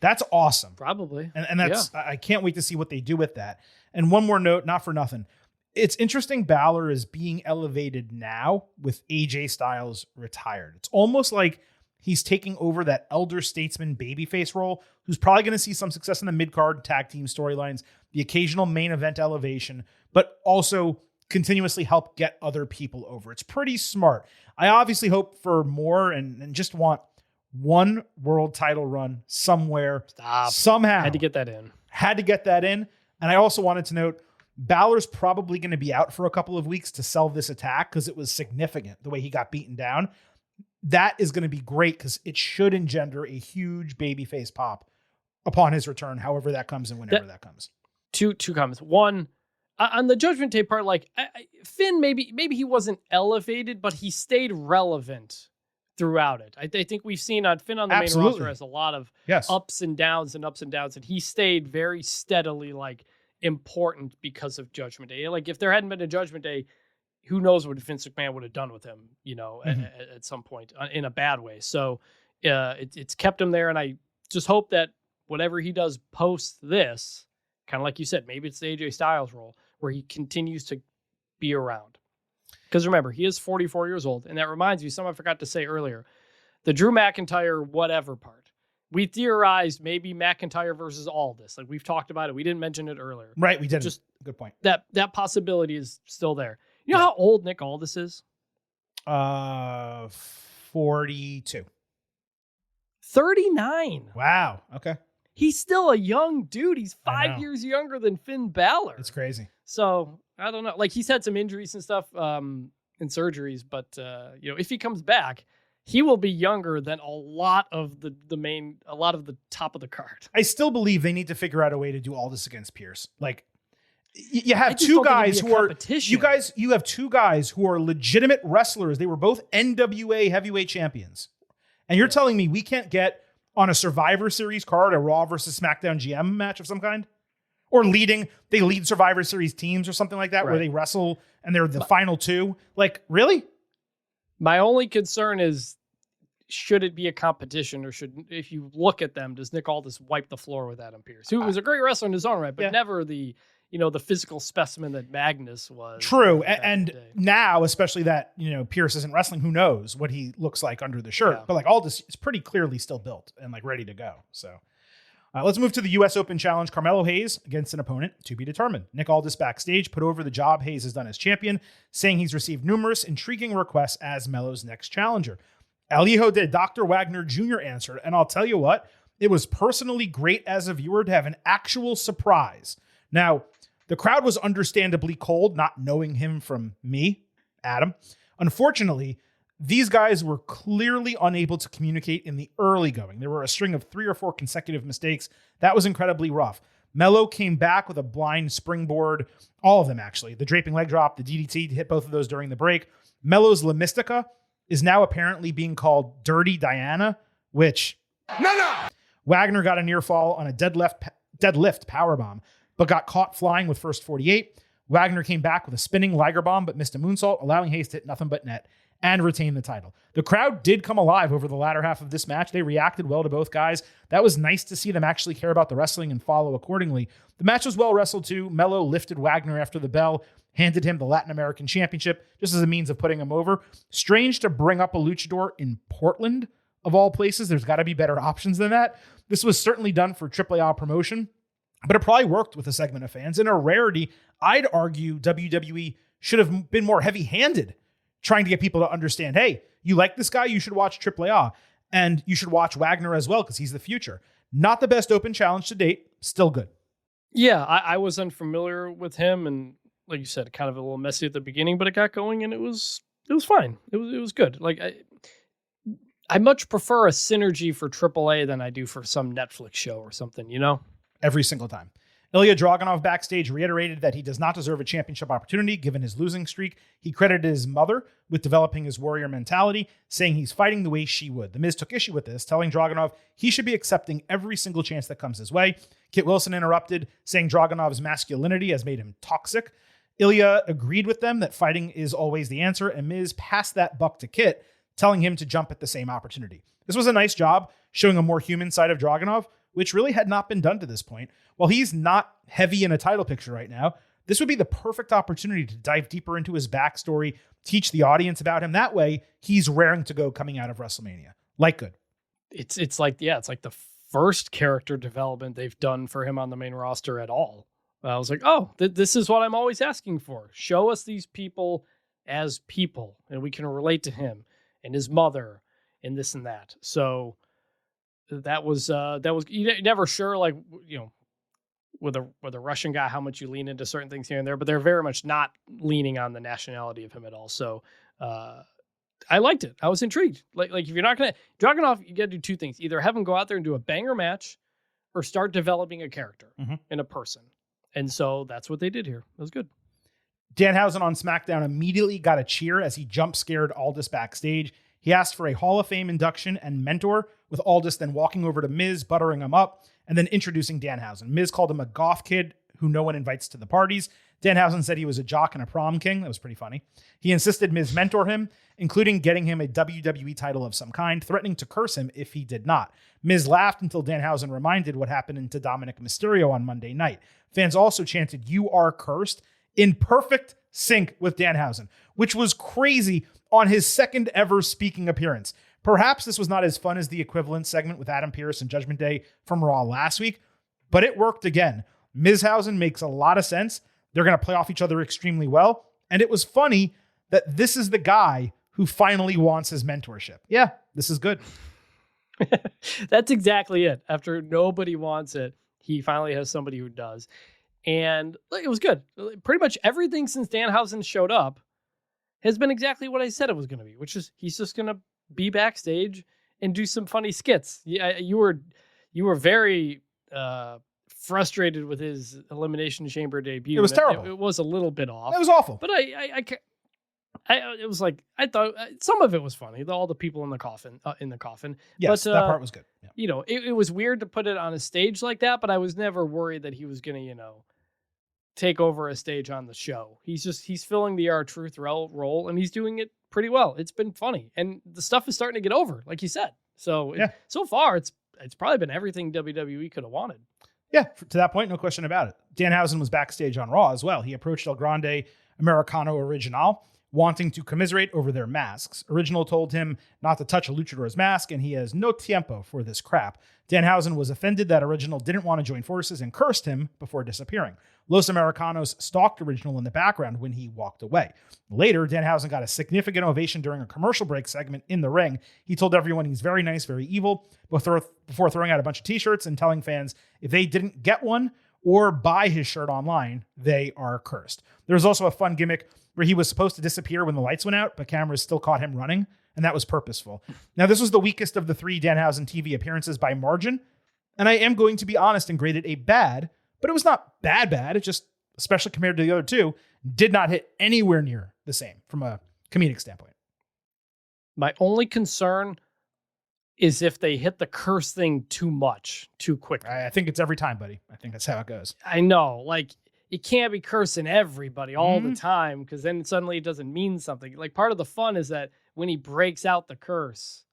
That's awesome. Probably. And that's, I can't wait to see what they do with that. And one more note, not for nothing. It's interesting Balor is being elevated now with AJ Styles retired. It's almost like he's taking over that elder statesman babyface role, who's probably going to see some success in the mid-card tag team storylines, the occasional main event elevation, but also continuously help get other people over. It's pretty smart. I obviously hope for more and just want one world title run somewhere. Somehow. Had to get that in. And I also wanted to note, Balor's probably going to be out for a couple of weeks to sell this attack because it was significant the way he got beaten down. That is going to be great because it should engender a huge babyface pop upon his return, however that comes and whenever that comes. Two comments. One, on the Judgment Day part, like Finn, maybe he wasn't elevated, but he stayed relevant throughout it. I think we've seen on Finn on the main roster has a lot of ups and downs, and he stayed very steadily like important because of Judgment Day. Like if there hadn't been a Judgment Day, who knows what Vince McMahon would have done with him, at some point in a bad way. So it's kept him there. And I just hope that whatever he does post this, kind of like you said, maybe it's the AJ Styles role where he continues to be around. Because remember, he is 44 years old. And that reminds me, something I forgot to say earlier, the Drew McIntyre whatever part. We theorized maybe McIntyre versus Aldis. Like we've talked about it. We didn't mention it earlier. Right. We didn't. Just good point. That possibility is still there. You know how old Nick Aldis is? 42. 39. Wow. Okay. He's still a young dude. He's 5 years younger than Finn Balor. It's crazy. So I don't know. Like he's had some injuries and stuff, and surgeries, but if he comes back, he will be younger than a lot of the top of the card. I still believe they need to figure out a way to do all this against Pierce. Like you have two guys who are you have two guys who are legitimate wrestlers. They were both NWA heavyweight champions. And you're telling me we can't get on a Survivor Series card a Raw versus SmackDown GM match of some kind? Or they lead Survivor Series teams or something like that, where they wrestle and they're the final two. Like, really? My only concern is, should it be a competition, or if you look at them, does Nick Aldis wipe the floor with Adam Pearce, who was a great wrestler in his own right, but never the physical specimen that Magnus was. True. And now, especially that, Pierce isn't wrestling, who knows what he looks like under the shirt. Yeah. But like Aldis is pretty clearly still built and like ready to go. So let's move to the U.S. Open Challenge. Carmelo Hayes against an opponent to be determined. Nick Aldis backstage put over the job Hayes has done as champion, saying he's received numerous intriguing requests as Melo's next challenger. El Hijo de Dr. Wagner Jr. answered, and I'll tell you what, it was personally great as a viewer to have an actual surprise. Now, the crowd was understandably cold, not knowing him from me, Adam. Unfortunately, these guys were clearly unable to communicate in the early going. There were a string of 3 or 4 consecutive mistakes. That was incredibly rough. Melo came back with a blind springboard, all of them actually. The draping leg drop, the DDT, hit both of those during the break. Melo's La Mystica is now apparently being called Dirty Diana, which Wagner got a near fall on a deadlift powerbomb, but got caught flying with first 48. Wagner came back with a spinning Liger bomb, but missed a moonsault, allowing Hayes to hit nothing but net and retain the title. The crowd did come alive over the latter half of this match. They reacted well to both guys. That was nice to see them actually care about the wrestling and follow accordingly. The match was well wrestled too. Melo lifted Wagner after the bell, handed him the Latin American Championship just as a means of putting him over. Strange to bring up a luchador in Portland, of all places. There's got to be better options than that. This was certainly done for AAA promotion, but it probably worked with a segment of fans. In a rarity, I'd argue WWE should have been more heavy-handed trying to get people to understand, hey, you like this guy, you should watch AAA, and you should watch Wagner as well because he's the future. Not the best open challenge to date, still good. Yeah, I was unfamiliar with him, and like you said, kind of a little messy at the beginning, but it got going, and it was fine. It was good. Like I much prefer a synergy for AAA than I do for some Netflix show or something, Every single time. Ilya Dragunov backstage reiterated that he does not deserve a championship opportunity given his losing streak. He credited his mother with developing his warrior mentality, saying he's fighting the way she would. The Miz took issue with this, telling Dragunov he should be accepting every single chance that comes his way. Kit Wilson interrupted, saying Dragunov's masculinity has made him toxic. Ilya agreed with them that fighting is always the answer, and Miz passed that buck to Kit, telling him to jump at the same opportunity. This was a nice job showing a more human side of Dragunov, which really had not been done to this point. While he's not heavy in a title picture right now, this would be the perfect opportunity to dive deeper into his backstory, teach the audience about him. That way, he's raring to go coming out of WrestleMania. Like good. It's like the first character development they've done for him on the main roster at all. I was like, oh, this is what I'm always asking for. Show us these people as people, and we can relate to him and his mother and this and that. So that was you're never sure, like, you know, with a Russian guy, how much you lean into certain things here and there, but they're very much not leaning on the nationality of him at all. So I liked it. I was intrigued. Like if you're not going to Dragunov, you got to do two things: either have him go out there and do a banger match, or start developing a character in a person. And so that's what they did here. It was good. Danhausen on SmackDown immediately got a cheer as he jump scared Aldis backstage. He asked for a Hall of Fame induction and mentor, with Aldis then walking over to Miz, buttering him up, and then introducing Danhausen. Miz called him a goth kid who no one invites to the parties. Danhausen said he was a jock and a prom king. That was pretty funny. He insisted Miz mentor him, including getting him a WWE title of some kind, threatening to curse him if he did not. Miz laughed until Danhausen reminded what happened to Dominic Mysterio on Monday night. Fans also chanted, "You are cursed," in perfect sync with Danhausen, which was crazy on his second ever speaking appearance. Perhaps this was not as fun as the equivalent segment with Adam Pearce and Judgment Day from Raw last week, but it worked again. Mizhausen makes a lot of sense. They're going to play off each other extremely well. And it was funny that this is the guy who finally wants his mentorship. Yeah, this is good. That's exactly it. After nobody wants it, he finally has somebody who does. And it was good. Pretty much everything since Danhausen showed up has been exactly what I said it was going to be, which is he's just going to be backstage and do some funny skits. Yeah, you were very frustrated with his Elimination Chamber debut. It was terrible. It was a little bit off. It was awful. But it was like, I thought some of it was funny. All the people in the coffin. Yes, but, that part was good. Yeah. You know, it was weird to put it on a stage like that, but I was never worried that he was going to, take over a stage on the show. He's filling the R-Truth role, and he's doing it pretty well. It's been funny, and the stuff is starting to get over, like you said. So so far, it's probably been everything WWE could have wanted. Yeah, to that point, no question about it. Danhausen was backstage on Raw as well. He approached El Grande Americano Original, wanting to commiserate over their masks. Original told him not to touch a luchador's mask, and he has no tiempo for this crap. Danhausen was offended that Original didn't want to join forces and cursed him before disappearing. Los Americanos stalked Original in the background when he walked away. Later, Danhausen got a significant ovation during a commercial break segment in the ring. He told everyone he's very nice, very evil, before throwing out a bunch of t-shirts and telling fans if they didn't get one or buy his shirt online, they are cursed. There was also a fun gimmick where he was supposed to disappear when the lights went out, but cameras still caught him running, and that was purposeful. Now, this was the weakest of the 3 Danhausen TV appearances by margin, and I am going to be honest and grade it a bad, but it was not bad. It just, especially compared to the other 2, did not hit anywhere near the same from a comedic standpoint. My only concern is if they hit the curse thing too much, too quickly. I think it's every time, buddy. I think that's how it goes. I know, like, you can't be cursing everybody all the time, because then suddenly it doesn't mean something. Like, part of the fun is that when he breaks out the curse,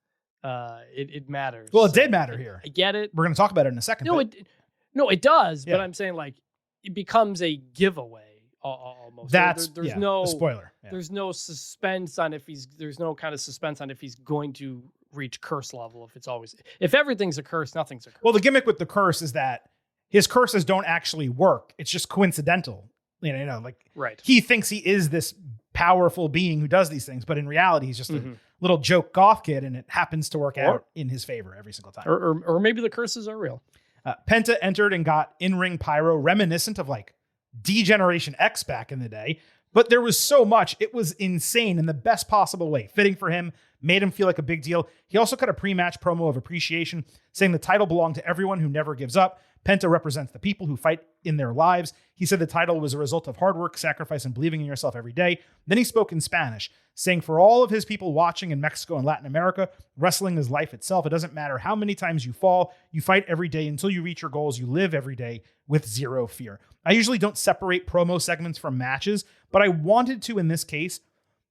it matters. Well, it did matter here. I get it. We're going to talk about it in a second. No, it does. Yeah. But I'm saying, like, it becomes a giveaway almost. There's no a spoiler. Yeah. There's no suspense on there's no kind of suspense on if he's going to reach curse level. If everything's a curse, nothing's a curse. Well, the gimmick with the curse is that his curses don't actually work. It's just coincidental. Right. He thinks he is this powerful being who does these things, but in reality, he's just a little joke goth kid, and it happens to work out in his favor every single time. Or maybe the curses are real. Penta entered and got in-ring pyro reminiscent of like D-Generation X back in the day. But there was so much. It was insane in the best possible way. Fitting for him, made him feel like a big deal. He also cut a pre-match promo of appreciation, saying the title belonged to everyone who never gives up. Penta represents the people who fight in their lives. He said the title was a result of hard work, sacrifice, and believing in yourself every day. Then he spoke in Spanish, saying for all of his people watching in Mexico and Latin America, wrestling is life itself. It doesn't matter how many times you fall. You fight every day until you reach your goals. You live every day with zero fear. I usually don't separate promo segments from matches, but I wanted to in this case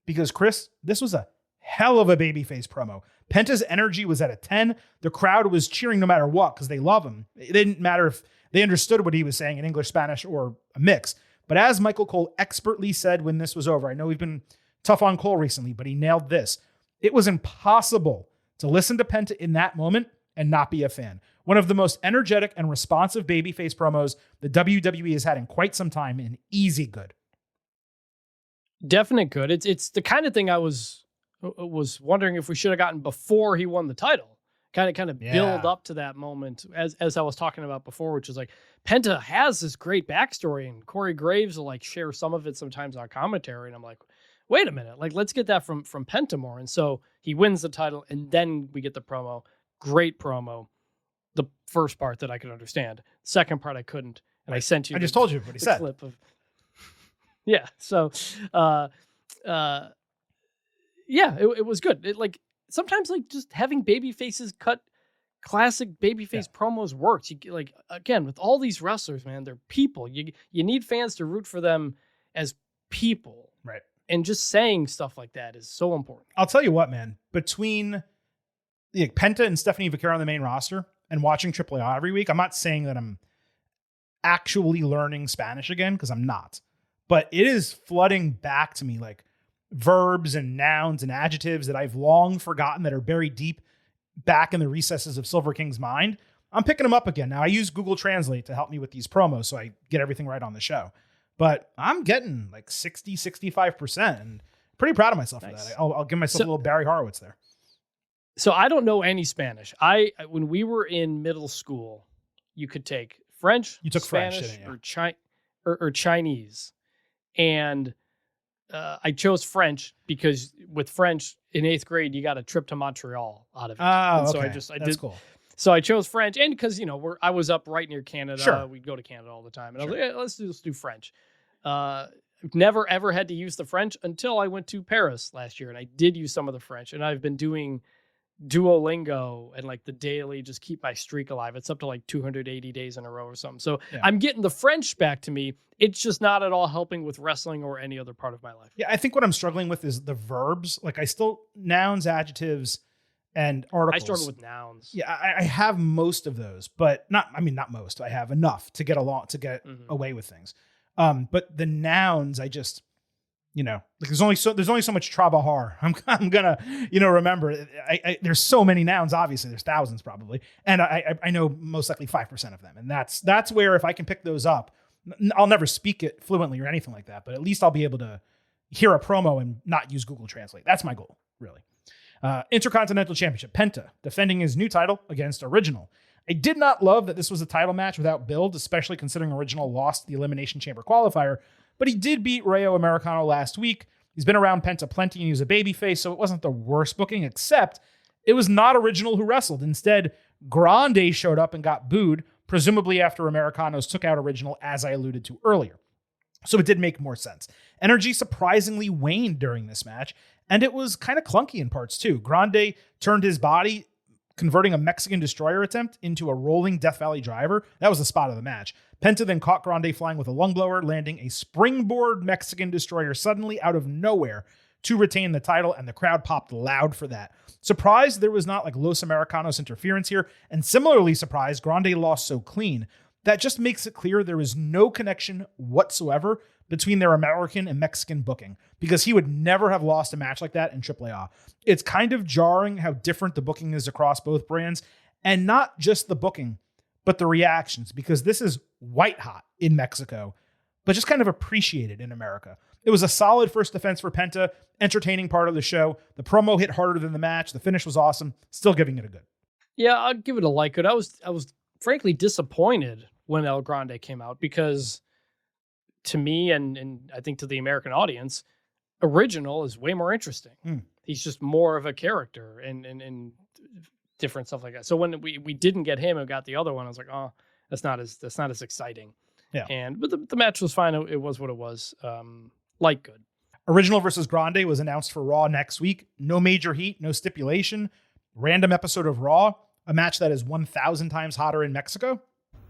because, Chris, this was a hell of a babyface promo. Penta's energy was at a 10. The crowd was cheering no matter what because they love him. It didn't matter if they understood what he was saying in English, Spanish, or a mix. But as Michael Cole expertly said when this was over, I know we've been tough on Cole recently, but he nailed this. It was impossible to listen to Penta in that moment and not be a fan. One of the most energetic and responsive babyface promos the WWE has had in quite some time, and easy good. Definite good. It's the kind of thing I was wondering if we should have gotten before he won the title. Kind of build up to that moment as I was talking about before, which is like Penta has this great backstory, and Corey Graves will like share some of it sometimes on commentary, and I'm like, wait a minute, like let's get that from Penta more. And so he wins the title, and then we get the promo. Great promo. The first part that I could understand. Second part I couldn't, and I sent you. I just told you what he said. Clip of, yeah. So, yeah, it was good. It like sometimes like just having baby faces cut classic babyface promos works. You like again with all these wrestlers, man, they're people. You need fans to root for them as people, right? And just saying stuff like that is so important. I'll tell you what, man. Between Penta and Stephanie Vaquero on the main roster and watching AAA every week, I'm not saying that I'm actually learning Spanish again because I'm not, but it is flooding back to me like verbs and nouns and adjectives that I've long forgotten that are buried deep back in the recesses of Silver King's mind. I'm picking them up again. Now I use Google Translate to help me with these promos so I get everything right on the show, but I'm getting like 65% and pretty proud of myself for that. I'll give myself a little Barry Horowitz there. So I don't know any Spanish. When we were in middle school, you could take French, you took Spanish, French, didn't you? or Chinese. And I chose French because with French in 8th grade, you got a trip to Montreal out of it. Oh, so okay. I That's did. Cool. So I chose French, and because I was up right near Canada. Sure. We'd go to Canada all the time, and I was like, hey, let's do French. Never ever had to use the French until I went to Paris last year, and I did use some of the French, and I've been doing Duolingo and like the daily, just keep my streak alive. It's up to like 280 days in a row or something. So I'm getting the French back to me. It's just not at all helping with wrestling or any other part of my life. Yeah, I think what I'm struggling with is the verbs. Like I still nouns, adjectives, and articles. I struggle with nouns. Yeah, I have most of those, but not most. I have enough to get away with things. But the nouns, I just, like there's only so much trabajar. I'm gonna, remember. There's so many nouns. Obviously, there's thousands probably, and I know most likely 5% of them, and that's where if I can pick those up, I'll never speak it fluently or anything like that, but at least I'll be able to hear a promo and not use Google Translate. That's my goal, really. Intercontinental Championship, Penta defending his new title against Original. I did not love that this was a title match without build, especially considering Original lost the Elimination Chamber qualifier, but he did beat Rayo Americano last week. He's been around Penta plenty and he was a babyface, so it wasn't the worst booking, except it was not Original who wrestled. Instead, Grande showed up and got booed, presumably after Americanos took out Original, as I alluded to earlier. So it did make more sense. Energy surprisingly waned during this match, and it was kind of clunky in parts too. Grande turned his body, converting a Mexican Destroyer attempt into a rolling Death Valley driver. That was the spot of the match. Penta then caught Grande flying with a lung blower, landing a springboard Mexican Destroyer suddenly out of nowhere to retain the title, and the crowd popped loud for that. Surprised there was not like Los Americanos interference here, and similarly surprised Grande lost so clean. That just makes it clear there is no connection whatsoever between their American and Mexican booking, because he would never have lost a match like that in AAA. It's kind of jarring how different the booking is across both brands, and not just the booking, but the reactions, because this is white hot in Mexico, but just kind of appreciated in America. It was a solid first defense for Penta, entertaining part of the show. The promo hit harder than the match. The finish was awesome. Still giving it a good. Yeah, I'll give it a like it. I was frankly disappointed when El Grande came out, because to me, and I think to the American audience, original is way more interesting. He's just more of a character and different stuff like that. So when we didn't get him and got the other one, I was like, oh, that's not as exciting. Yeah. But the match was fine. It was what it was. Light good. Original versus Grande was announced for Raw next week. No major heat, no stipulation. Random episode of Raw. A match that is 1,000 times hotter in Mexico.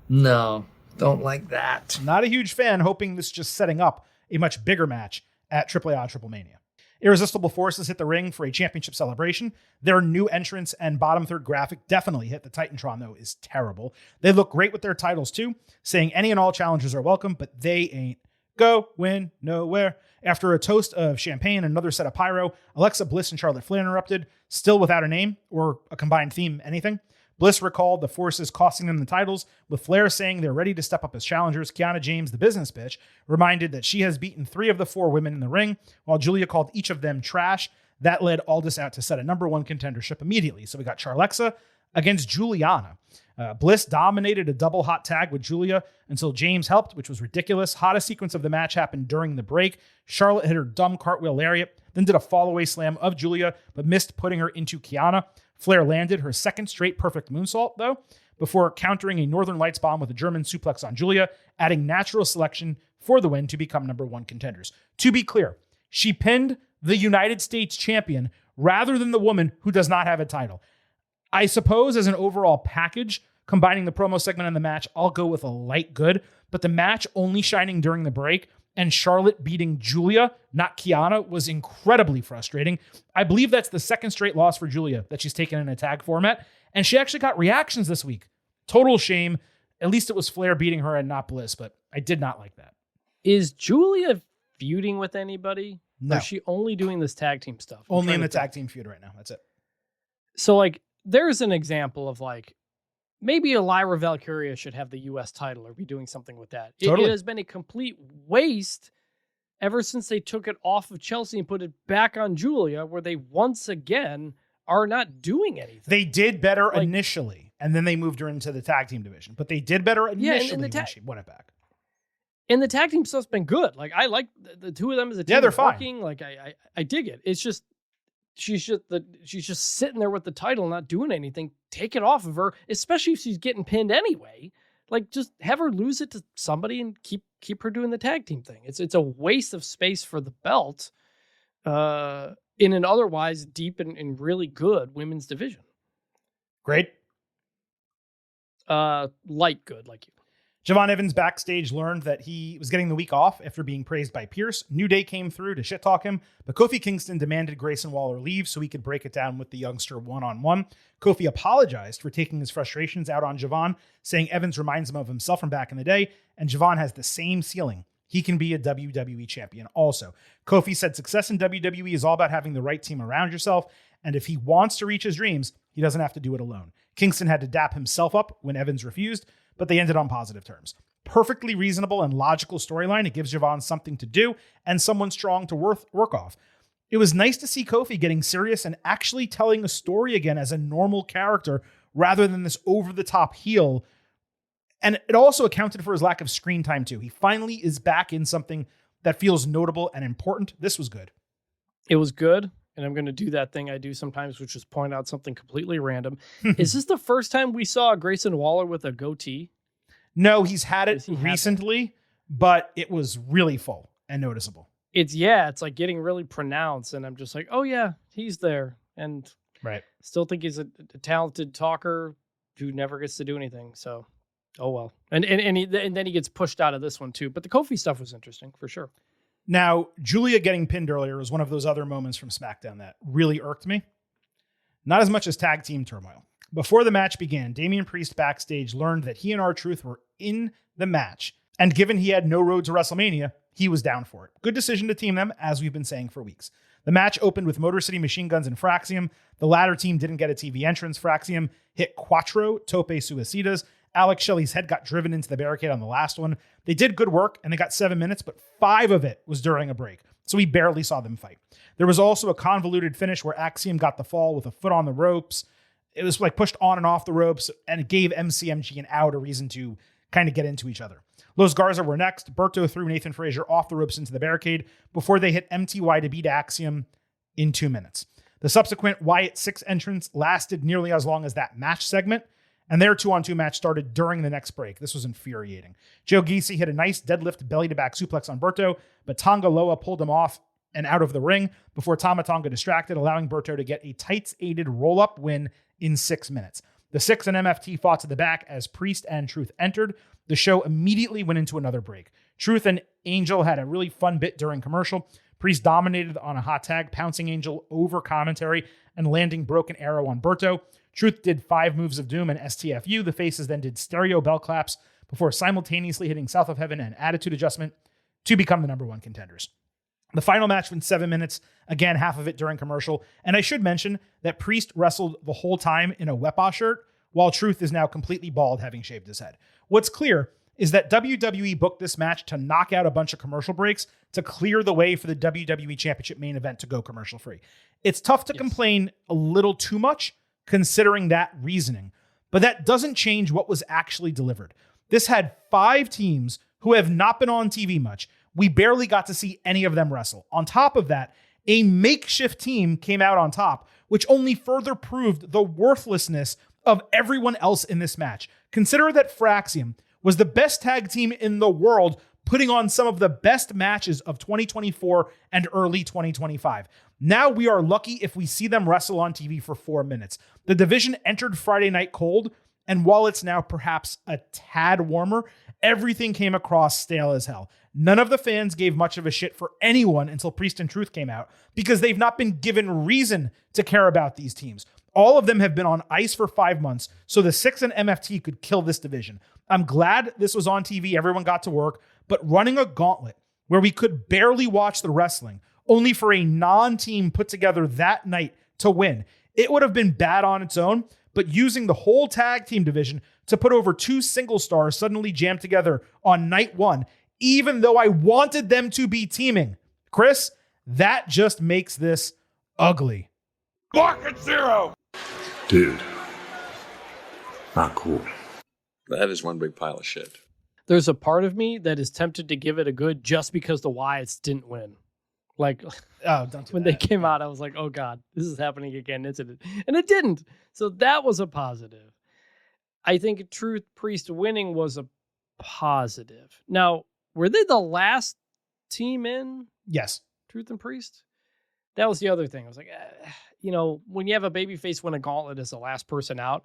No, don't like that. Not a huge fan, hoping this is just setting up a much bigger match at AAA Triple Mania. Irresistible Forces hit the ring for a championship celebration. Their new entrance and bottom third graphic definitely hit. The Titantron, though, is terrible. They look great with their titles, too, saying any and all challengers are welcome, but they ain't going nowhere. After a toast of champagne and another set of pyro, Alexa Bliss and Charlotte Flair interrupted, still without a name or a combined theme, anything. Bliss recalled the Forces costing them the titles, with Flair saying they're ready to step up as challengers. Kiana James, the business bitch, reminded that she has beaten 3 of the 4 women in the ring, while Julia called each of them trash. That led Aldis out to set a number 1 contendership immediately. So we got Charlexa against Juliana. Bliss dominated a double hot tag with Julia until James helped, which was ridiculous. Hottest sequence of the match happened during the break. Charlotte hit her dumb cartwheel lariat, then did a fallaway slam of Julia, but missed putting her into Kiana. Flair landed her second straight perfect moonsault, though, before countering a Northern Lights bomb with a German suplex on Julia, adding natural selection for the win to become number 1 contenders. To be clear, she pinned the United States champion rather than the woman who does not have a title. I suppose as an overall package, combining the promo segment and the match, I'll go with a light good, but the match only shining during the break and Charlotte beating Julia, not Kiana, was incredibly frustrating. I believe that's the second straight loss for Julia that she's taken in a tag format, and she actually got reactions this week. Total shame. At least it was Flair beating her and not Bliss, but I did not like that. Is Julia feuding with anybody? No. Or is she only doing this tag team stuff? Only in the tag team feud right now. That's it. So, like, there's an example of, like, maybe Lyra Valkyria should have the U.S. title or be doing something with that. Totally. It has been a complete waste ever since they took it off of Chelsea and put it back on Julia, where they once again are not doing anything. They did better initially, and then they moved her into the tag team division. But they did better initially when she won it back. And the tag team stuff's been good. Like, I like the two of them as a team. Yeah, they're fine. Working. Like, I dig it. It's just she's just sitting there with the title, not doing anything. Take it off of her, especially if she's getting pinned anyway. Like, just have her lose it to somebody and keep her doing the tag team thing. It's a waste of space for the belt in an otherwise deep and really good women's division. Great. Light good, like you. Javon Evans backstage learned that he was getting the week off after being praised by Pierce. New Day came through to shit talk him, but Kofi Kingston demanded Grayson Waller leave so he could break it down with the youngster one-on-one. Kofi apologized for taking his frustrations out on Javon, saying Evans reminds him of himself from back in the day, and Javon has the same ceiling. He can be a WWE champion also. Kofi said success in WWE is all about having the right team around yourself, and if he wants to reach his dreams, he doesn't have to do it alone. Kingston had to dap himself up when Evans refused, but they ended on positive terms. Perfectly reasonable and logical storyline. It gives Javon something to do and someone strong to work off. It was nice to see Kofi getting serious and actually telling a story again as a normal character rather than this over-the-top heel. And it also accounted for his lack of screen time too. He finally is back in something that feels notable and important. This was good. It was good. And I'm going to do that thing I do sometimes, which is point out something completely random. Is this the first time we saw Grayson Waller with a goatee? No, he's had it recently, but it was really full and noticeable. It's like getting really pronounced. And I'm just like, oh yeah, he's there. And right. Still think he's a talented talker who never gets to do anything. So, oh well. And then he gets pushed out of this one too. But the Kofi stuff was interesting for sure. Now, Julia getting pinned earlier was one of those other moments from SmackDown that really irked me. Not as much as tag team turmoil. Before the match began, Damian Priest backstage learned that he and R-Truth were in the match. And given he had no road to WrestleMania, he was down for it. Good decision to team them, as we've been saying for weeks. The match opened with Motor City Machine Guns and Fraxium. The latter team didn't get a TV entrance. Fraxium hit Quattro Tope Suicidas. Alex Shelley's head got driven into the barricade on the last one. They did good work, and they got 7 minutes, but 5 of it was during a break, so we barely saw them fight. There was also a convoluted finish where Axiom got the fall with a foot on the ropes. It was like pushed on and off the ropes, and it gave MCMG and Out a reason to kind of get into each other. Los Garza were next. Berto threw Nathan Frazier off the ropes into the barricade before they hit MTY to beat Axiom in 2 minutes. The subsequent Wyatt 6 entrance lasted nearly as long as that match segment, and their 2-on-2 match started during the next break. This was infuriating. Joe Gacy hit a nice deadlift belly-to-back suplex on Berto, but Tonga Loa pulled him off and out of the ring before Tama Tonga distracted, allowing Berto to get a tights-aided roll-up win in 6 minutes. The Six and MFT fought to the back as Priest and Truth entered. The show immediately went into another break. Truth and Angel had a really fun bit during commercial. Priest dominated on a hot tag, pouncing Angel over commentary and landing Broken Arrow on Berto. Truth did 5 moves of doom and STFU. The faces then did stereo bell claps before simultaneously hitting South of Heaven and Attitude Adjustment to become the number 1 contenders. The final match went 7 minutes, again, half of it during commercial. And I should mention that Priest wrestled the whole time in a Wepa shirt, while Truth is now completely bald, having shaved his head. What's clear is that WWE booked this match to knock out a bunch of commercial breaks to clear the way for the WWE Championship main event to go commercial free. It's tough to complain a little too much considering that reasoning, but that doesn't change what was actually delivered. This had 5 teams who have not been on TV much. We barely got to see any of them wrestle. On top of that, a makeshift team came out on top, which only further proved the worthlessness of everyone else in this match. Consider that Fraxium was the best tag team in the world, putting on some of the best matches of 2024 and early 2025. Now we are lucky if we see them wrestle on TV for 4 minutes. The division entered Friday night cold, and while it's now perhaps a tad warmer, everything came across stale as hell. None of the fans gave much of a shit for anyone until Priest and Truth came out because they've not been given reason to care about these teams. All of them have been on ice for 5 months, so the Six and MFT could kill this division. I'm glad this was on TV, everyone got to work, but running a gauntlet where we could barely watch the wrestling, only for a non-team put together that night to win, it would have been bad on its own, but using the whole tag team division to put over 2 single stars suddenly jammed together on night 1, even though I wanted them to be teaming, Chris, that just makes this ugly. Market zero! Dude, not cool. That is one big pile of shit. There's a part of me that is tempted to give it a good just because the Wyatts didn't win. Like, don't do when that. they came out, I was like, oh God, this is happening again, isn't it? And it didn't. So that was a positive. I think Truth Priest winning was a positive. Now, were they the last team in? Yes. Truth and Priest? That was the other thing. I was like, when you have a babyface win a gauntlet as the last person out,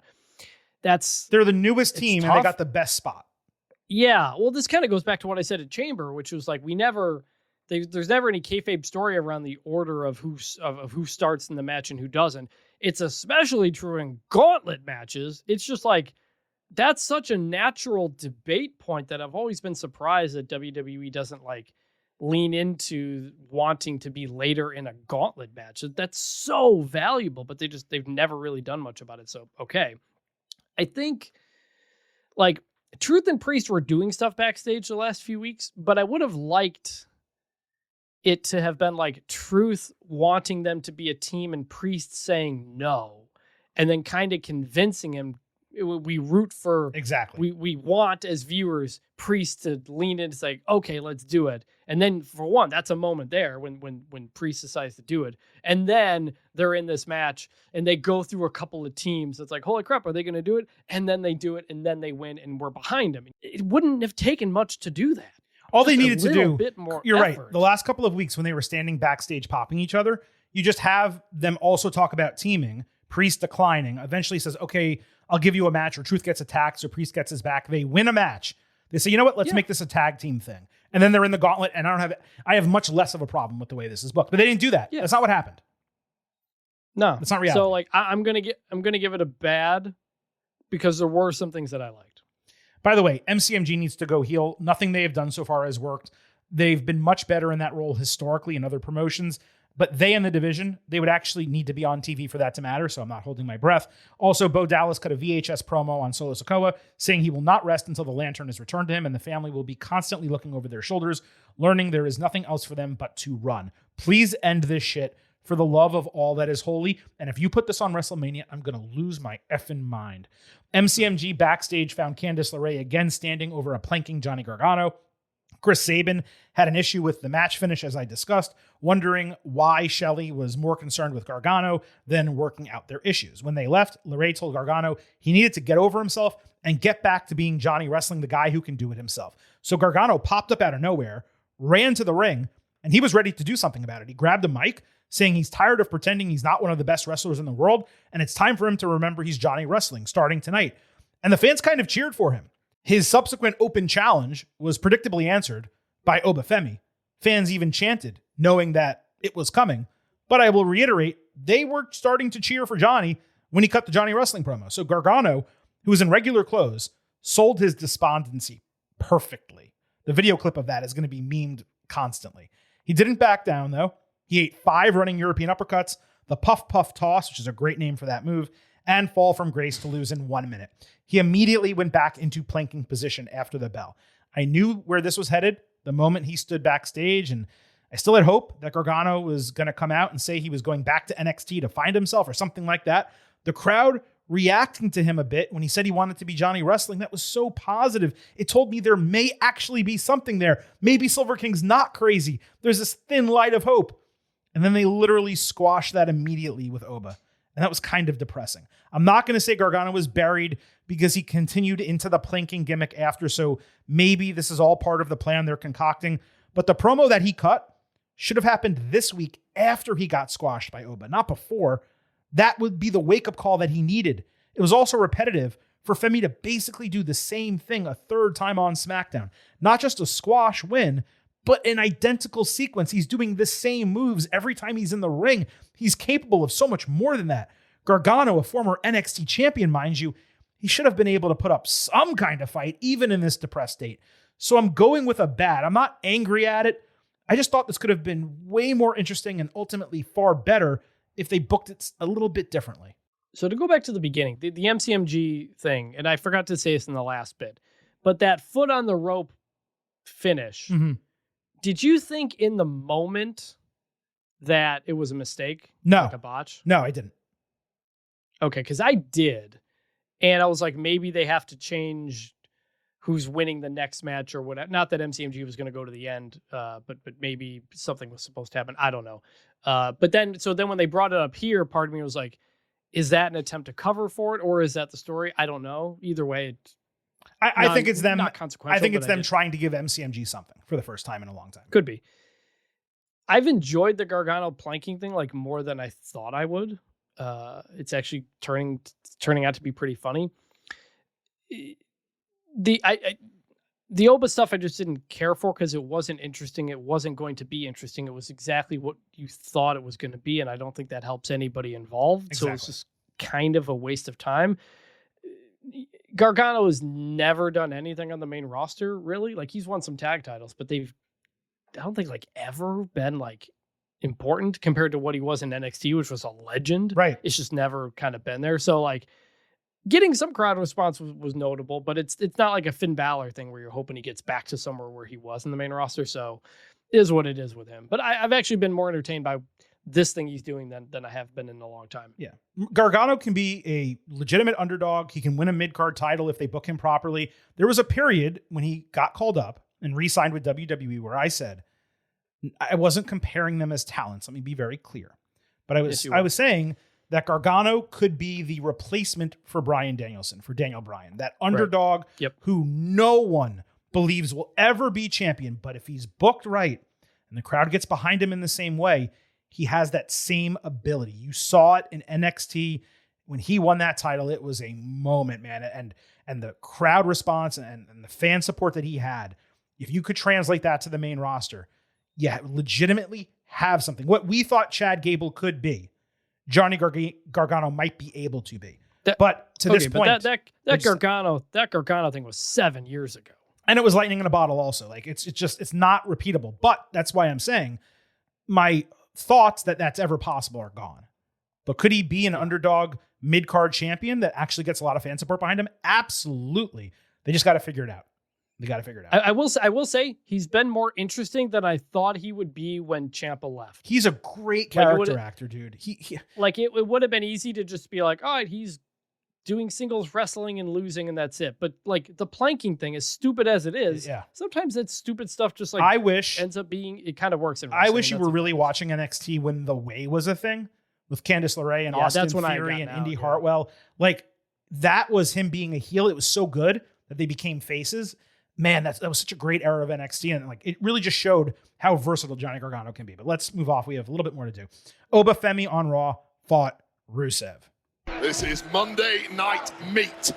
they're the newest team and they tough. got the best spot. Yeah. Well, this kind of goes back to what I said at Chamber, which was like, there's never any kayfabe story around the order of who starts in the match and who doesn't. It's especially true in gauntlet matches. It's just like, that's such a natural debate point that I've always been surprised that WWE doesn't like lean into wanting to be later in a gauntlet match. That's so valuable, but they've never really done much about it. So, okay. I think like Truth and Priest were doing stuff backstage the last few weeks, but I would have liked it to have been like Truth wanting them to be a team and Priest saying no, and then kind of convincing him. We root for exactly. We want as viewers Priest to lean in and say, okay, let's do it. And then for one, that's a moment there when Priest decides to do it. And then they're in this match and they go through a couple of teams. It's like, holy crap, are they going to do it? And then they do it and then they win and we're behind them. It wouldn't have taken much to do that. All they needed to do, bit more you're effort. right. The last couple of weeks when they were standing backstage popping each other, you just have them also talk about teaming. Priest declining, eventually says, okay, I'll give you a match, or Truth gets attacked, so Priest gets his back. They win a match. They say, you know what, let's make this a tag team thing. And then they're in the gauntlet, and I have much less of a problem with the way this is booked. But they didn't do that. Yeah. That's not what happened. No. That's not reality. So like I'm gonna give it a bad because there were some things that I liked. By the way, MCMG needs to go heel. Nothing they have done so far has worked. They've been much better in that role historically in other promotions. But they in the division, they would actually need to be on TV for that to matter, so I'm not holding my breath. Also, Bo Dallas cut a VHS promo on Solo Sikoa, saying he will not rest until the lantern is returned to him, and the family will be constantly looking over their shoulders, learning there is nothing else for them but to run. Please end this shit. for the love of all that is holy. And if you put this on WrestleMania, I'm going to lose my effing mind. MCMG backstage found Candice LeRae again standing over a planking Johnny Gargano. Chris Sabin had an issue with the match finish, as I discussed, wondering why Shelley was more concerned with Gargano than working out their issues. When they left, LeRae told Gargano he needed to get over himself and get back to being Johnny Wrestling, the guy who can do it himself. So Gargano popped up out of nowhere, ran to the ring, and he was ready to do something about it. He grabbed a mic, saying he's tired of pretending he's not one of the best wrestlers in the world, and it's time for him to remember he's Johnny Wrestling starting tonight. And the fans kind of cheered for him. His subsequent open challenge was predictably answered by Obafemi. Fans even chanted, knowing that it was coming. But I will reiterate, they were starting to cheer for Johnny when he cut the Johnny Wrestling promo. So Gargano, who was in regular clothes, sold his despondency perfectly. The video clip of that is going to be memed constantly. He didn't back down, though. He ate 5 running European uppercuts, the puff puff toss, which is a great name for that move, and fall from grace to lose in 1 minute. He immediately went back into planking position after the bell. I knew where this was headed the moment he stood backstage, and I still had hope that Gargano was going to come out and say he was going back to NXT to find himself or something like that. The crowd reacting to him a bit when he said he wanted to be Johnny Wrestling, that was so positive. It told me there may actually be something there. Maybe Silver King's not crazy. There's this thin light of hope. And then they literally squashed that immediately with Oba. And that was kind of depressing. I'm not going to say Gargano was buried because he continued into the planking gimmick after, so maybe this is all part of the plan they're concocting. But the promo that he cut should have happened this week after he got squashed by Oba, not before. That would be the wake-up call that he needed. It was also repetitive for Femi to basically do the same thing a third time on SmackDown. Not just a squash win, but an identical sequence. He's doing the same moves every time he's in the ring. He's capable of so much more than that. Gargano, a former NXT champion, mind you, he should have been able to put up some kind of fight, even in this depressed state. So I'm going with a bad. I'm not angry at it. I just thought this could have been way more interesting and ultimately far better if they booked it a little bit differently. So to go back to the beginning, the MCMG thing, and I forgot to say this in the last bit, but that foot on the rope finish, did you think in the moment that it was a mistake? No. Like a botch? No, I didn't. Okay, because I did. And I was like, maybe they have to change who's winning the next match or whatever. Not that MCMG was going to go to the end, but maybe something was supposed to happen. I don't know. But then when they brought it up here, part of me was like, is that an attempt to cover for it, or is that the story? I don't know. Either way, I think it's them. Not consequential. I think it's them trying to give MCMG something for the first time in a long time. Could be. I've enjoyed the Gargano planking thing like more than I thought I would. It's actually turning out to be pretty funny. The Oba stuff I just didn't care for because it wasn't interesting. It wasn't going to be interesting. It was exactly what you thought it was going to be, and I don't think that helps anybody involved. Exactly. So it's just kind of a waste of time. Gargano has never done anything on the main roster, really. Like, he's won some tag titles, but I don't think like ever been like important compared to what he was in NXT, which was a legend. Right. It's just never kind of been there. So like getting some crowd response was notable, but it's not like a Finn Balor thing where you're hoping he gets back to somewhere where he was in the main roster. So it is what it is with him. But I've actually been more entertained by this thing he's doing than I have been in a long time. Yeah. Gargano can be a legitimate underdog. He can win a mid-card title if they book him properly. There was a period when he got called up and re-signed with WWE where I said, I wasn't comparing them as talents. Let me be very clear. But I was saying that Gargano could be the replacement for Bryan Danielson, for Daniel Bryan, that underdog who no one believes will ever be champion. But if he's booked right and the crowd gets behind him in the same way, he has that same ability. You saw it in NXT when he won that title. It was a moment, man. And the crowd response and the fan support that he had, if you could translate that to the main roster, legitimately have something. What we thought Chad Gable could be, Johnny Gargano might be able to be. But to this point, that Gargano thing was 7 years ago, and it was lightning in a bottle. Also, like it's not repeatable. But that's why I'm saying my thoughts that that's ever possible are gone. But could he be an underdog mid-card champion that actually gets a lot of fan support behind him? Absolutely. They just got to figure it out. They got to figure it out. I will say he's been more interesting than I thought he would be when Ciampa left. He's a great character actor, dude. He like it would have been easy to just be like, all right, he's doing singles wrestling and losing and that's it. But like the planking thing, as stupid as it is, sometimes that stupid stuff just like ends up being, it kind of works in wrestling. I wish you were really watching NXT when The Way was a thing with Candice LeRae and Austin Theory and Indy Hartwell. Like that was him being a heel. It was so good that they became faces. Man, that was such a great era of NXT, and like it really just showed how versatile Johnny Gargano can be. But let's move off. We have a little bit more to do. Oba Femi on Raw fought Rusev. This is Monday Night Meat.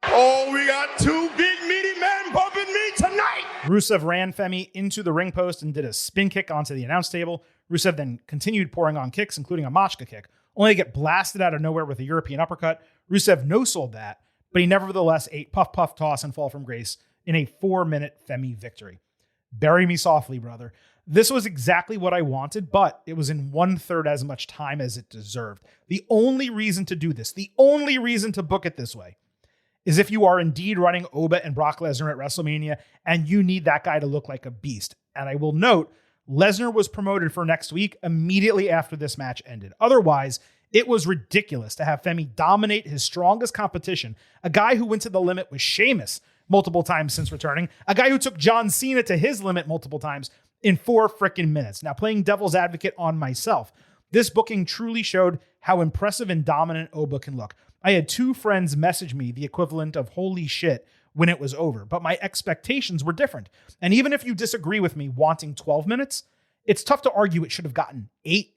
Oh, we got two big meaty men bumping me tonight. Rusev ran Femi into the ring post and did a spin kick onto the announce table. Rusev then continued pouring on kicks, including a Machka kick, only to get blasted out of nowhere with a European uppercut. Rusev no-sold that, but he nevertheless ate puff, puff, toss, and fall from grace in a 4-minute Femi victory. Bury me softly, brother. This was exactly what I wanted, but it was in 1/3 as much time as it deserved. The only reason to do this, the only reason to book it this way, is if you are indeed running Oba and Brock Lesnar at WrestleMania and you need that guy to look like a beast. And I will note, Lesnar was promoted for next week immediately after this match ended. Otherwise, it was ridiculous to have Femi dominate his strongest competition, a guy who went to the limit with Sheamus multiple times since returning, a guy who took John Cena to his limit multiple times in 4 freaking minutes. Now, playing devil's advocate on myself, this booking truly showed how impressive and dominant Oba can look. I had 2 friends message me the equivalent of holy shit when it was over, but my expectations were different. And even if you disagree with me wanting 12 minutes, it's tough to argue it should have gotten 8.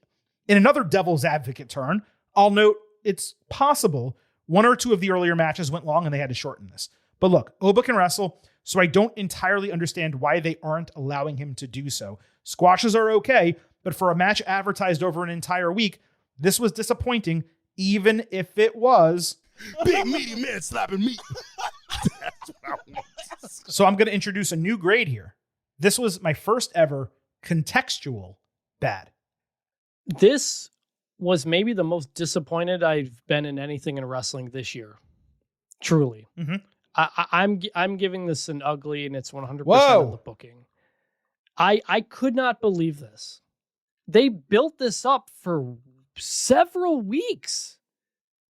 In another devil's advocate turn, I'll note it's possible 1 or 2 of the earlier matches went long and they had to shorten this. But look, Oba can wrestle, so I don't entirely understand why they aren't allowing him to do so. Squashes are okay, but for a match advertised over an entire week, this was disappointing, even if it was big meaty man slapping meat. That's what I want. So I'm going to introduce a new grade here. This was my first ever contextual bad. This was maybe the most disappointed I've been in anything in wrestling this year. Truly. Mm-hmm. I'm giving this an ugly, and it's 100% of the booking. I could not believe this. They built this up for several weeks,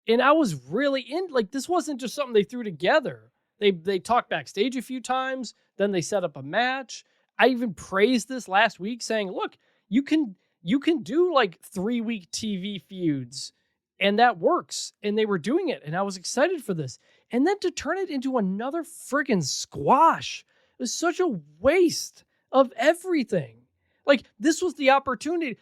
and I was really in. Like, this wasn't just something they threw together. They talked backstage a few times, then they set up a match. I even praised this last week, saying, "Look, you can do like 3-week TV feuds, and that works." And they were doing it, and I was excited for this. And then to turn it into another friggin' squash was such a waste of everything. Like, this was the opportunity.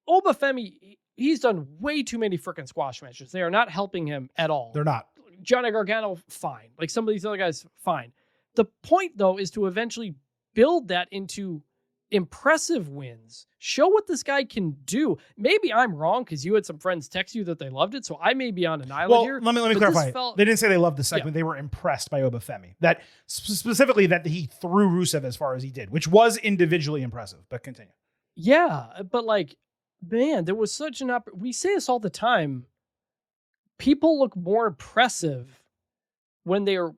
Oba Femi, he's done way too many frickin' squash matches. They are not helping him at all. They're not. Johnny Gargano, fine. Like, some of these other guys, fine. The point, though, is to eventually build that into impressive wins. Show what this guy can do. Maybe I'm wrong because you had some friends text you that they loved it, so I may be on an island here. Let me clarify. They didn't say they loved the segment. Yeah. They were impressed by Oba Femi. That specifically that he threw Rusev as far as he did, which was individually impressive. But continue. Yeah, but like, man, there was such an we say this all the time. People look more impressive when they're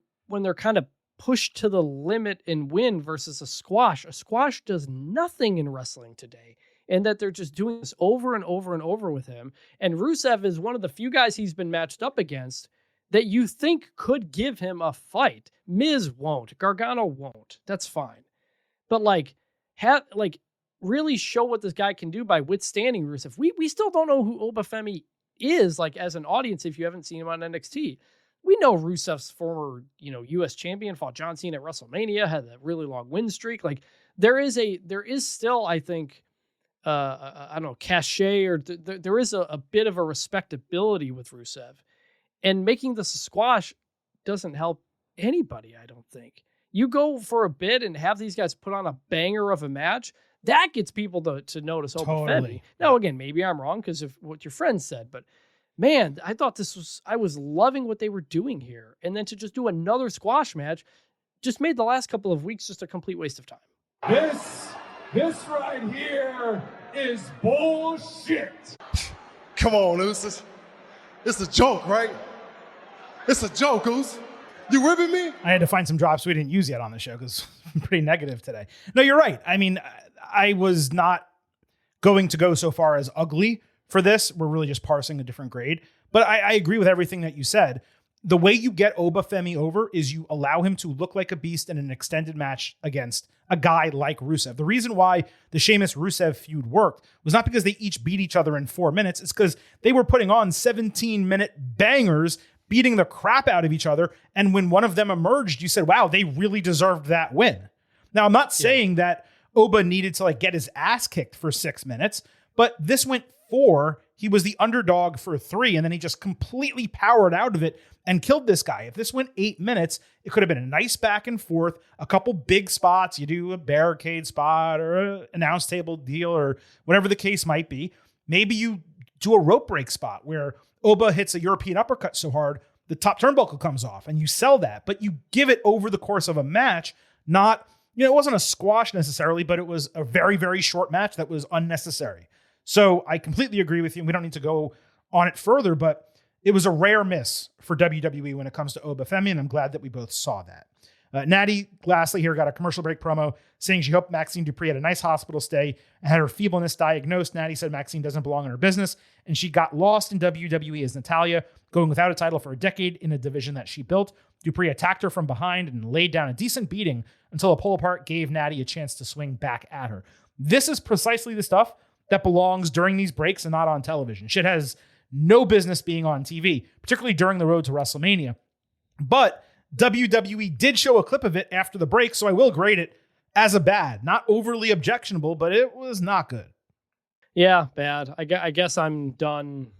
kind of pushed to the limit and win versus a squash. A squash does nothing in wrestling today. And that they're just doing this over and over and over with him. And Rusev is one of the few guys he's been matched up against that you think could give him a fight. Miz won't. Gargano won't. That's fine. But really show what this guy can do by withstanding Rusev. We still don't know who Oba Femi is, like, as an audience, if you haven't seen him on NXT. We know Rusev's former, U.S. champion, fought John Cena at WrestleMania, had a really long win streak. Like, there is still, I think, I don't know, cachet, or there is a bit of a respectability with Rusev. And making this a squash doesn't help anybody, I don't think. You go for a bit and have these guys put on a banger of a match, that gets people to notice Oba Femi. Now, again, maybe I'm wrong because of what your friend said, but man, I thought I was loving what they were doing here. And then to just do another squash match just made the last couple of weeks just a complete waste of time. This right here is bullshit. Come on, Oos. It's a joke, right? It's a joke, Oos. You ripping me? I had to find some drops we didn't use yet on the show because I'm pretty negative today. No, you're right. I mean, I was not going to go so far as ugly for this. We're really just parsing a different grade. But I agree with everything that you said. The way you get Obafemi over is you allow him to look like a beast in an extended match against a guy like Rusev. The reason why the Sheamus-Rusev feud worked was not because they each beat each other in 4 minutes. It's because they were putting on 17-minute bangers, beating the crap out of each other. And when one of them emerged, you said, wow, they really deserved that win. Now, I'm not saying that Oba needed to get his ass kicked for 6 minutes, but this went 4. He was the underdog for 3, and then he just completely powered out of it and killed this guy. If this went 8 minutes, it could have been a nice back and forth, a couple big spots. You do a barricade spot or an announce table deal or whatever the case might be. Maybe you do a rope break spot where Oba hits a European uppercut so hard, the top turnbuckle comes off, and you sell that. But you give it over the course of a match, not, it wasn't a squash necessarily, but it was a very, very short match that was unnecessary. So I completely agree with you. We don't need to go on it further, but it was a rare miss for WWE when it comes to Obafemi, and I'm glad that we both saw that. Natty, lastly here, got a commercial break promo saying she hoped Maxine Dupree had a nice hospital stay and had her feebleness diagnosed. Natty said Maxine doesn't belong in her business, and she got lost in WWE as Natalya, going without a title for a decade in a division that she built. Dupree attacked her from behind and laid down a decent beating until a pull apart gave Natty a chance to swing back at her. This is precisely the stuff that belongs during these breaks and not on television. Shit has no business being on TV, particularly during the road to WrestleMania. But WWE did show a clip of it after the break, so I will grade it as a bad. Not overly objectionable, but it was not good. Yeah, bad. I guess I'm done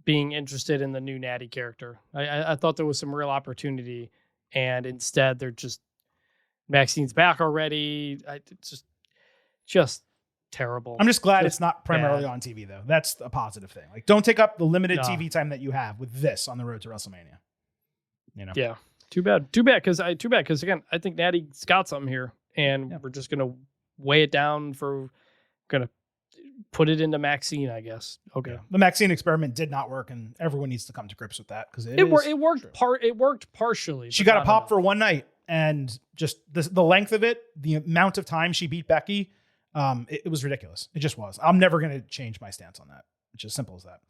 being interested in the new Natty character. I thought there was some real opportunity, and instead they're just, Maxine's back already. It's just terrible. I'm just glad it's not primarily on TV, though. That's a positive thing. Don't take up the limited TV time that you have with this on the road to WrestleMania. Yeah. Too bad. Because again, I think Natty's got something here, and we're just gonna weigh it down gonna put it into Maxine, I guess. Okay. Yeah. The Maxine experiment did not work, and everyone needs to come to grips with that because it worked partially. She got a pop for one night, and just the length of it, the amount of time she beat Becky. It was ridiculous. It just was. I'm never going to change my stance on that. It's as simple as that.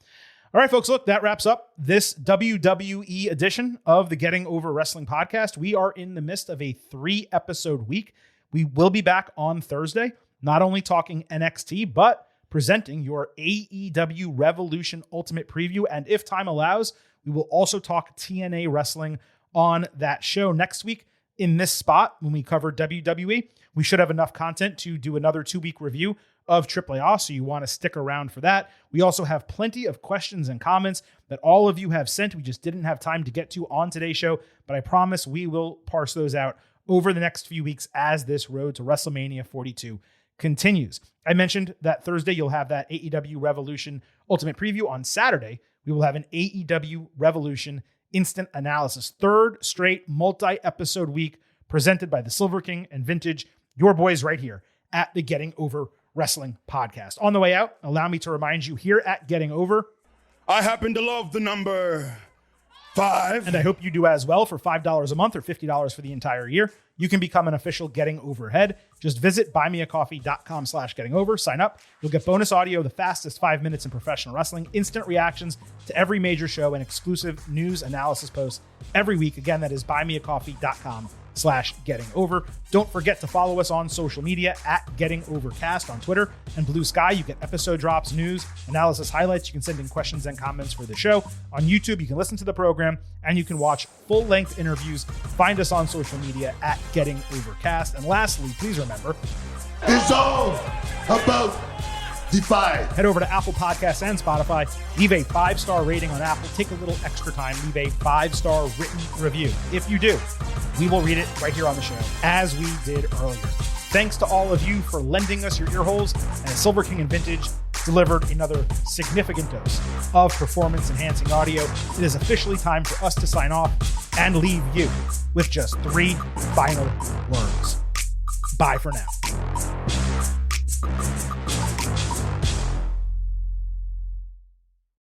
All right, folks, look, that wraps up this WWE edition of the Getting Over Wrestling podcast. We are in the midst of a 3-episode week. We will be back on Thursday, not only talking NXT, but presenting your AEW Revolution Ultimate Preview. And if time allows, we will also talk TNA wrestling on that show next week. In this spot, when we cover WWE, we should have enough content to do another 2-week review of AAA, so you want to stick around for that. We also have plenty of questions and comments that all of you have sent. We just didn't have time to get to on today's show, but I promise we will parse those out over the next few weeks as this road to WrestleMania 42 continues. I mentioned that Thursday you'll have that AEW Revolution Ultimate Preview. On Saturday, we will have an AEW Revolution Instant Analysis. 3rd straight multi-episode week presented by the Silver King and Vintage, your boys right here at the Getting Over Wrestling podcast. On the way out, allow me to remind you here at Getting Over, I happen to love the number 5. And I hope you do as well. For $5 a month or $50 for the entire year, you can become an official Getting Overhead. Just visit buymeacoffee.com/gettingover. Sign up. You'll get bonus audio, the fastest 5 minutes in professional wrestling, instant reactions to every major show, and exclusive news analysis posts every week. Again, that is buymeacoffee.com/gettingover. Don't forget to follow us on social media at Getting Overcast on Twitter and Blue Sky. You get episode drops, news, analysis, highlights. You can send in questions and comments for the show. On YouTube, you can listen to the program and you can watch full-length interviews. Find us on social media at Getting Overcast. And lastly, please remember, it's all about Defy. Head over to Apple Podcasts and Spotify. Leave a 5-star rating on Apple. Take a little extra time. Leave a 5-star written review. If you do, we will read it right here on the show, as we did earlier. Thanks to all of you for lending us your ear holes, and Silver King and Vintage delivered another significant dose of performance-enhancing audio. It is officially time for us to sign off and leave you with just 3 final words. Bye for now.